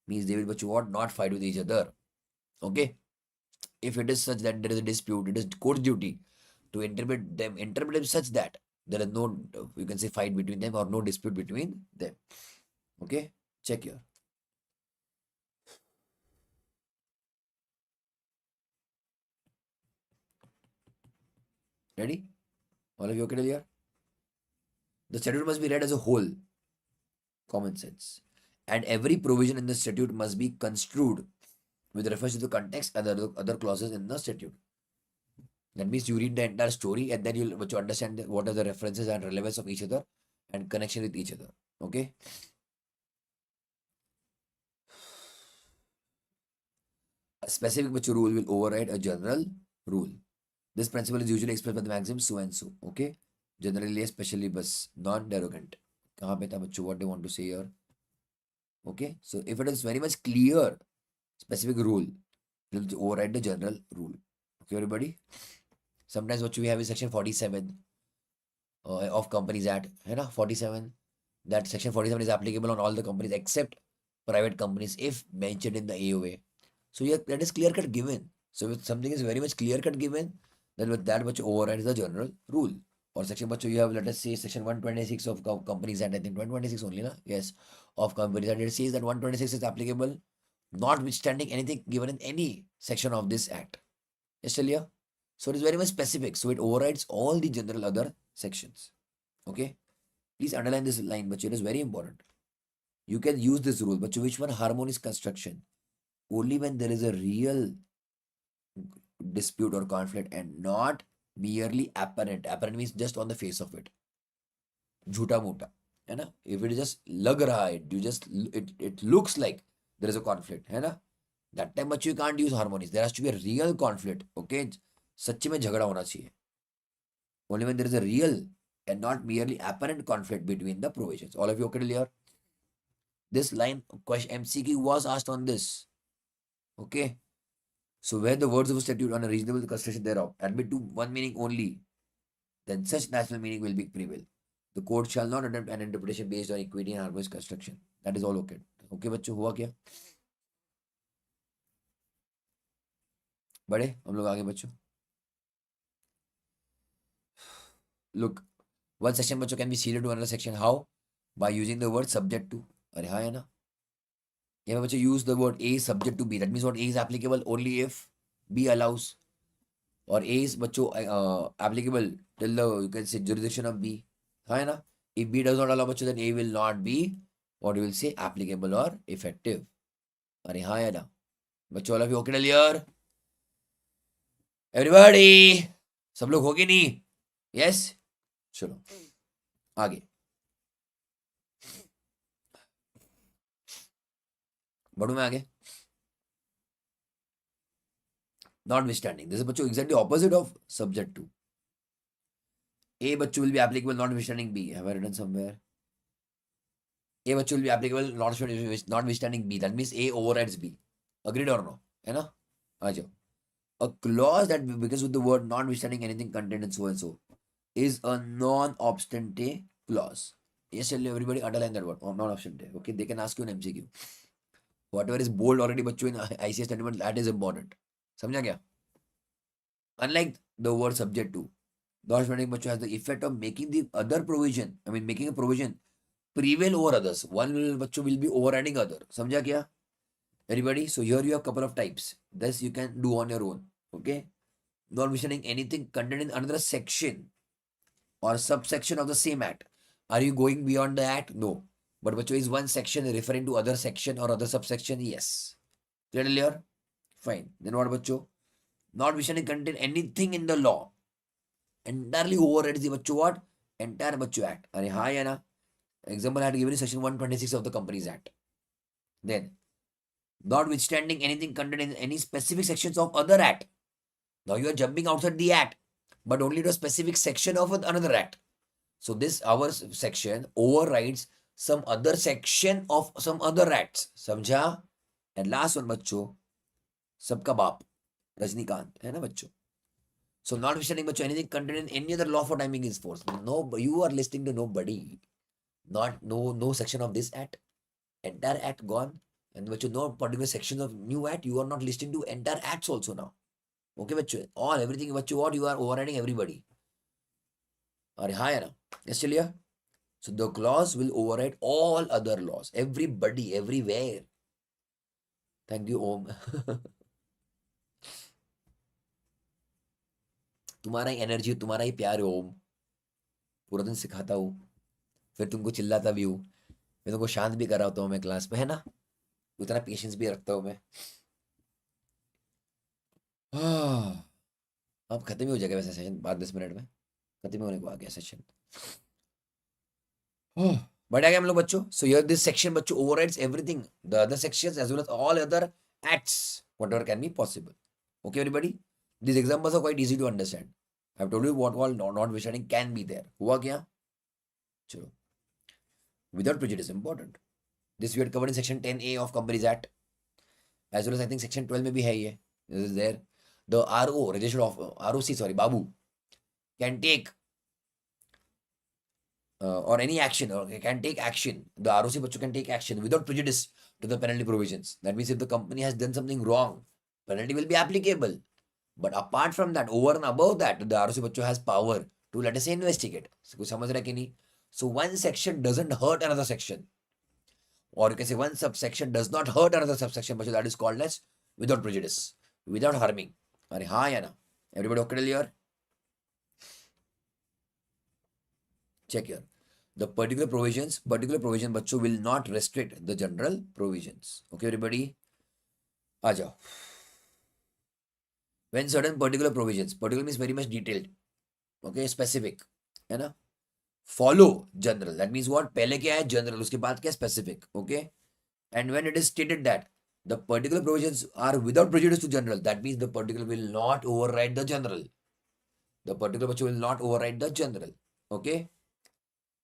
Means they will but what not fight with each other. Okay? If it is such that there is a dispute, it is court's duty to interpret them such that there is no, you can say, fight between them or no dispute between them. Okay? Check here. Ready? All of you okay till here? The statute must be read as a whole. Common sense. And every provision in the statute must be construed with reference to the context and the other clauses in the statute. That means you read the entire story and then you understand what are the references and relevance of each other and connection with each other. Okay? A specific rule will override a general rule. This principle is usually expressed by the maxim so and so. Okay? Generally, especially, but non-derogant. Kahan pe tha bachcho, what they want to say here? Okay? So if it is very much clear, specific rule will override the general rule. Okay, everybody? Sometimes what we have is section 47 of Companies Act. है ना? 47. That section 47 is applicable on all the companies except private companies if mentioned in the AOA. So yeah, that is clear cut given. So if something is very much clear cut given, then with that much overrides the general rule. Or section you have, let us say, section 126 of Companies Act. I think 126 only, na? Yes, of Companies Act. It says that 126 is applicable notwithstanding anything given in any section of this act. Yes, Talia? So it is very much specific. So it overrides all the general other sections. Okay? Please underline this line, but it is very important. You can use this rule, but which one? Harmonious construction. Only when there is a real dispute or conflict and not merely apparent. Apparent means just on the face of it. Jhuta mota. है ना? If it is just lag raha hai, it looks like there is a conflict. है ना? That time you can't use harmonies. There has to be a real conflict. Okay? सच्चे में झगड़ा होना चाहिए. Only when there is a real and not merely apparent conflict between the provisions. All of you okay clear? This line question MCQ was asked on this. Okay. So where the words of a statute on a reasonable construction thereof admit to one meaning only, then such national meaning will be prevail. The court shall not attempt an interpretation based on equity and harmonious construction. That is all okay. Okay, बच्चों हुआ क्या? बड़े हम लोग आगे बच्चों. Look, one section बच्चों can be ceded to another section. How? By using the word subject to. अरे हाँ है ना? यहाँ पे बच्चों use the word A subject to B. That means what A is applicable only if B allows. Or A is बच्चों applicable till the, you can say, jurisdiction of B. हाँ है ना? If B does not allow बच्चों, then A will not be what you will say applicable or effective. अरे हाँ है ना? बच्चों all of you okay till here? Everybody, सब लोग हो गए नहीं? Yes? चलो आगे. बढ़ू मैं आगे. Notwithstanding, this is बच्चों exactly opposite of subject to. A बच्चों will be applicable notwithstanding B. Have I written somewhere? A बच्चों will be applicable notwithstanding B. That means A overrides B. Agreed or no? है ना? आ जाओ. A clause that begins with the word notwithstanding anything contained in so and so is a non-obstante clause. Yes, everybody underline that word. Non-obstante. Okay, they can ask you an MCQ. Whatever is bold already बच्चों in ICS statement, that is important. समझा क्या? Unlike the word subject to, non-obstante बच्चों has the effect of making the other provision, making a provision prevail over others. One बच्चों will be overriding other. समझा क्या? Everybody, so here you have couple of types. This you can do on your own. Okay? Notwithstanding anything contained in another section or subsection of the same act. Are you going beyond the act? No. But बच्चों is one section referring to other section or other subsection? Yes. Clear? Fine. Then what बच्चों? Notwithstanding contain anything in the law. Entirely overrides the बच्चों what? Entire बच्चों act. अरे हाँ या ना? Example I had given in section 126 of the Companies Act. Then, notwithstanding anything contained in any specific sections of other act. Now you are jumping outside the act, but only to a specific section of another act. So this our section overrides some other section of some other acts. Samjha? And last one, बच्चों, सबका बाप रजनीकांत है ना बच्चों. So notwithstanding बच्चों anything contained in any other law for timing is force. No, you are listening to nobody. Not no section of this act. Entire act gone. And बच्चों no particular section of new act. You are not listening to entire acts also now. Okay बच्चों, all everything बच्चों what you are overriding everybody. अरे हाँ यार, yes चलिए. So the clause will override all other laws. Everybody, everywhere. Thank you ओम. तुम्हारा ही energy, तुम्हारा ही प्यार है ओम. पूरा दिन सिखाता हूँ, फिर तुमको चिल्लाता भी हूँ, मैं तुमको शांत भी कराता हूँ मैं क्लास में, है ना. उतना पेशेंस भी रखता हूँ मैं. अब खत्म ही हो जाएगा वैसे सेशन, 5-10 मिनट में खत्म ही होने को आ गया सेशन. बढ़ गया हम लोग बच्चों. सो हियर दिस सेक्शन बच्चों overrides everything the other sections as well as all other acts whatever can be possible. Okay everybody, these examples are quite easy to understand. I have told you what all notwithstanding can be there. हुआ क्या? चलो, without prejudice important. This we had covered in section 10A of Companies Act, as well as I think section 12 में भी है ये. This is there. The RO registered of ROC sorry Babu can take or any action or can take action. The ROC बच्चों can take action without prejudice to the penalty provisions. That means if the company has done something wrong, penalty will be applicable. But apart from that, over and above that, the ROC बच्चों has power to let us say investigate. कुछ समझ रहा है कि नहीं? So one section doesn't hurt another section, or you can say one subsection does not hurt another subsection. But that is called as without prejudice, without harming. अरे हाँ या ना? Everybody okay here? Check here. The particular provision बच्चों will not restrict the general provisions. Okay everybody? आ जाओ. When certain particular provisions, particular means very much detailed, okay, specific, है ना, follow general, that means what, पहले क्या है general, उसके बाद क्या specific, okay, and when it is stated that the particular provisions are without prejudice to general, that means the particular will not override the general. The particular will not override the general, okay.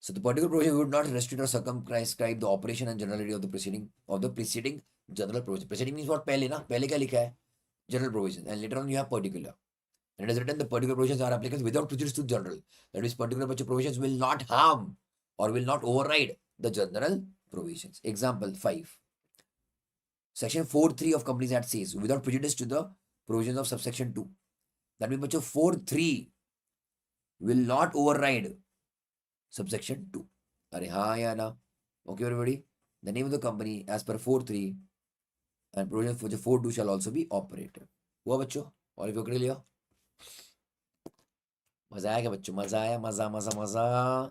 So the particular provision would not restrict or circumscribe the operation and generality of the preceding general provision. Preceding means what, पहले ना, पहले क्या लिखा है, general provision, and later on you have particular. And it is written the particular provisions are applicable without prejudice to general. That is, particular provisions will not harm or will not override the general provisions. Example 5. Section 4.3 of Companies Act says without prejudice to the provisions of subsection 2. That means 4.3 will not override subsection 2. Are हाँ या ना? Okay everybody? The name of the company as per 4.3 and provision for the 4.2 shall also be operated. हुआ बच्चों? All of you clear? मजा आया क्या बच्चों? मजा आया, मजा मजा मजा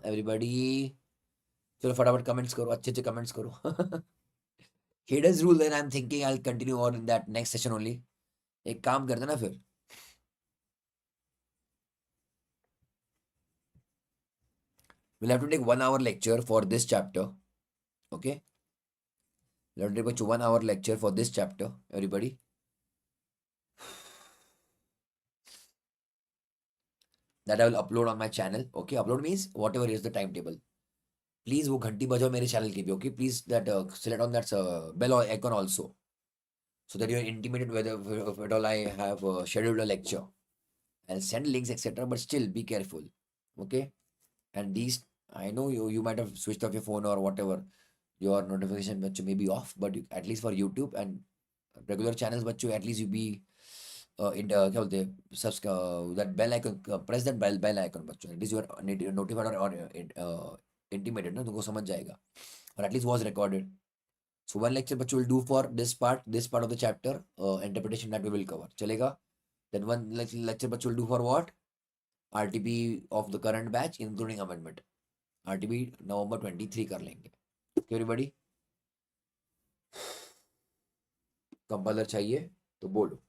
एवरीबॉडी. चलो फटाफट कमेंट्स करो, अच्छे अच्छे कमेंट्स करो. Hades rule, then I'm thinking I'll continue on in that next session only. एक काम करते ना फिर, we'll have to take 1 hour lecture for this chapter, okay. We'll have to take 1 hour lecture for this chapter everybody. That I will upload on my channel, okay. Upload means whatever is the timetable. Please वो घंटी बजाओ मेरे channel की भी, okay. Please that select on that bell icon also, so that you are intimated whether if at all I have scheduled a lecture. I'll send links etc. But still be careful, okay. And these, I know you might have switched off your phone or whatever, your notification बच्चों may be off, but at least for YouTube and regular channels बच्चों at least you be in क्या बोलते हैं that bell icon, press that bell icon बच्चों, at least you are notified or intimated ना, तुमको समझ जाएगा, or at least was recorded. So one lecture बच्चों will do for this part of the chapter, interpretation that we will cover, चलेगा. Then one lecture बच्चों will do for what, RTP of the current batch including amendment. RTP November 23 कर लेंगे. Okay everybody? Compiler चाहिए तो बोलो.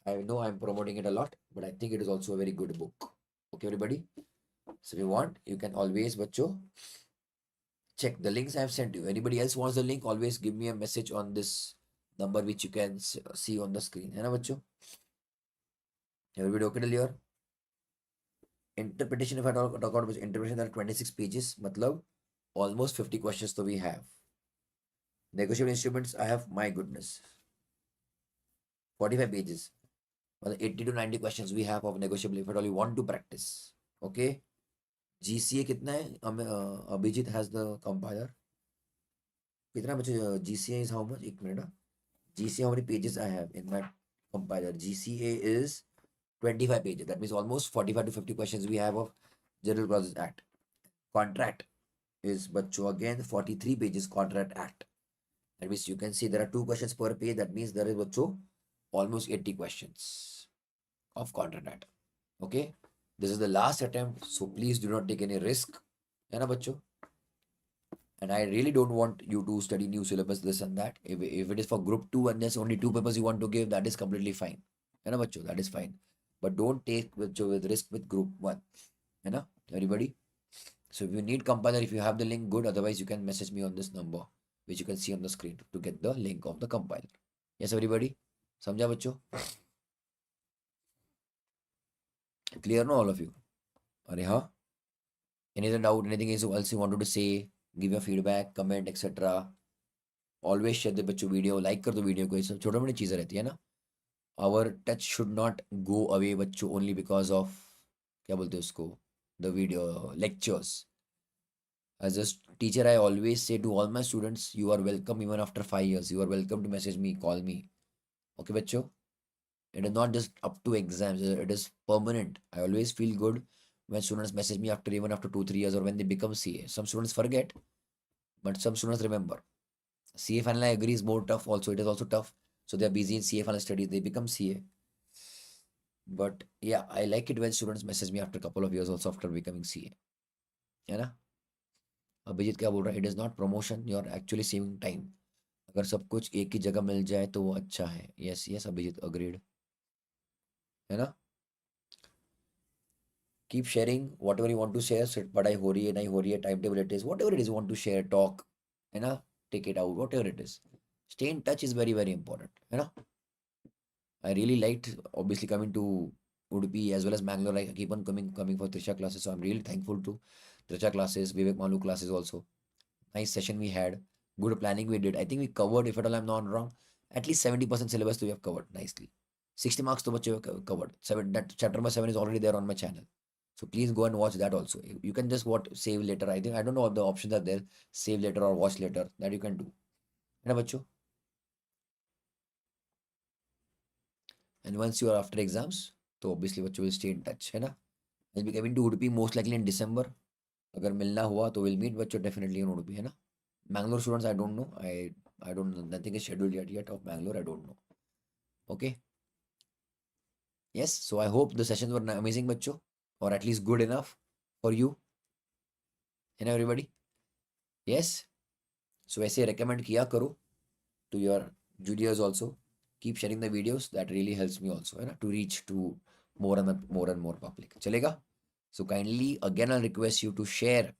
I know I'm promoting it a lot, but I think it is also a very good book. Okay everybody? So if you want, you can always बच्चों check the links I have sent you. Anybody else wants the link, always give me a message on this number which you can see on the screen. है ना बच्चों? Everybody okay till here? Interpretation, if I talk about interpretation, there are 26 pages, matlab almost 50 questions so we have. Negotiable instruments, I have, my goodness. 45 pages. 80 to 90 questions we have of negotiable if at all you want to practice. Okay. GCA कितना है? Abhijit has the compiler. कितना बच्चे? GCA is how much? एक minute ना. GCA, how many pages I have in my compiler? GCA is 25 pages. That means almost 45 to 50 questions we have of General Clauses Act. Contract is bachcho again 43 pages Contract Act. That means you can see there are 2 questions per page. That means there is bachcho almost 80 questions of Contract Act. Okay. This is the last attempt, so please do not take any risk. है ना बच्चों? And I really don't want you to study new syllabus, this and that. If it is for group 2 and there's only 2 papers you want to give, that is completely fine. है ना बच्चों? That is fine. But don't take with risk with group 1. है ना? Everybody? So if you need compiler, if you have the link, good. Otherwise, you can message me on this number, which you can see on the screen to get the link of the compiler. Yes, everybody? समझा बच्चों? Clear no, all of you? अरे हाँ? Any other doubt? Anything else you wanted to say? Give your feedback, comment, etc. Always share the बच्चों video, like कर दो video को. ये सब छोटी मोटी चीज़ें रहती है ना. Our touch should not go away बच्चों only because of क्या बोलते हैं उसको, the video lectures. As a teacher, I always say to all my students, you are welcome even after 5 years. You are welcome to message me, call me. Okay, बच्चों? It is not just up to exams. It is permanent. I always feel good when students message me even after 2-3 years or when they become CA. Some students forget, but some students remember. CA final, I agree, is more tough also. It is also tough. So they are busy in CA final studies. They become CA. But yeah, I like it when students message me after a couple of years also after becoming CA. है ना? अभिजीत क्या बोल रहा है? It is not promotion. You are actually saving time. अगर सब कुछ एक ही जगह मिल जाए तो वो अच्छा है. Yes, yes, Abhijit, agreed. है ना? Keep sharing whatever you want to share. पढ़ाई हो रही है, नहीं हो रही है, timetable it is, whatever it is you want to share, talk, है ना? Take it out, whatever it is. Stay in touch is very, very important, है ना? I really liked obviously coming to Udupi as well as Bangalore. I keep on coming for Trisha classes, so I'm really thankful to Trisha classes, Vivek Malu classes also. Nice session we had. Good planning we did. I think we covered, if at all I'm not wrong, at least 70% syllabus we have covered nicely. 60 marks to बच्चे covered. That chapter number 7 is already there on my channel. So please go and watch that also. You can just save later. I don't know what the options are there. Save later or watch later. That you can do. है ना बच्चों? And once you are after exams, तो obviously बच्चों will stay in touch, है ना? I'll be coming to Udupi most likely in December. अगर मिलना हुआ तो we'll meet बच्चों definitely in Udupi, है ना? Bangalore students, I don't know. I don't know. Nothing is scheduled yet of Bangalore. I don't know. Okay. Yes. So I hope the sessions were amazing, बच्चों, or at least good enough for you. And everybody. Yes. So ऐसे recommend किया करो to your juniors also. Keep sharing the videos. That really helps me also, है ना, to reach to more and more public. चलेगा? So kindly again I'll request you to share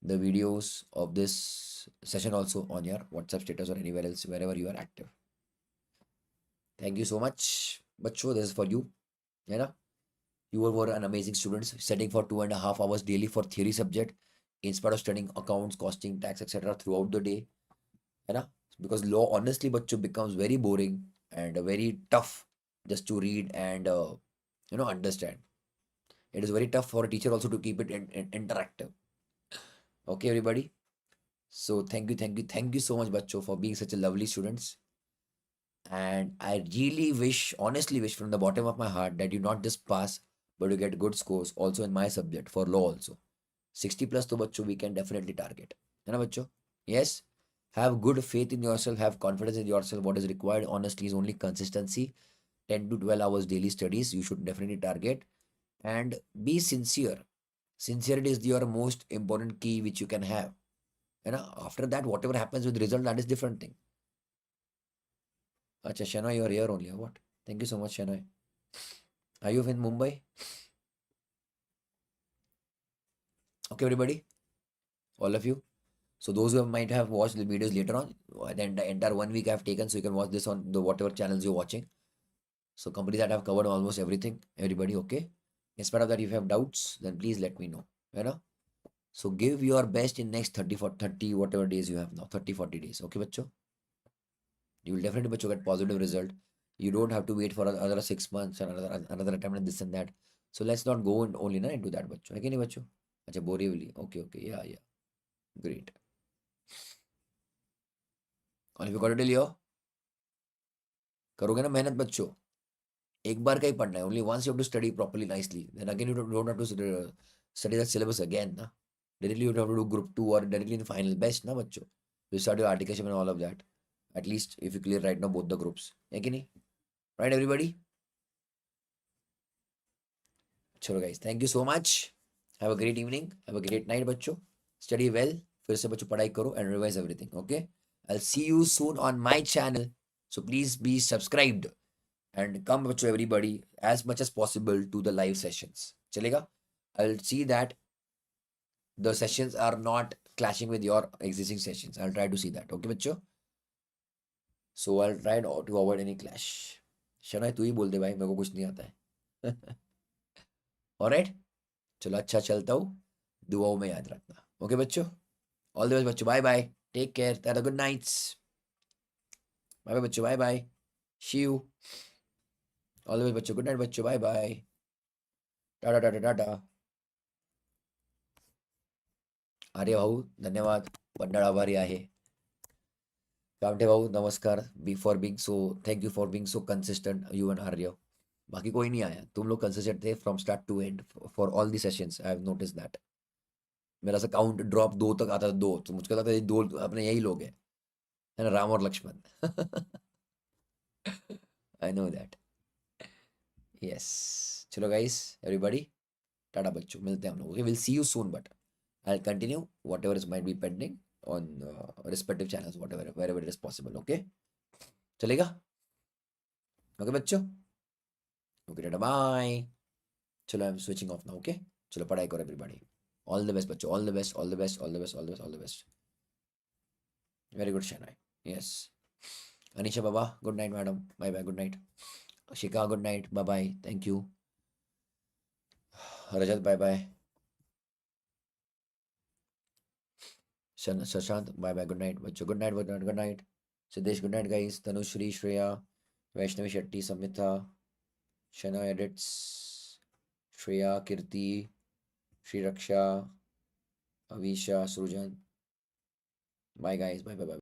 the videos of this session also on your WhatsApp status or anywhere else wherever you are active. Thank you so much, बच्चों. This is for you. है ना? You were an amazing students, studying for 2.5 hours daily for theory subject, in spite of studying accounts, costing, tax, etc. throughout the day. है ना? Because law, honestly, बच्चों, becomes very boring and very tough just to read and understand. It is very tough for a teacher also to keep it interactive. Okay, everybody. So thank you so much, बच्चों, for being such a lovely students. And I really wish, honestly wish from the bottom of my heart that you not just pass, but you get good scores also in my subject for law also. 60 plus to बच्चों we can definitely target. है ना बच्चों? Yes. Have good faith in yourself. Have confidence in yourself. What is required, honestly, is only consistency. 10 to 12 hours daily studies. You should definitely target. And be sincere. Sincerity is your most important key which you can have. And after that, whatever happens with result, that is different thing. Acha, Shanoy, you are here only. What? Thank you so much, Shanoy. Are you in Mumbai? Okay, everybody. All of you. So those who might have watched the videos later on, the entire 1 week I've taken, so you can watch this on the whatever channels you're watching. So companies that have covered almost everything. Everybody okay? In spite of that, if you have doubts, then please let me know. You know? So give your best in next 30 whatever days you have now. 30-40 days. Okay, bachcho? You will definitely bachcho get positive result. You don't have to wait for another 6 months and another attempt and this and that. So let's not go only na into that बच्चों, है कि नहीं बच्चों? अच्छा Borivali, okay, yeah, great. और if you got it till here, करोगे ना मेहनत बच्चों, एक बार का ही पढ़ना है, only once you have to study properly nicely, then again you don't have to study that syllabus again ना. Directly you have to do group 2 or directly in final best ना बच्चों. You start your articulation and all of that. At least if you clear right now both the groups, है कि नहीं? Right everybody? चलो guys, thank you so much. Have a great evening. Have a great night बच्चों. Study well. फिर से बच्चों पढ़ाई करो and revise everything. Okay? I'll see you soon on my channel. So please be subscribed and come बच्चों everybody as much as possible to the live sessions. चलेगा? I'll see that the sessions are not clashing with your existing sessions. I'll try to see that. Okay बच्चों? So I'll try to avoid any clash. शनाय तू ही बोल दे भाई, मेरे को कुछ नहीं आता है. Alright? चलो अच्छा चलता हूँ, दुआओं में याद रखना. ओके बच्चों, ऑल द बेस्ट बच्चों, bye bye, take care, have a good nights, bye bye बच्चों, bye bye, see you, all the best बच्चों, गुड नाइट बच्चों, bye bye, tata tata tata. Arya भाऊ धन्यवाद, बंडाळ आभारी आहे. कामटे भाऊ नमस्कार, be for being so, thank you for being so consistent, you and Arya. बाकी कोई नहीं आया, तुम लोग कंसिस्टेंट थे from start to end for all the sessions. I have notice that. मेरा सा काउंट ड्रॉप 2 तक आता था, 2, तो मुझको लगता है ये 2 अपने यही लोग हैं, है ना, राम और Lakshman. I know that. Yes. चलो गाइस एवरीबॉडी, टाटा बच्चों, मिलते हैं हम लोग. Okay, will see you soon, but I will continue whatever is might be pending on respective channels, whatever wherever it is possible. Okay, चलेगा? ओके बच्चों, okay tata bye. चलो I am switching off now. Okay, चलो पढ़ाई करो everybody. All the best बच्चों, all the best, all the best, all the best, all the best, all the best. Very good Shanai. Yes. Anisha बाबा good night madam, bye bye, good night. Shikha good night, bye bye, thank you. Rajat bye bye. Shashant bye bye, good night बच्चों, good night, good night, good night. Siddhesh good night guys. Tanushree, Shreya, Vaishnavi Shetty, Samita, Shana एडिट्स, Shreya, Kirti, Shri Raksha, Avisha, Srijan. Bye guys, bye bye bye.